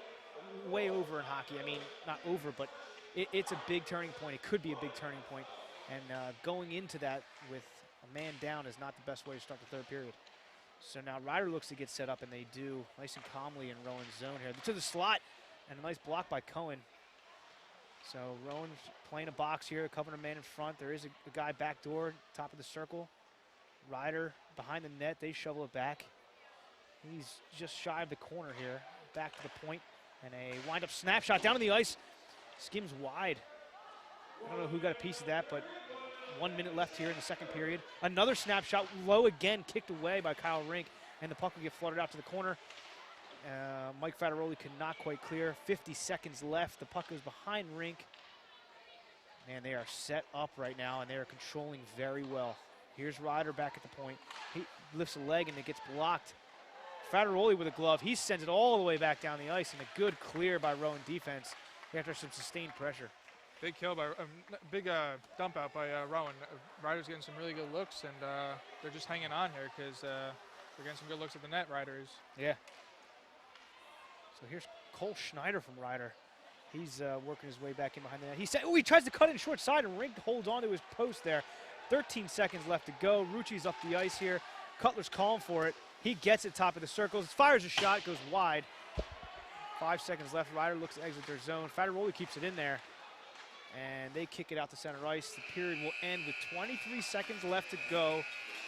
way over in hockey. I mean, not over, but it's a big turning point. It could be a big turning point. And going into that with a man down is not the best way to start the third period. So now Ryder looks to get set up, and they do nice and calmly in Rowan's zone here. To the slot, and a nice block by Cohen. So Rowan's playing a box here, covering a man in front. There is a guy back door, top of the circle. Ryder behind the net, they shovel it back. He's just shy of the corner here, back to the point, and a wind-up snapshot down on the ice. Skims wide. I don't know who got a piece of that, but 1 minute left here in the second period. Another snapshot, low again, kicked away by Kyle Rink, and the puck will get fluttered out to the corner. Mike Fattaroli could not quite clear. 50 seconds left. The puck goes behind Rink. Man, they are set up right now, and they are controlling very well. Here's Ryder back at the point. He lifts a leg, and it gets blocked. Fattaroli with a glove. He sends it all the way back down the ice, and a good clear by Rowan defense after some sustained pressure. Big kill by, big dump out by Rowan. Ryder's getting some really good looks, and they're just hanging on here because they're getting some good looks at the net, Ryder is. Yeah. So here's Cole Schneider from Ryder. He's working his way back in behind the net. He tries to cut it short side, and Rink holds on to his post there. 13 seconds left to go. Rucci's up the ice here. Cutler's calling for it. He gets it top of the circles, fires a shot, goes wide. 5 seconds left. Ryder looks to exit their zone. Fadaroli keeps it in there, and they kick it out to center ice. The period will end with 23 seconds left to go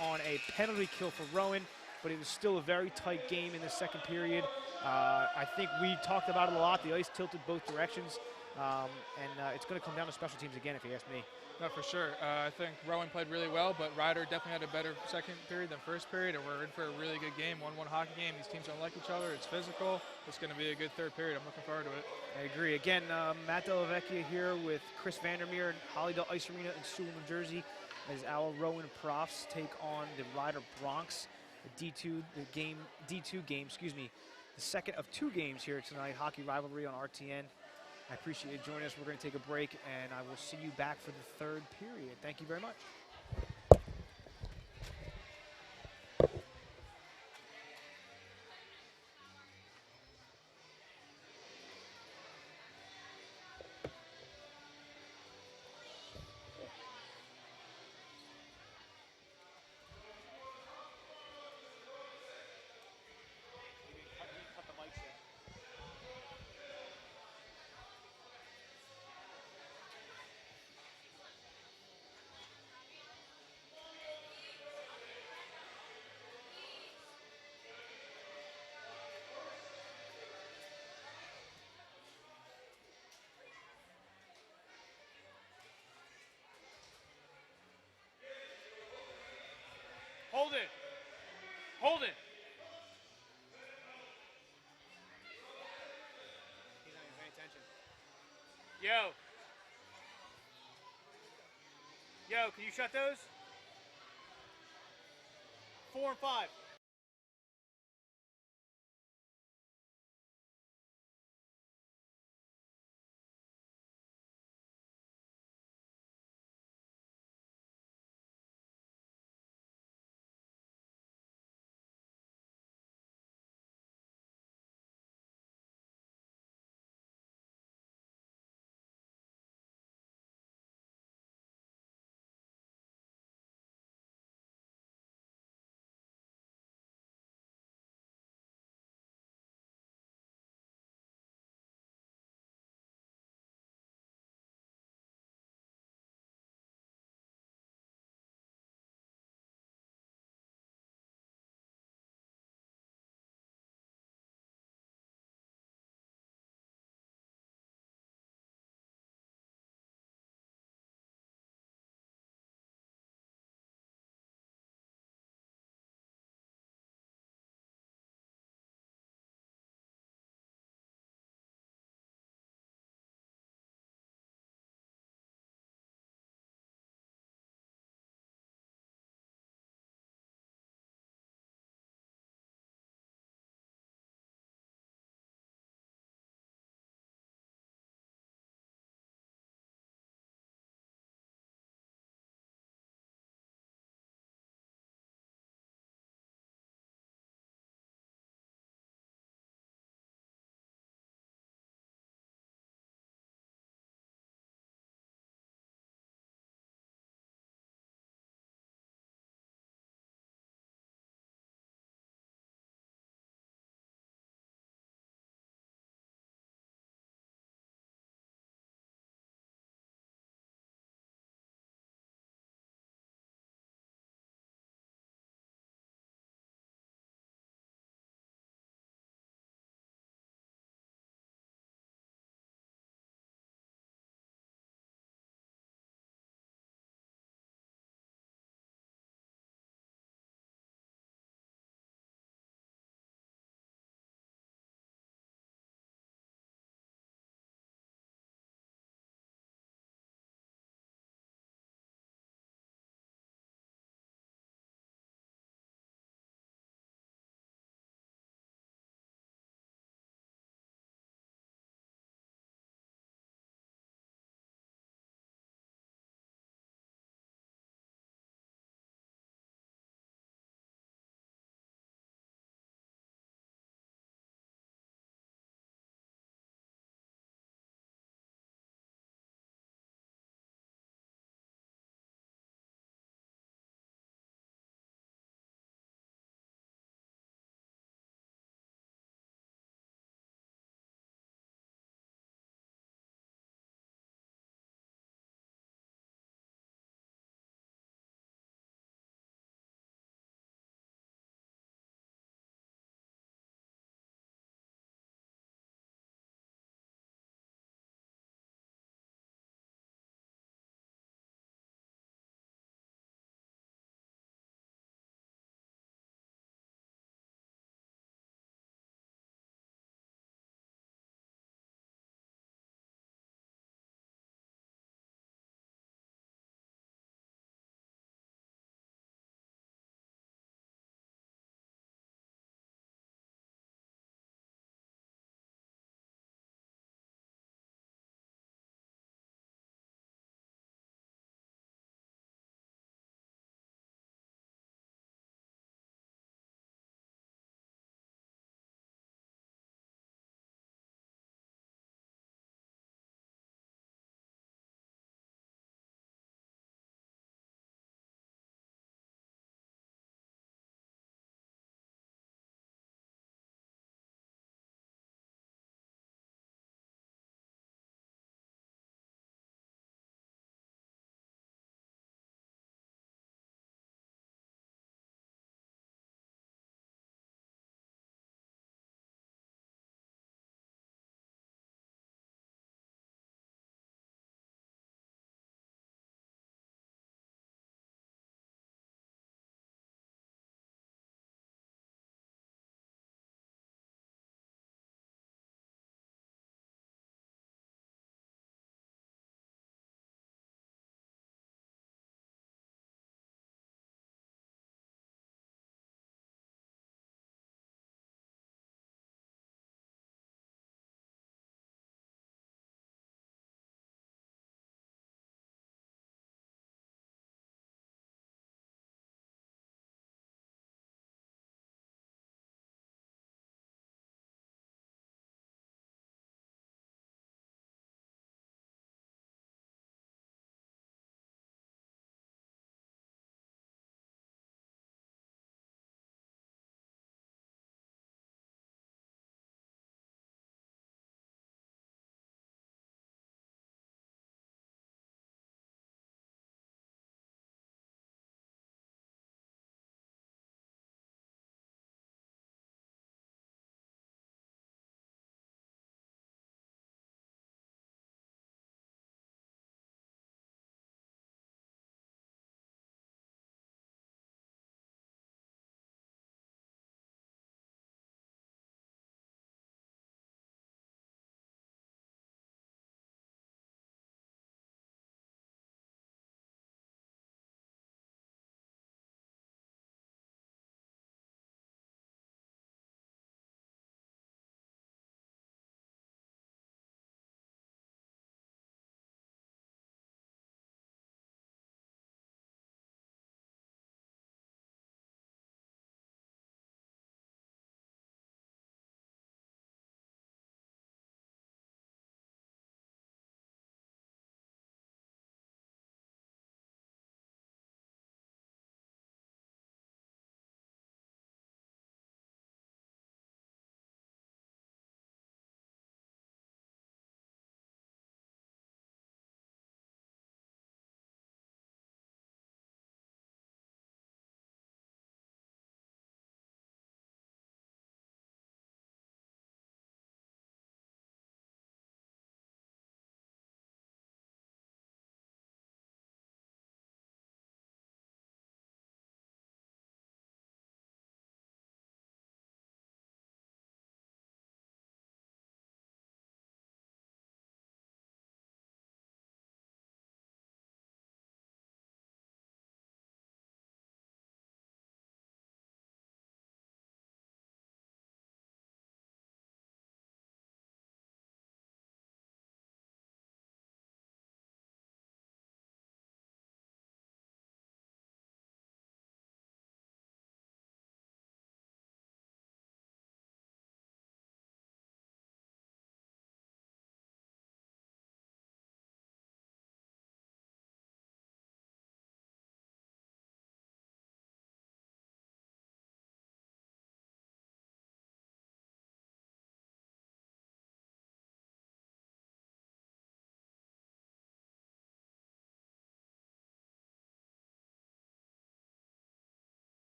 on a penalty kill for Rowan, but it was still a very tight game in the second period. I think we talked about it a lot. The ice tilted both directions, and it's going to come down to special teams again, if you ask me. No, for sure. I think Rowan played really well, but Ryder definitely had a better second period than first period, and we're in for a really good game, 1-1 hockey game. These teams don't like each other. It's physical. It's going to be a good third period. I'm looking forward to it. I agree. Again, Matt Delavecchia here with Chris Vandermeer and Hollydale Ice Arena in Sewell, New Jersey, as our Rowan Profs take on the Ryder Bronx, the D2 game, the second of 2 games here tonight, hockey rivalry on RTN. I appreciate you joining us. We're going to take a break, and I will see you back for the third period. Thank you very much. Hold it. Hold it. He's not even paying attention. Yo, can you shut those? 4 and 5.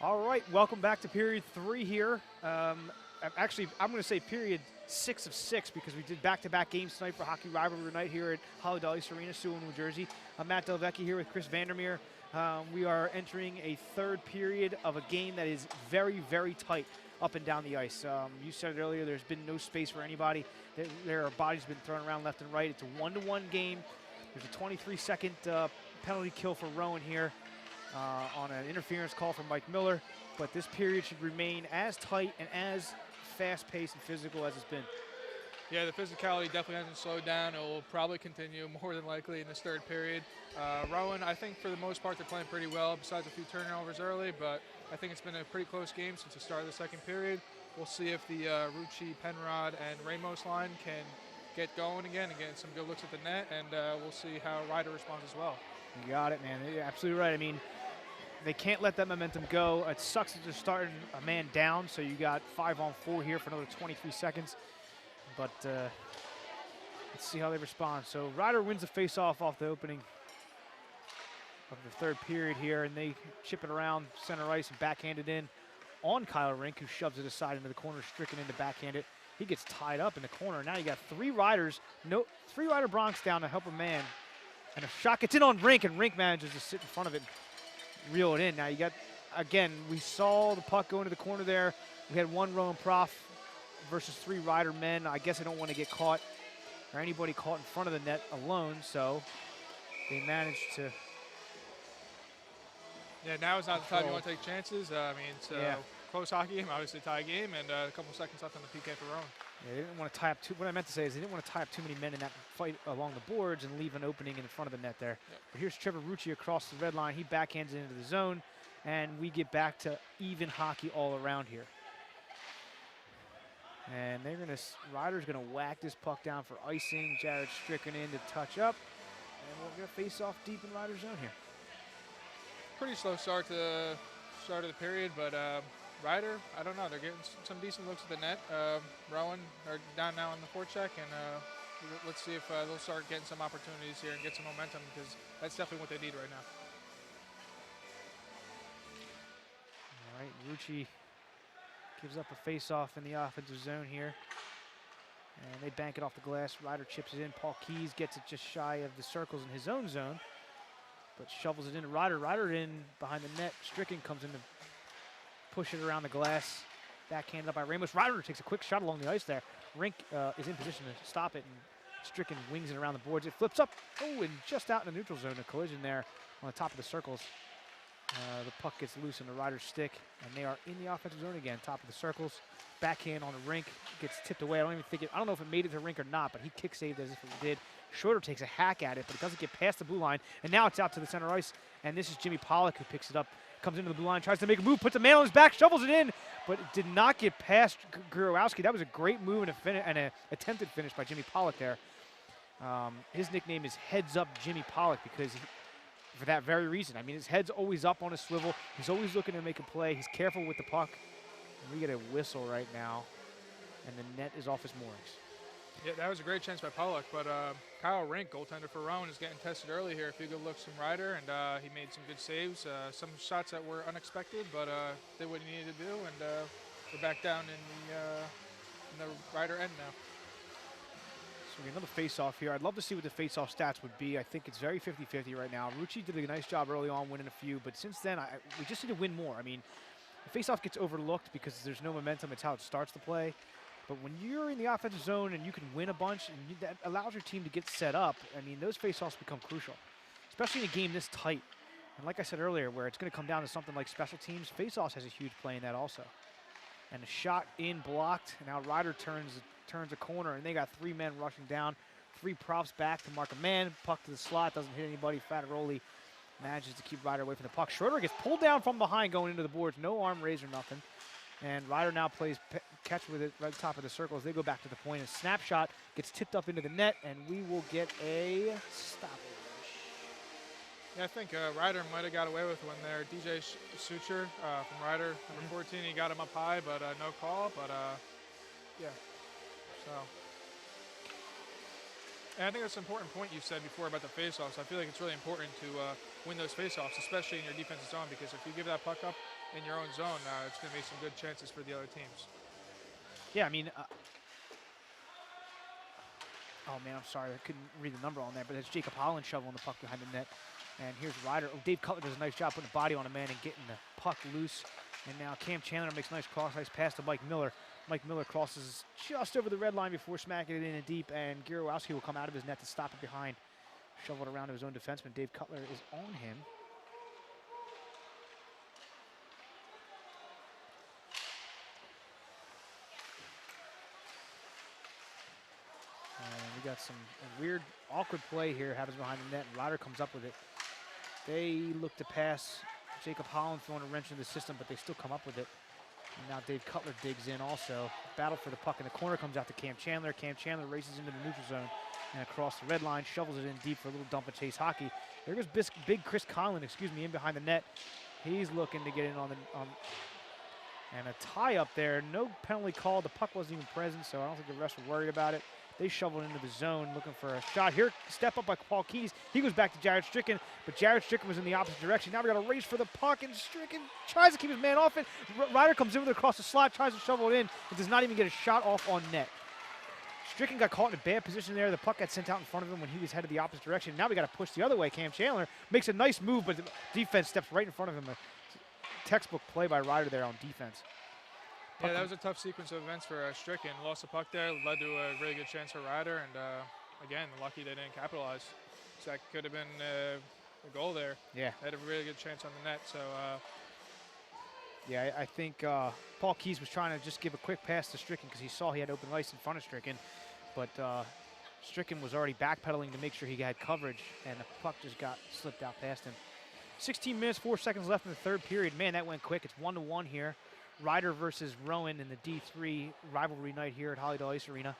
All right, welcome back to period 3 here. Actually, I'm going to say period 6 of 6 because we did back-to-back games tonight for Hockey Rivalry Night here at Holiday Ice Arena, Sewell, New Jersey. I'm Matt Delvecchi here with Chris Vandermeer. We are entering a third period of a game that is very, very tight up and down the ice. You said it earlier, there's been no space for anybody. There are bodies been thrown around left and right. It's a 1-to-1 game. There's a 23-second penalty kill for Rowan here on an interference call from Mike Miller. But this period should remain as tight and as fast-paced and physical as it's been. Yeah, the physicality definitely hasn't slowed down. It will probably continue more than likely in this third period. Rowan, I think for the most part they're playing pretty well, besides a few turnovers early, but I think it's been a pretty close game since the start of the second period. We'll see if the Rucci, Penrod, and Ramos line can get going again and get some good looks at the net, and we'll see how Ryder responds as well. You got it, man. You're absolutely right. I mean, they can't let that momentum go. It sucks that they're starting a man down, so you got 5-on-4 here for another 23 seconds. But let's see how they respond. So Ryder wins the face-off off the opening of the third period here, and they chip it around center ice and backhand it in on Kyle Rink, who shoves it aside into the corner, Stricken into backhand it. He gets tied up in the corner. Now you got three Ryder Bronx down to help a man. And a shot gets in on Rink, and Rink manages to sit in front of it and reel it in. Now you got, again, we saw the puck go into the corner there. We had one Rowan Prof versus three Ryder men. I guess I don't want to get caught or anybody caught in front of the net alone, so they managed to. Yeah, now is not the time you want to take chances. I mean, it's a close hockey game, obviously tie game, and a couple seconds left on the PK for Rowan. Yeah, they didn't want to tie up what I meant to say is they didn't want to tie up too many men in that fight along the boards and leave an opening in front of the net there. Yep. But here's Trevor Rucci across the red line. He backhands it into the zone, and we get back to even hockey all around here. And they're gonna, Ryder's gonna whack this puck down for icing. Jared Stricken in to touch up, and we're gonna face off deep in Ryder's zone here. Pretty slow start to the start of the period, but Ryder, I don't know, they're getting some decent looks at the net. Rowan are down now on the forecheck, and let's see if they'll start getting some opportunities here and get some momentum, because that's definitely what they need right now. All right, Rucci gives up a face-off in the offensive zone here. And they bank it off the glass. Ryder chips it in. Paul Keys gets it just shy of the circles in his own zone, but shovels it into Ryder. Ryder in behind the net. Stricken comes in to push it around the glass. Backhanded up by Ramos. Ryder takes a quick shot along the ice there. Rink is in position to stop it, and Stricken wings it around the boards. It flips up. Oh, and just out in the neutral zone. A collision there on the top of the circles. The puck gets loose in the Ryder's stick, and they are in the offensive zone again, top of the circles. Backhand on the Rink, gets tipped away. I don't know if it made it to Rink or not, but he kick saved as if it did. Schroeder takes a hack at it, but it doesn't get past the blue line, and now it's out to the center ice, and this is Jimmy Pollock who picks it up, comes into the blue line, tries to make a move, puts a man on his back, shovels it in, but it did not get past Gurowski. That was a great move and an attempted finish by Jimmy Pollock there. His nickname is Heads Up Jimmy Pollock because for that very reason. I mean, his head's always up on his swivel. He's always looking to make a play. He's careful with the puck. And we get a whistle right now, and the net is off his moorings. Yeah, that was a great chance by Pollock, but Kyle Rink, goaltender for Rowan, is getting tested early here. A few good looks from Ryder, and he made some good saves. Some shots that were unexpected, but did what he needed to do, and we're back down in the Ryder end now. So we get another face-off here. I'd love to see what the face-off stats would be. I think it's very 50-50 right now. Rucci did a nice job early on winning a few, but since then, we just need to win more. I mean, the face-off gets overlooked because there's no momentum. It's how it starts the play. But when you're in the offensive zone and you can win a bunch, and that allows your team to get set up, I mean, those face-offs become crucial, especially in a game this tight. And like I said earlier, where it's going to come down to something like special teams, face-offs has a huge play in that also. And a shot in blocked, and now Ryder turns a corner, and they got three men rushing down. Three props back to mark a man. Puck to the slot, doesn't hit anybody. Fataroli manages to keep Ryder away from the puck. Schroeder gets pulled down from behind going into the boards. No arm raise or nothing. And Ryder now plays catch with it right at the top of the circle as they go back to the point. A snapshot gets tipped up into the net, and we will get a stoppage. Yeah, I think Ryder might have got away with one there. DJ Suture from Ryder, number 14, he got him up high, but no call. But yeah. So, and I think that's an important point you said before about the faceoffs. I feel like it's really important to win those faceoffs, especially in your defensive zone, because if you give that puck up in your own zone, it's going to be some good chances for the other teams. Yeah, I mean, oh man, I'm sorry, I couldn't read the number on there, but it's Jacob Holland shoveling the puck behind the net. And here's Ryder. Oh, Dave Cutler does a nice job putting the body on a man and getting the puck loose. And now Cam Chandler makes a nice cross-ice pass to Mike Miller. Mike Miller crosses just over the red line before smacking it in and deep, and Gierowski will come out of his net to stop it behind. Shoveled around to his own defenseman. Dave Cutler is on him. And we got some weird, awkward play here happens behind the net, and Ryder comes up with it. They look to pass. Jacob Holland throwing a wrench in the system, but they still come up with it. And now Dave Cutler digs in also. Battle for the puck in the corner comes out to Cam Chandler. Cam Chandler races into the neutral zone and across the red line, shovels it in deep for a little dump and chase hockey. There goes big Chris Conlon, in behind the net. He's looking to get in on the, and a tie up there. No penalty called. The puck wasn't even present, so I don't think the refs were worried about it. They shoveled into the zone looking for a shot. Here, step up by Paul Keys. He goes back to Jared Stricken, but Jared Stricken was in the opposite direction. Now we got a race for the puck, and Stricken tries to keep his man off it. Ryder comes in with it across the slot, tries to shovel it in, and does not even get a shot off on net. Stricken got caught in a bad position there. The puck got sent out in front of him when he was headed the opposite direction. Now we got to push the other way. Cam Chandler makes a nice move, but the defense steps right in front of him. A textbook play by Ryder there on defense. Yeah, that was a tough sequence of events for Stricken. Lost the puck there, led to a really good chance for Ryder, and again, lucky they didn't capitalize. So that could have been a goal there. Yeah. They had a really good chance on the net, so. Yeah, I think Paul Keys was trying to just give a quick pass to Stricken because he saw he had open ice in front of Stricken, but Stricken was already backpedaling to make sure he had coverage, and the puck just got slipped out past him. 16 minutes, 4 seconds left in the third period. Man, that went quick. It's 1-1 here. Ryder versus Rowan in the D3 rivalry night here at Hollywood Ice Arena.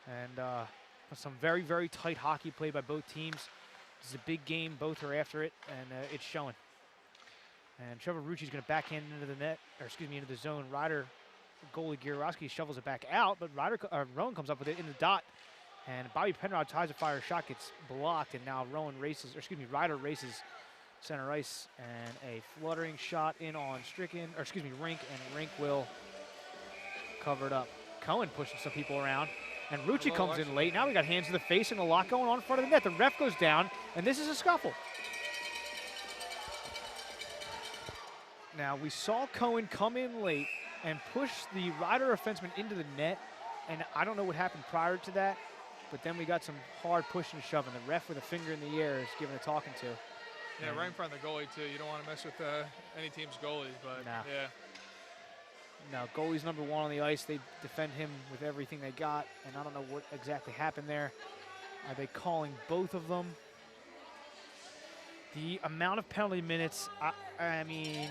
And some very, very tight hockey played by both teams. This is a big game. Both are after it, and it's showing. And Trevor Rucci's going to backhand into the net, or into the zone. Ryder, goalie Gierowski shovels it back out, but Rowan comes up with it in the dot. And Bobby Penrod tries to fire a shot, gets blocked, and now Ryder races center ice, and a fluttering shot in on Rink, and Rink will cover it up. Cohen pushing some people around, and Rucci comes in late. Now we got hands to the face and a lot going on in front of the net. The ref goes down, and this is a scuffle. Now we saw Cohen come in late and push the Ryder offenseman into the net, and I don't know what happened prior to that, but then we got some hard pushing and shoving. The ref with a finger in the air is giving a talking to. Yeah, right in front of the goalie, too. You don't want to mess with any team's goalie, but yeah. No, goalie's number one on the ice. They defend him with everything they got, and I don't know what exactly happened there. Are they calling both of them? The amount of penalty minutes, I mean,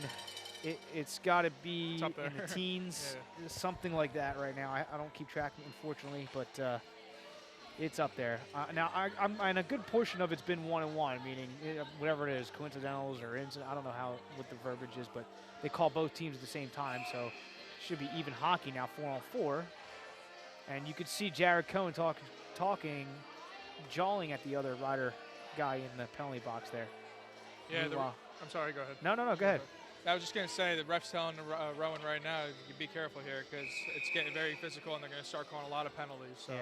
it's got to be in the teens, something like that right now. I don't keep track, unfortunately, but it's up there. Now, and a good portion of it's been 1-1, meaning whatever it is, coincidentals or incident. I don't know what the verbiage is, but they call both teams at the same time, so it should be even hockey now, 4-on-4. And you could see Jared Cohen jawing at the other Ryder guy in the penalty box there. Yeah, I'm sorry, go ahead. No, go ahead. I was just going to say, the ref's telling Rowan right now, be careful here, because it's getting very physical, and they're going to start calling a lot of penalties. So.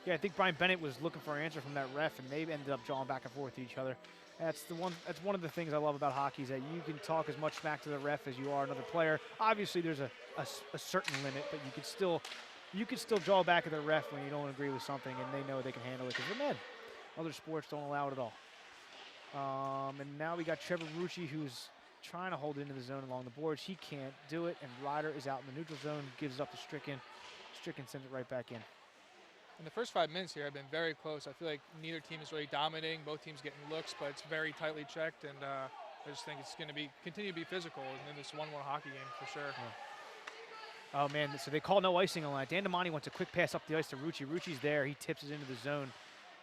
Yeah, I think Brian Bennett was looking for an answer from that ref, and they ended up jawing back and forth to each other. That's one of the things I love about hockey, is that you can talk as much smack to the ref as you are another player. Obviously, there's a certain limit, but you can still jaw back at the ref when you don't agree with something, and they know they can handle it because they're men. Other sports don't allow it at all. And now we got Trevor Rucci, who's trying to hold into the zone along the boards. He can't do it, and Ryder is out in the neutral zone, gives up to Stricken. Stricken sends it right back in. And the first 5 minutes here have been very close. I feel like neither team is really dominating. Both teams getting looks, but it's very tightly checked, and I just think it's going to continue to be physical in this 1-1 hockey game for sure. Yeah. Oh, man, so they call no icing on that. Dan Damani wants a quick pass up the ice to Rucci. Rucci's there. He tips it into the zone.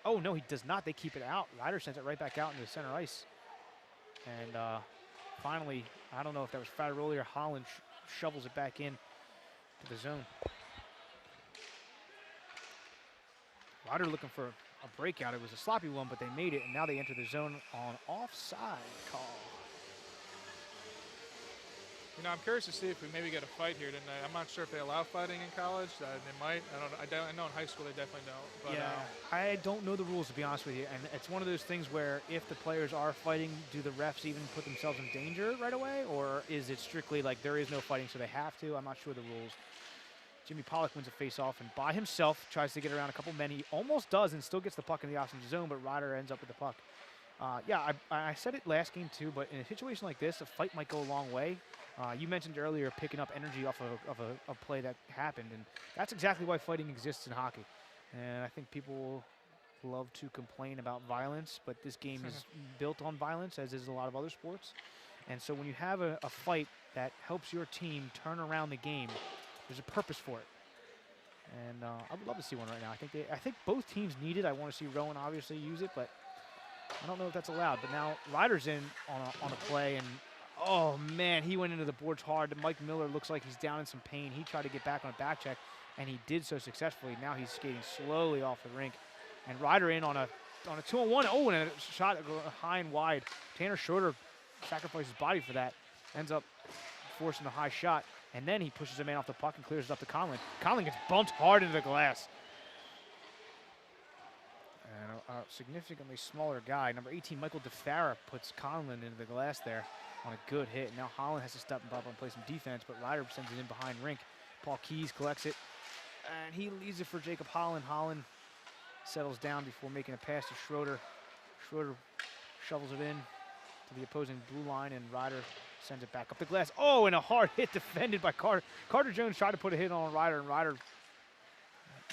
Oh, no, he does not. They keep it out. Ryder sends it right back out into the center ice. And finally, I don't know if that was Frateroli or Holland, shovels it back in to the zone. Ryder looking for a breakout. It was a sloppy one, but they made it, and now they enter the zone on offside call. You know, I'm curious to see if we maybe get a fight here tonight. I'm not sure if they allow fighting in college. They might. I know in high school they definitely don't. But, yeah, I don't know the rules, to be honest with you. And it's one of those things where if the players are fighting, do the refs even put themselves in danger right away? Or is it strictly like there is no fighting, so they have to? I'm not sure the rules. Jimmy Pollock wins a face-off and by himself tries to get around a couple men. He almost does and still gets the puck in the offensive zone, but Ryder ends up with the puck. Yeah, I said it last game too, but in a situation like this, a fight might go a long way. You mentioned earlier picking up energy off of a play that happened, and that's exactly why fighting exists in hockey. And I think people love to complain about violence, but this game is built on violence, as is a lot of other sports. And so when you have a fight that helps your team turn around the game, there's a purpose for it. And I would love to see one right now. I think both teams need it. I want to see Rowan obviously use it, but I don't know if that's allowed. But now Ryder's in on a play, and oh man, he went into the boards hard. Mike Miller looks like he's down in some pain. He tried to get back on a back check, and he did so successfully. Now he's skating slowly off the rink, and Ryder in on a 2-on-1. Oh, and a shot high and wide. Tanner Schroeder sacrifices his body for that. Ends up forcing a high shot, and then he pushes a man off the puck and clears it up to Conlon. Conlon gets bumped hard into the glass. And a significantly smaller guy, number 18, Michael DeFara, puts Conlon into the glass there on a good hit. Now Holland has to step up and play some defense, but Ryder sends it in behind rink. Paul Keyes collects it, and he leaves it for Jacob Holland. Holland settles down before making a pass to Schroeder. Schroeder shovels it in to the opposing blue line, and Ryder sends it back up the glass. Oh, and a hard hit defended by Carter. Carter Jones tried to put a hit on Ryder, and Ryder,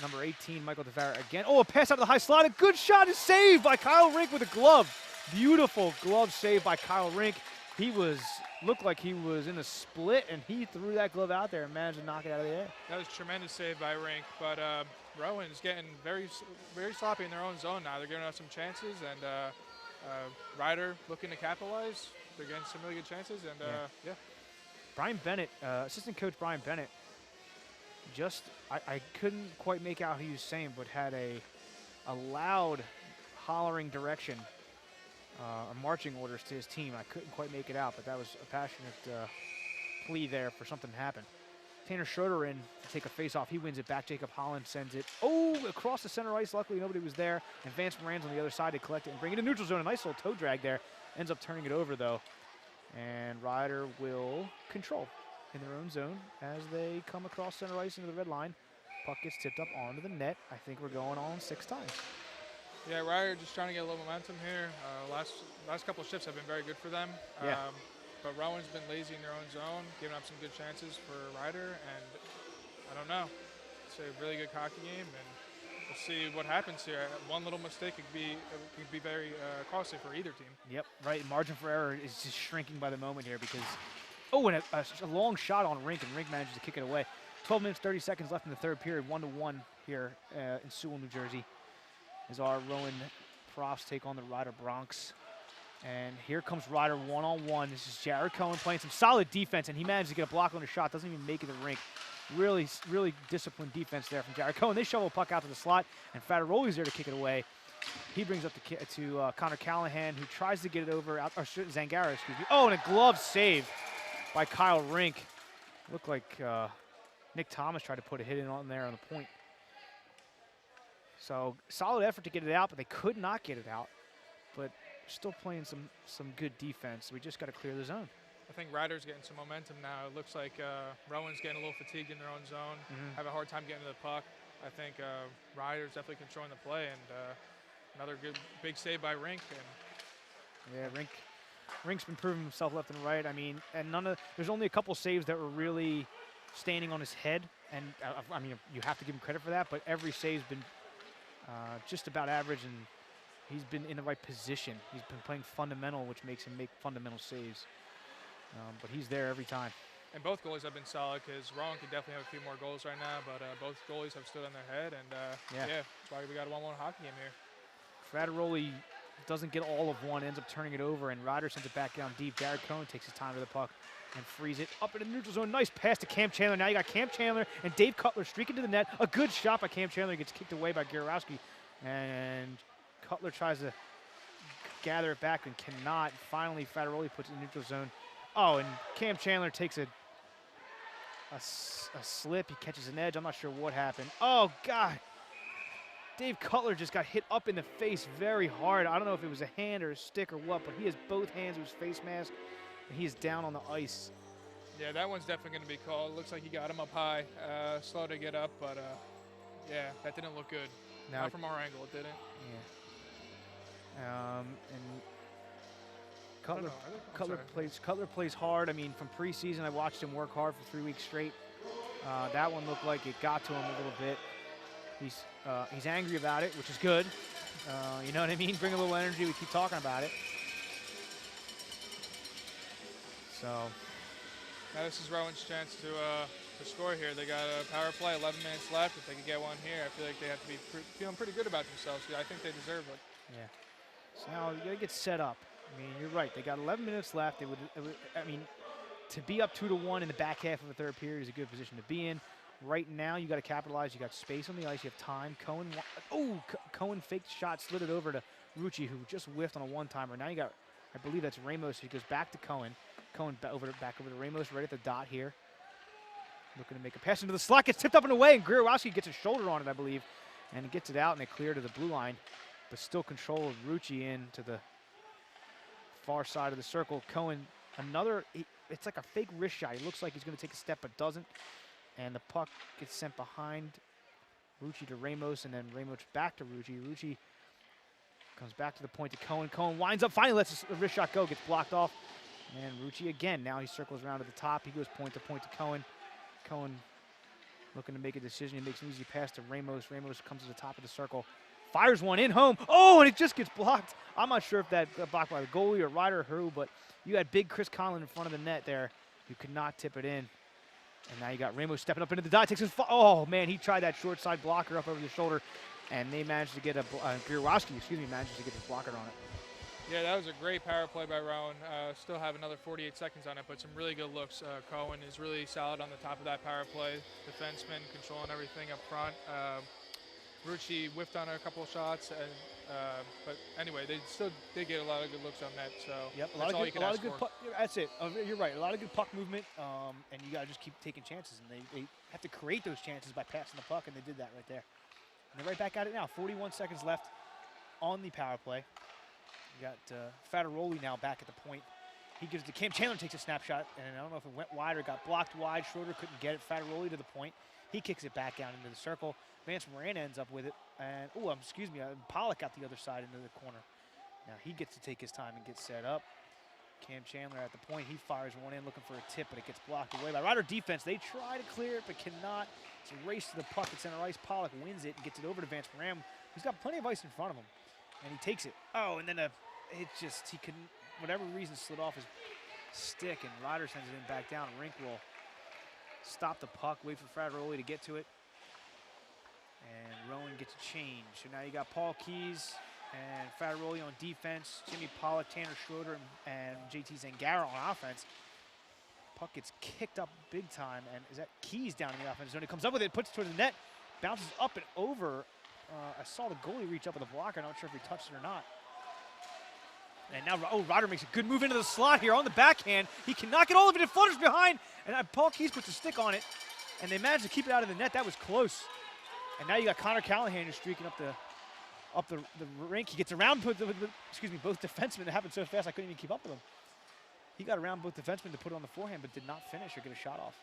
number 18, Michael DeFara again. Oh, a pass out of the high slot. A good shot is saved by Kyle Rink with a glove. Beautiful glove save by Kyle Rink. He looked like he was in a split, and he threw that glove out there and managed to knock it out of the air. That was a tremendous save by Rink, but Rowan is getting very sloppy in their own zone now. They're giving us some chances, and Ryder looking to capitalize. They're getting some really good chances, and yeah. Brian Bennett, assistant coach Brian Bennett, I couldn't quite make out who he was saying, but had a loud hollering direction, marching orders to his team. I couldn't quite make it out, but that was a passionate plea there for something to happen. Tanner Schroeder in to take a face-off. He wins it back. Jacob Holland sends it, across the center ice. Luckily, nobody was there. And Vance Moran's on the other side to collect it and bring it to neutral zone. A nice little toe drag there. Ends up turning it over, though. And Ryder will control in their own zone as they come across center ice into the red line. Puck gets tipped up onto the net. I think we're going on 6 times. Yeah, Ryder just trying to get a little momentum here. Last couple of shifts have been very good for them. Yeah. But Rowan's been lazy in their own zone, giving up some good chances for Ryder, and I don't know. It's a really good hockey game, and we'll see what happens here. One little mistake could be very costly for either team. Yep, right. Margin for error is just shrinking by the moment here because, and a long shot on Rink, and Rink manages to kick it away. 12 minutes, 30 seconds left in the third period, 1-1 here in Sewell, New Jersey, as our Rowan Profs take on the Ryder Bronx. And here comes Ryder one-on-one. This is Jared Cohen playing some solid defense, and he managed to get a block on a shot. Doesn't even make it to the rink. Really, really disciplined defense there from Jared Cohen. They shovel a puck out to the slot, and Fattaroli's there to kick it away. He brings up to Connor Callahan, who tries to get it over, or Zangara, excuse me. Oh, and a glove save by Kyle Rink. Looked like Nick Thomas tried to put a hit in on there on the point. So solid effort to get it out, but they could not get it out. But still playing some good defense. We just got to clear the zone. I think Ryder's getting some momentum now. It looks like Rowan's getting a little fatigued in their own zone, have a hard time getting to the puck. I think Ryder's definitely controlling the play, and another good big save by Rink. And yeah, Rink's been proving himself left and right. I mean, and there's only a couple saves that were really standing on his head, and I mean, you have to give him credit for that, but every save's been just about average, and he's been in the right position. He's been playing fundamental, which makes him make fundamental saves. But he's there every time. And both goalies have been solid because Rowan could definitely have a few more goals right now, but both goalies have stood on their head, and yeah, that's why we got a 1-1 hockey game here. Fattaroli doesn't get all of one, ends up turning it over, and Ryder sends it back down deep. Jared Cohen takes his time to the puck and frees it up in the neutral zone. Nice pass to Cam Chandler. Now you got Cam Chandler and Dave Cutler streaking to the net. A good shot by Cam Chandler. Gets kicked away by Gierowski, and Cutler tries to gather it back and cannot. Finally, Fattaroli puts it in the neutral zone. Oh, and Cam Chandler takes a slip. He catches an edge. I'm not sure what happened. Oh, God. Dave Cutler just got hit up in the face very hard. I don't know if it was a hand or a stick or what, but he has both hands of his face mask, and he is down on the ice. Yeah, that one's definitely going to be called. Looks like he got him up high, slow to get up, but yeah, that didn't look good. Now, not from our angle, it didn't. Yeah. And Cutler sorry. Cutler plays hard. I mean, from preseason, I watched him work hard for 3 weeks straight. That one looked like it got to him a little bit. He's angry about it, which is good. You know what I mean? Bring a little energy. We keep talking about it. So now this is Rowan's chance to score here. They got a power play, 11 minutes left. If they could get one here, I feel like they have to be feeling pretty good about themselves. I think they deserve it. Yeah. So now you gotta get set up. I mean, you're right. They got 11 minutes left. I mean, to be up 2-1 in the back half of the third period is a good position to be in. Right now, you got to capitalize. You got space on the ice. You have time. Cohen faked shot, slid it over to Rucci, who just whiffed on a one-timer. Now you got, I believe that's Ramos. He goes back to Cohen. Cohen back over to Ramos, right at the dot here. Looking to make a pass into the slot. Gets tipped up and away, and Grierowski gets a shoulder on it, I believe, and gets it out, and they clear to the blue line, but still control of Rucci in to the far side of the circle. Cohen, it's like a fake wrist shot. He looks like he's going to take a step, but doesn't. And the puck gets sent behind Rucci to Ramos, and then Ramos back to Rucci. Rucci comes back to the point to Cohen. Cohen winds up, finally lets the wrist shot go, gets blocked off. And Rucci again, now he circles around to the top. He goes point to Cohen. Cohen looking to make a decision. He makes an easy pass to Ramos. Ramos comes to the top of the circle, fires one in home. Oh, and it just gets blocked. I'm not sure if that got blocked by the goalie or Ryder or who, but you had big Chris Conlon in front of the net there. You could not tip it in. And now you got Ramos stepping up into the dot. Takes his oh, man, he tried that short side blocker up over the shoulder, and they managed to get Grierowski, manages to get his blocker on it. Yeah, that was a great power play by Rowan. Still have another 48 seconds on it, but some really good looks. Cohen is really solid on the top of that power play. Defenseman controlling everything up front. Rucci whiffed on a couple of shots, but anyway, they still did get a lot of good looks on that. So yep, that's all you can ask for. That's it. You're right. A lot of good puck movement, and you gotta just keep taking chances. And they have to create those chances by passing the puck, and they did that right there. And they're right back at it now. 41 seconds left on the power play. You got Fattaroli now back at the point. He gives it to Cam Chandler, takes a snapshot, and I don't know if it went wide or got blocked wide. Schroeder couldn't get it. Fattaroli to the point. He kicks it back down into the circle. Vance Moran ends up with it, and Pollock got the other side into the corner. Now he gets to take his time and get set up. Cam Chandler at the point, he fires one in looking for a tip, but it gets blocked away by Ryder defense. They try to clear it, but cannot. It's a race to the puck at center ice. Pollock wins it and gets it over to Vance Moran, who's got plenty of ice in front of him, and he takes it. Oh, and then he couldn't, whatever reason, slid off his stick, and Ryder sends it in back down. Rink roll. Stop the puck, wait for Fattaroli to get to it. And Rowan gets a change. So now you got Paul Keys and Fattaroli on defense, Jimmy Pollock, Tanner Schroeder, and JT Zangara on offense. Puck gets kicked up big time, and is that Keys down in the offense zone? He comes up with it, puts it towards the net, bounces up and over. I saw the goalie reach up with a blocker. I'm not sure if he touched it or not. And now, Ryder makes a good move into the slot here on the backhand. He cannot get all of it. It flutters behind, and Paul Keys puts a stick on it, and they managed to keep it out of the net. That was close. And now you got Connor Callahan who's streaking up the rink. He gets around both defensemen. It happened so fast I couldn't even keep up with him. He got around both defensemen to put it on the forehand, but did not finish or get a shot off.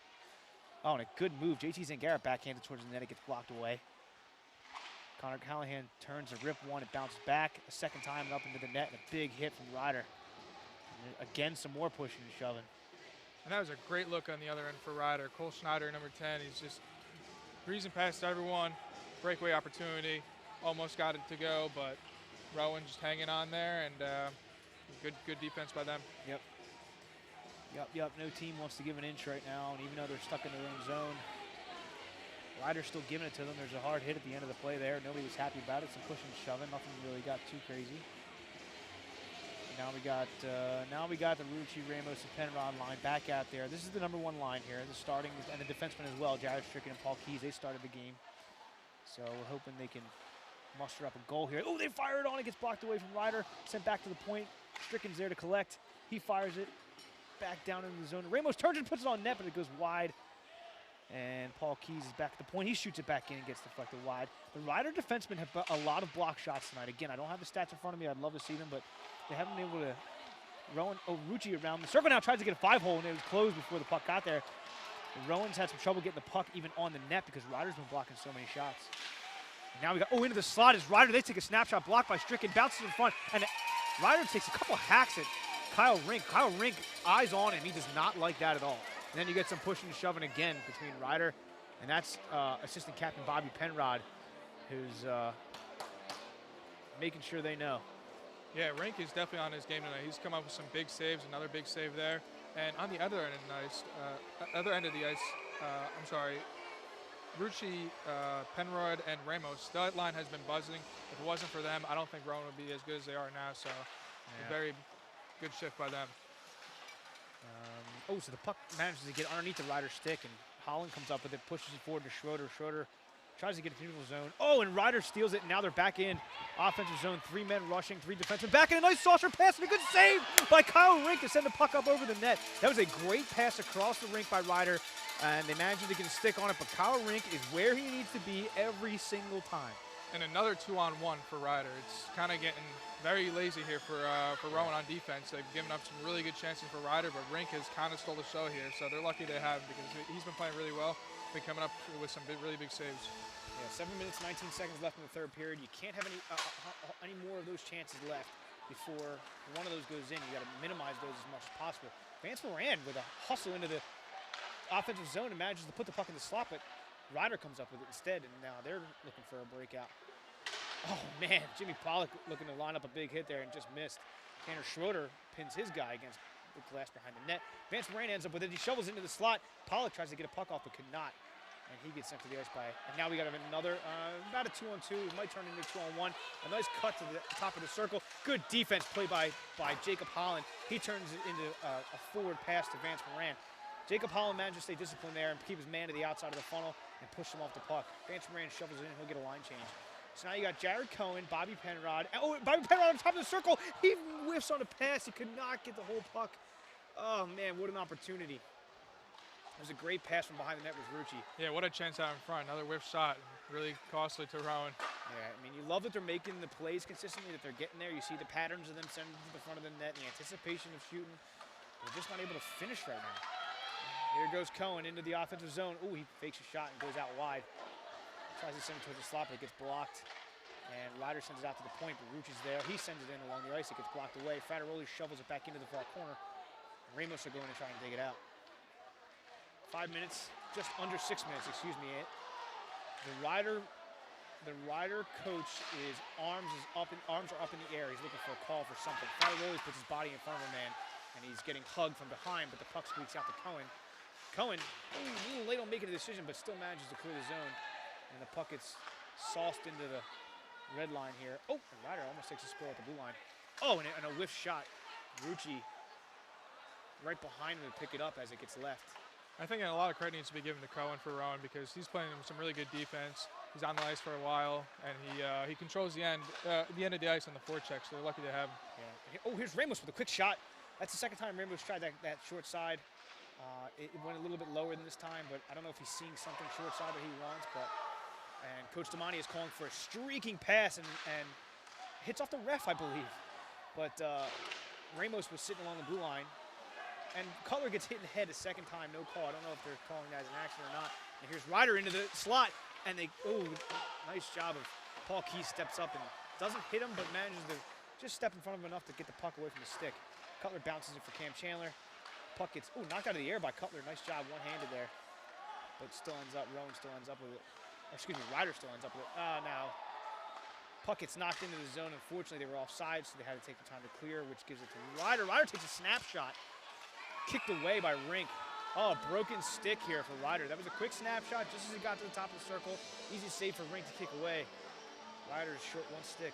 Oh, and a good move. JT Zangara backhanded towards the net. It gets blocked away. Connor Callahan turns a rip one. It bounces back a second time and up into the net. And a big hit from Ryder. And again, some more pushing and shoving. And that was a great look on the other end for Ryder. Cole Schneider, number 10, he's just breezing past everyone. Breakaway opportunity. Almost got it to go, but Rowan just hanging on there, and good defense by them. Yep. No team wants to give an inch right now, and even though they're stuck in their own zone, Ryder's still giving it to them. There's a hard hit at the end of the play there. Nobody was happy about it. Some pushing and shoving. Nothing really got too crazy. Now we got the Rucci, Ramos, and Penrod line back out there. This is the number 1 line here. The starting and the defensemen as well. Jared Stricken and Paul Keys. They started the game, so we're hoping they can muster up a goal here. Oh, they fire it on. It gets blocked away from Ryder. Sent back to the point. Stricken's there to collect. He fires it. back down into the zone. Ramos turns and puts it on net, but it goes wide. And Paul Keys is back at the point. He shoots it back in and gets deflected wide. The Rider defensemen have a lot of block shots tonight. Again, I don't have the stats in front of me. I'd love to see them, but they haven't been able to. Rowan Rucci around the circle now tries to get a 5-hole, and it was closed before the puck got there. Rowan's had some trouble getting the puck even on the net because Ryder's been blocking so many shots. And now we got, into the slot is Ryder. They take a snapshot, blocked by Stricken, bounces in front, and Ryder takes a couple hacks at Kyle Rink. Kyle Rink, eyes on him. He does not like that at all. And then you get some pushing and shoving again between Ryder, and that's assistant captain Bobby Penrod, who's making sure they know. Yeah, Rink is definitely on his game tonight. He's come up with some big saves, another big save there. And on the other end of the ice, Rucci, Penrod, and Ramos, that line has been buzzing. If it wasn't for them, I don't think Rowan would be as good as they are now. So a very good shift by them. So the puck manages to get underneath the Ryder stick, and Holland comes up with it, pushes it forward to Schroeder. Schroeder tries to get it neutral zone. Oh, and Ryder steals it, and now they're back in offensive zone. 3 men rushing, 3 defensemen. Back in a nice saucer pass, and a good save by Kyle Rink to send the puck up over the net. That was a great pass across the rink by Ryder, and they managed to get a stick on it, but Kyle Rink is where he needs to be every single time. And another 2-on-1 for Ryder. It's kind of getting very lazy here for Rowan on defense. They've given up some really good chances for Ryder, but Rink has kind of stole the show here, so they're lucky they have him because he's been playing really well, been coming up with some really big saves. Yeah, 7 minutes, 19 seconds left in the third period. You can't have any more of those chances left before one of those goes in. You got to minimize those as much as possible. Vance Moran with a hustle into the offensive zone and manages to put the puck in the slot, but Ryder comes up with it instead, and now they're looking for a breakout. Oh, man, Jimmy Pollock looking to line up a big hit there and just missed. Tanner Schroeder pins his guy against the glass behind the net. Vance Moran ends up with it. He shovels into the slot. Pollock tries to get a puck off, but could not. And he gets sent to the ice by, and now we got another, about a 2-on-2. It might turn into a 2-on-1. A nice cut to the top of the circle. Good defense play by Jacob Holland. He turns it into a forward pass to Vance Moran. Jacob Holland manages to stay disciplined there and keep his man to the outside of the funnel and push him off the puck. Vance Moran shovels it in. He'll get a line change. So now you got Jared Cohen, Bobby Penrod. Oh, Bobby Penrod on top of the circle. He whiffs on a pass. He could not get the whole puck. Oh, man, what an opportunity. It was a great pass from behind the net with Rucci. Yeah, what a chance out in front. Another whiff shot. Really costly to Rowan. Yeah, I mean, you love that they're making the plays consistently, that they're getting there. You see the patterns of them sending to the front of the net, the anticipation of shooting. They're just not able to finish right now. Here goes Cohen into the offensive zone. Oh, he fakes a shot and goes out wide. Tries to send it towards the slot, but it gets blocked. And Ryder sends it out to the point, but Rucci's there. He sends it in along the ice. It gets blocked away. Frateroli shovels it back into the far corner. Ramos are going to try and dig it out. 5 minutes, just under 6 minutes, excuse me. The Ryder coach arms are up in the air. He's looking for a call for something. Frateroli puts his body in front of a man, and he's getting hugged from behind, but the puck squeaks out to Cohen. Cohen, a little late on making a decision, but still manages to clear the zone. And the puck gets sauced into the red line here. Oh, and Ryder almost takes a score at the blue line. Oh, and a whiff shot. Rucci right behind him to pick it up as it gets left. I think a lot of credit needs to be given to Cohen for Rowan because he's playing some really good defense. He's on the ice for a while, and he controls the end of the ice on the forecheck, so they're lucky to have him. Yeah. Oh, here's Ramos with a quick shot. That's the second time Ramos tried that short side. It went a little bit lower than this time, but I don't know if he's seeing something short side that he wants, and Coach Damani is calling for a streaking pass and hits off the ref, I believe. But Ramos was sitting along the blue line, and Cutler gets hit in the head a second time, no call. I don't know if they're calling that as an accident or not. And here's Ryder into the slot, and nice job of Paul Key steps up and doesn't hit him, but manages to just step in front of him enough to get the puck away from the stick. Cutler bounces it for Cam Chandler. Puck gets knocked out of the air by Cutler. Nice job, one-handed there. But Rowan still ends up with it. Ryder still ends up with it. Now, puck gets knocked into the zone. Unfortunately, they were offside, so they had to take the time to clear, which gives it to Ryder. Ryder takes a snapshot. Kicked away by Rink. Oh, broken stick here for Ryder. That was a quick snapshot just as he got to the top of the circle. Easy save for Rink to kick away. Ryder is short one stick.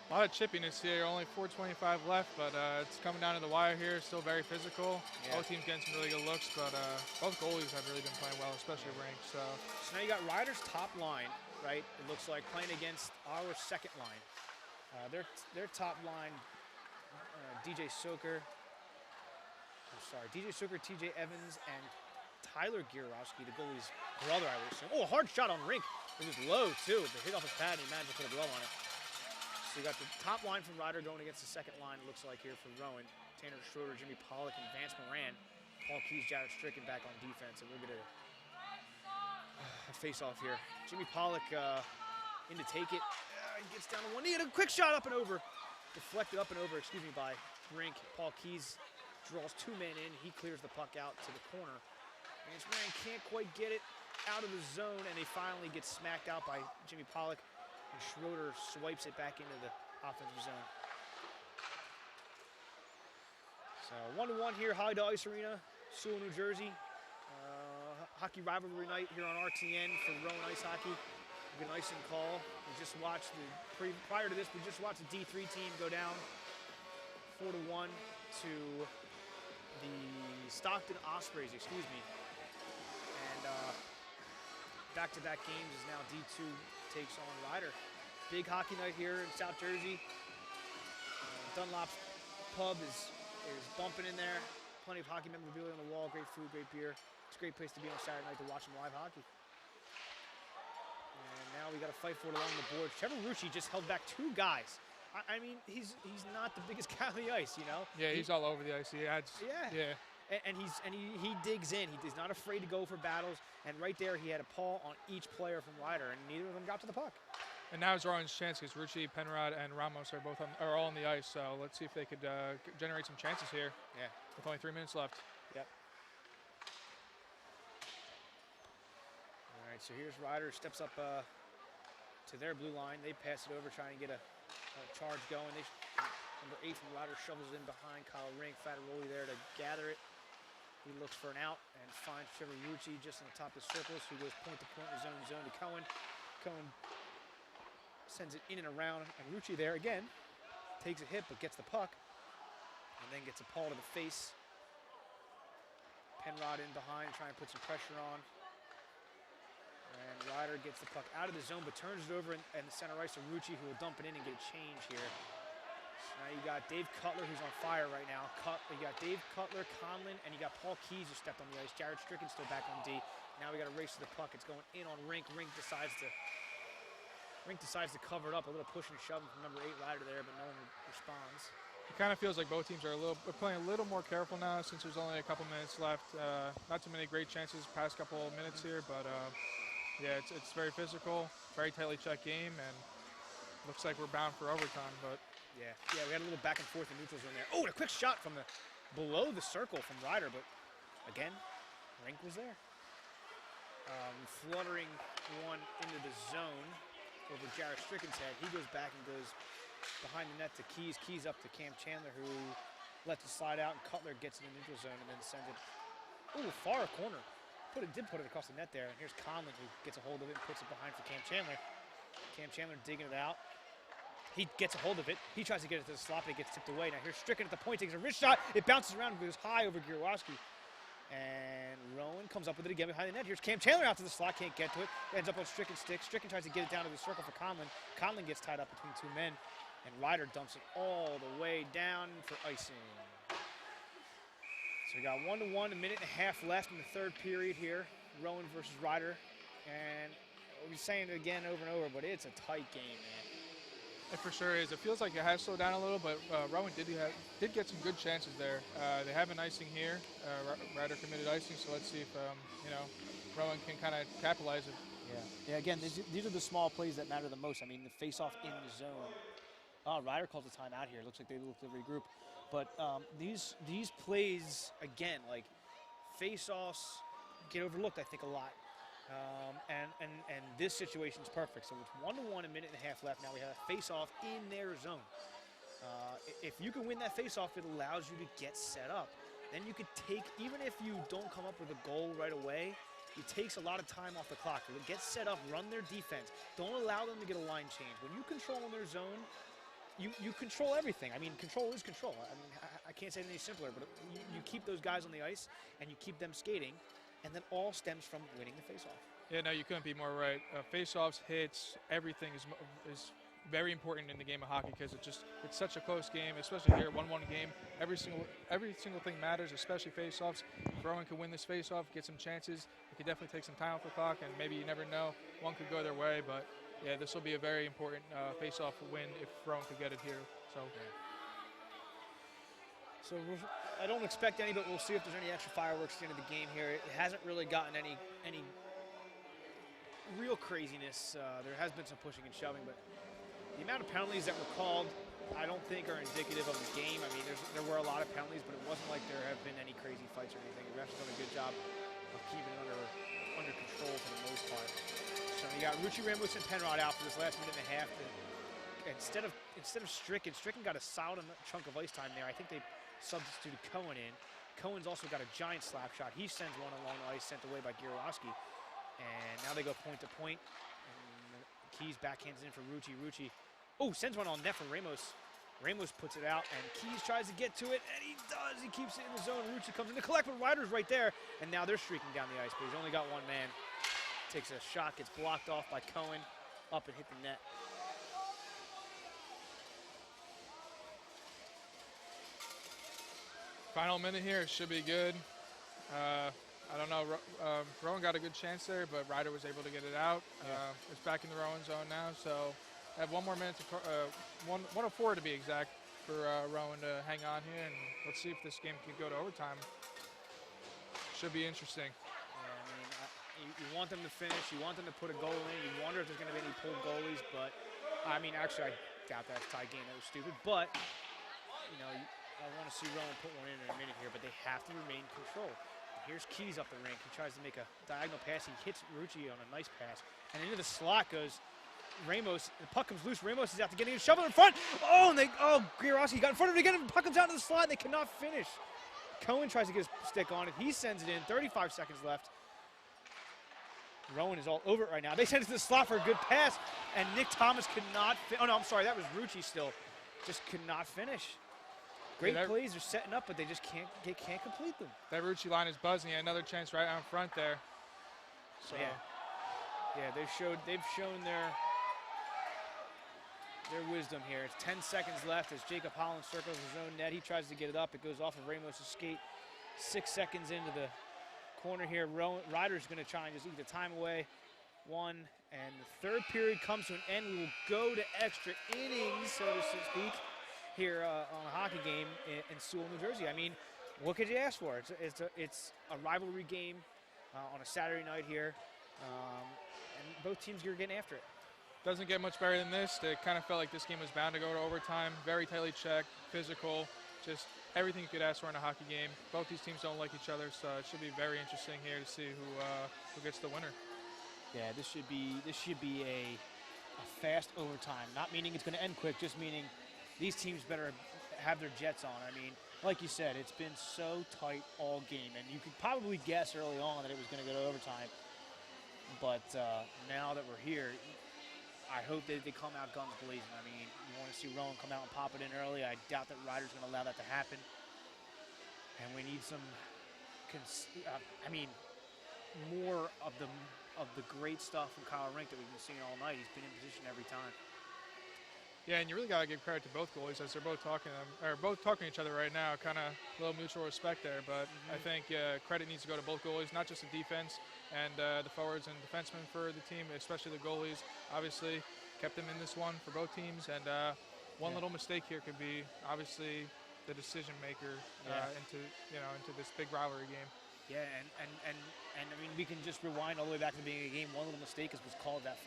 A lot of chippiness here, only 4:25 left, but it's coming down to the wire here, still very physical. Yeah. Both teams getting some really good looks, but both goalies have really been playing well, especially Rink. So now you got Ryder's top line, right? It looks like playing against our second line. Their top line, DJ Soker, I'm sorry, DJ Sugar, TJ Evans, and Tyler Gierowski, the goalie's brother, I would assume. Oh, a hard shot on rink. It was low, too. The hit off his pad, and he managed to put a glove on it. So you got the top line from Ryder going against the second line, it looks like, here for Rowan. Tanner Schroeder, Jimmy Pollock, and Vance Moran. Paul Keys, Jared Stricken back on defense, and we're going to face off here. Jimmy Pollock in to take it. He gets down to one knee, and a quick shot up and over. Deflected up and over, by Rink. Paul Keys draws 2 men in. He clears the puck out to the corner. Vance Moran can't quite get it out of the zone, and they finally get smacked out by Jimmy Pollock. And Schroeder swipes it back into the offensive zone. So 1-1 here, Holly Ice Arena, Sewell, New Jersey. Hockey rivalry night here on RTN for Rowan Ice Hockey. We get an icing call. We just watched prior to this, we just watched the D3 team go down 4-1 to the Stockton Ospreys, And back-to-back games is now D2 takes on Ryder. Big hockey night here in South Jersey. Dunlop's Pub is bumping in there. Plenty of hockey memorabilia on the wall, great food, great beer. It's a great place to be on Saturday night to watch some live hockey. And now we got to fight for it along the board. Trevor Rucci just held back 2 guys. I mean, he's not the biggest guy on the ice, Yeah, he's all over the ice. He adds. Yeah. And he digs in. He's not afraid to go for battles. And right there, he had a paw on each player from Ryder, and neither of them got to the puck. And now is Rowan's chance because Rucci, Penrod, and Ramos are all on the ice. So let's see if they could generate some chances here. Yeah. With only 3 minutes left. Yep. All right, so here's Ryder, steps up to their blue line. They pass it over, trying to get a charge going. Number 8 from Ryder shovels in behind Kyle Rink. Fattaroli there to gather it. He looks for an out and finds Trevor Rucci just on the top of the circles, who goes point to point in zone to Cohen. Cohen sends it in and around, and Rucci there again takes a hit but gets the puck and then gets a paw to the face. Penrod in behind, trying to put some pressure on. And Ryder gets the puck out of the zone but turns it over and the center ice to Rucci, who will dump it in and get a change here. So now you got Dave Cutler, who's on fire right now. You got Dave Cutler, Conlon, and you got Paul Keys, who stepped on the ice. Jared Stricken still back on D. Now we got to race to the puck. It's going in on Rink. Rink decides to cover it up, a little push and shove from number 8 Ryder there, but no one responds. It kind of feels like both teams are playing a little more careful now since there's only a couple minutes left. Not too many great chances past couple of minutes here, but yeah, it's very physical, very tightly checked game, and looks like we're bound for overtime. But yeah, we had a little back and forth in neutral zone there. Oh, and a quick shot from below the circle from Ryder, but again, Rink was there. Fluttering one into the zone over Jared Stricken's head. He goes back and goes behind the net to Keys. Keys up to Cam Chandler, who lets it slide out, and Cutler gets in the neutral zone and then sends it, far corner. Did put it across the net there, and here's Conlon, who gets a hold of it and puts it behind for Cam Chandler. Cam Chandler digging it out. He gets a hold of it. He tries to get it to the slot, but it gets tipped away. Now here's Stricken at the point, takes a wrist shot. It bounces around and goes high over Gierowski. And Rowan comes up with it again behind the net. Here's Cam Chandler out to the slot, can't get to it. Ends up on Stricken's stick. Stricken tries to get it down to the circle for Conlon. Conlon gets tied up between 2 men, and Ryder dumps it all the way down for icing. So we got 1-1, a minute and a half left in the 3rd period here. Rowan versus Ryder. And we'll be saying it again over and over, but it's a tight game, man. it for sure is. It feels like it has slowed down a little, but Rowan did get some good chances there. They have an icing here. Ryder committed icing, so let's see if Rowan can kind of capitalize it. Yeah. Again, these are the small plays that matter the most. I mean, the face-off in the zone. Oh, Ryder calls a timeout here. Looks like they look to regroup. But these plays, again, like face-offs get overlooked, I think, a lot. And this situation is perfect. So it's 1-1, a minute and a half left. Now we have a face-off in their zone. If you can win that face-off, it allows you to get set up. Then you could take, even if you don't come up with a goal right away, it takes a lot of time off the clock. Get set up, run their defense. Don't allow them to get a line change. When you control in their zone, you control everything. I mean, control is control. I mean, I can't say it any simpler, but you keep those guys on the ice and you keep them skating, and then all stems from winning the face-off. Yeah, no, you couldn't be more right. Face-offs, hits, everything is very important in the game of hockey because it's such a close game, especially here, 1-1 game. Every single thing matters, especially face-offs. If Rowan could win this face-off, get some chances, it could definitely take some time off the clock, and maybe you never know, one could go their way. But yeah, this will be a very important face-off win if Rowan could get it here. So. So I don't expect any, but we'll see if there's any extra fireworks at the end of the game here. It hasn't really gotten any real craziness. There has been some pushing and shoving, but the amount of penalties that were called, I don't think are indicative of the game. I mean, there were a lot of penalties, but it wasn't like there have been any crazy fights or anything. The refs have done a good job of keeping it under control for the most part. So you got Rucci, Ramos, and Penrod out for this last minute and a half. Instead of Stricken got a solid chunk of ice time there. I think they substituted Cohen in. Cohen's also got a giant slap shot. He sends one along the ice, sent away by Gierowski. And now they go point to point. And Keys backhands in for Rucci. Rucci, sends one on net for Ramos. Ramos puts it out, and Keys tries to get to it, and he does. He keeps it in the zone. Rucci comes in to collect, but Ryder's right there. And now they're streaking down the ice, but he's only got one man. Takes a shot, gets blocked off by Cohen, up and hit the net. Final minute here, should be good. I don't know, Rowan got a good chance there, but Ryder was able to get it out. Yeah. It's back in the Rowan zone now, so I have one more minute, 1:04 to be exact, for Rowan to hang on here, and let's see if this game can go to overtime. Should be interesting. Yeah, I mean, you want them to finish, you want them to put a goal in, you wonder if there's going to be any pulled goalies, but, I mean, actually, I doubt that's a tie game, that was stupid, but, you know, I want to see Rowan put one in a minute here, but they have to remain in control. Here's Keys up the rink. He tries to make a diagonal pass. He hits Rucci on a nice pass. And into the slot goes Ramos. The puck comes loose. Ramos is out to get it. Shovel in front. Gierowski got in front of it again. The puck comes out to the slot. And they cannot finish. Cohen tries to get his stick on it. He sends it in. 35 seconds left. Rowan is all over it right now. They send it to the slot for a good pass. And Nick Thomas could not Oh, no, I'm sorry. That was Rucci still. Just could not finish. Great plays are setting up, but they just can't complete them. That Rucci line is buzzing. Another chance right out front there. So yeah, they've shown their wisdom here. It's 10 seconds left as Jacob Holland circles his own net. He tries to get it up. It goes off of Ramos' skate. 6 seconds into the corner here. Ryder's going to try and just eat the time away. And the third period comes to an end. We will go to extra innings, so to speak, here on a hockey game in Sewell, New Jersey. I mean, what could you ask for? It's a rivalry game on a Saturday night here, and both teams are getting after it. Doesn't get much better than this. It kind of felt like this game was bound to go to overtime. Very tightly checked, physical, just everything you could ask for in a hockey game. Both these teams don't like each other, so it should be very interesting here to see who gets the winner. Yeah, this should be a fast overtime. Not meaning it's going to end quick, just meaning these teams better have their jets on. I mean, like you said, it's been so tight all game, and you could probably guess early on that it was going to go to overtime. But now that we're here, I hope that they come out guns blazing. I mean, you want to see Rowan come out and pop it in early. I doubt that Ryder's going to allow that to happen. And we need some, more of the great stuff from Kyle Rink that we've been seeing all night. He's been in position every time. Yeah, and you really got to give credit to both goalies as they're both talking to each other right now. Kind of a little mutual respect there, but I think credit needs to go to both goalies, not just the defense and the forwards and defensemen for the team, especially the goalies. Obviously, kept them in this one for both teams, and one little mistake here could be obviously the decision maker into this big rivalry game. Yeah, and I mean, we can just rewind all the way back to the beginning of the game. One little mistake was caused that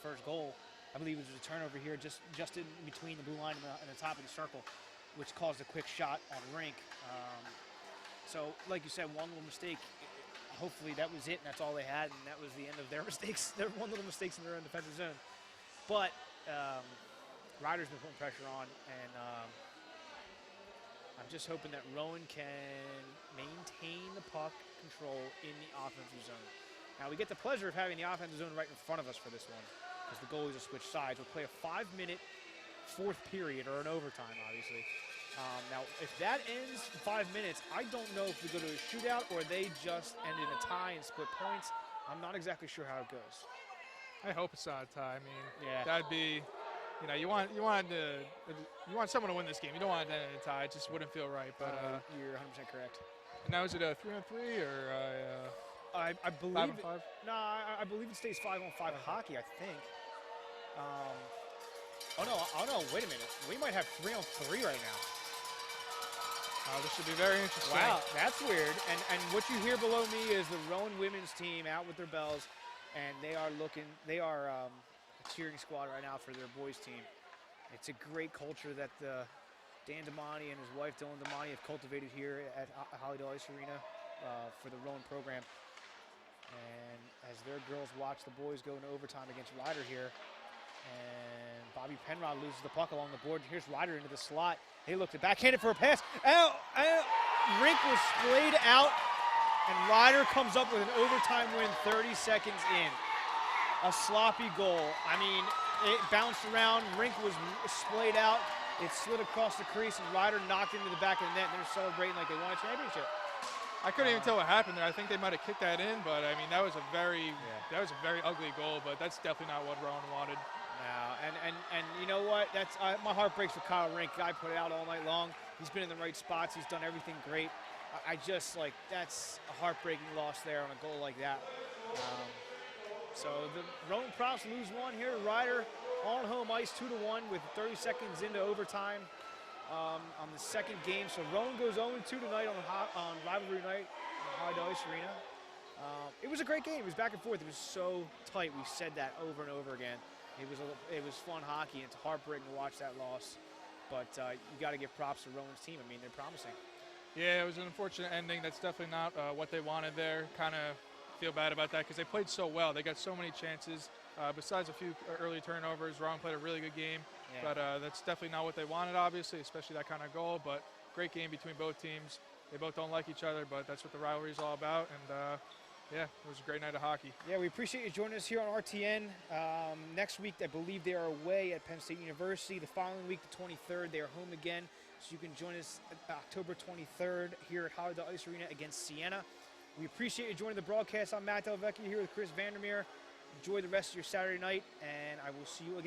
first goal. I believe it was a turnover here, just in between the blue line and the top of the circle, which caused a quick shot at Rink. So, like you said, one little mistake. Hopefully that was it, and that's all they had, and that was the end of their mistakes. Their one little mistakes in their own defensive zone. But Ryder's been putting pressure on, and I'm just hoping that Rowan can maintain the puck control in the offensive zone. Now, we get the pleasure of having the offensive zone right in front of us for this one, because the goalies will switch sides. We'll play a 5-minute fourth period, or an overtime, obviously. Now, if that ends in 5 minutes, I don't know if we go to a shootout or they just end in a tie and split points. I'm not exactly sure how it goes. I hope it's not a tie. I mean, yeah, that'd be you know, you want someone to win this game. You don't want it to end in a tie. It just wouldn't feel right. But You're 100% correct. now is it a 3-on-3 or I believe 5-on-5? No, I believe it stays 5-on-5 hockey. I think. Oh no! Wait a minute. We might have 3-on-3 right now. This should be very interesting. Wow, that's weird. And what you hear below me is the Rowan women's team out with their bells, and they are a cheering squad right now for their boys team. It's a great culture that Dan Damani and his wife Dylan Damani have cultivated here at Hollydale Ice Arena for the Rowan program. And as their girls watch the boys go into overtime against Ryder here, and Bobby Penrod loses the puck along the board. Here's Ryder into the slot. They look to backhand it for a pass. Rink was splayed out, and Ryder comes up with an overtime win 30 seconds in. A sloppy goal. I mean, it bounced around. Rink was splayed out. It slid across the crease, and Ryder knocked into the back of the net, and they're celebrating like they won a championship. I couldn't even tell what happened there. I think they might have kicked that in, but I mean that was a very ugly goal. But that's definitely not what Rowan wanted. No, and you know what? That's my heart breaks for Kyle Rink. Guy put it out all night long. He's been in the right spots. He's done everything great. I just that's a heartbreaking loss there on a goal like that. So the Rowan Props lose one here. Ryder on home ice 2-1 with 30 seconds into overtime on the second game. So Rowan goes 0-2 tonight on rivalry night at Hollydale Ice Arena. It was a great game. It was back and forth. It was so tight. We said that over and over again. It was fun hockey, and it's heartbreaking to watch that loss. But you got to give props to Rowan's team. I mean, they're promising. Yeah, it was an unfortunate ending. That's definitely not what they wanted there. Kind of feel bad about that because they played so well. They got so many chances. Besides a few early turnovers, Rowan played a really good game. Yeah. But that's definitely not what they wanted, obviously, especially that kind of goal. But great game between both teams. They both don't like each other, but that's what the rivalry is all about. And yeah, it was a great night of hockey. Yeah, we appreciate you joining us here on RTN. Next week, I believe they are away at Penn State University. The following week, the 23rd, they are home again. So you can join us October 23rd here at Hollydale Ice Arena against Siena. We appreciate you joining the broadcast. I'm Matt Delvecchio here with Chris Vandermeer. Enjoy the rest of your Saturday night, and I will see you again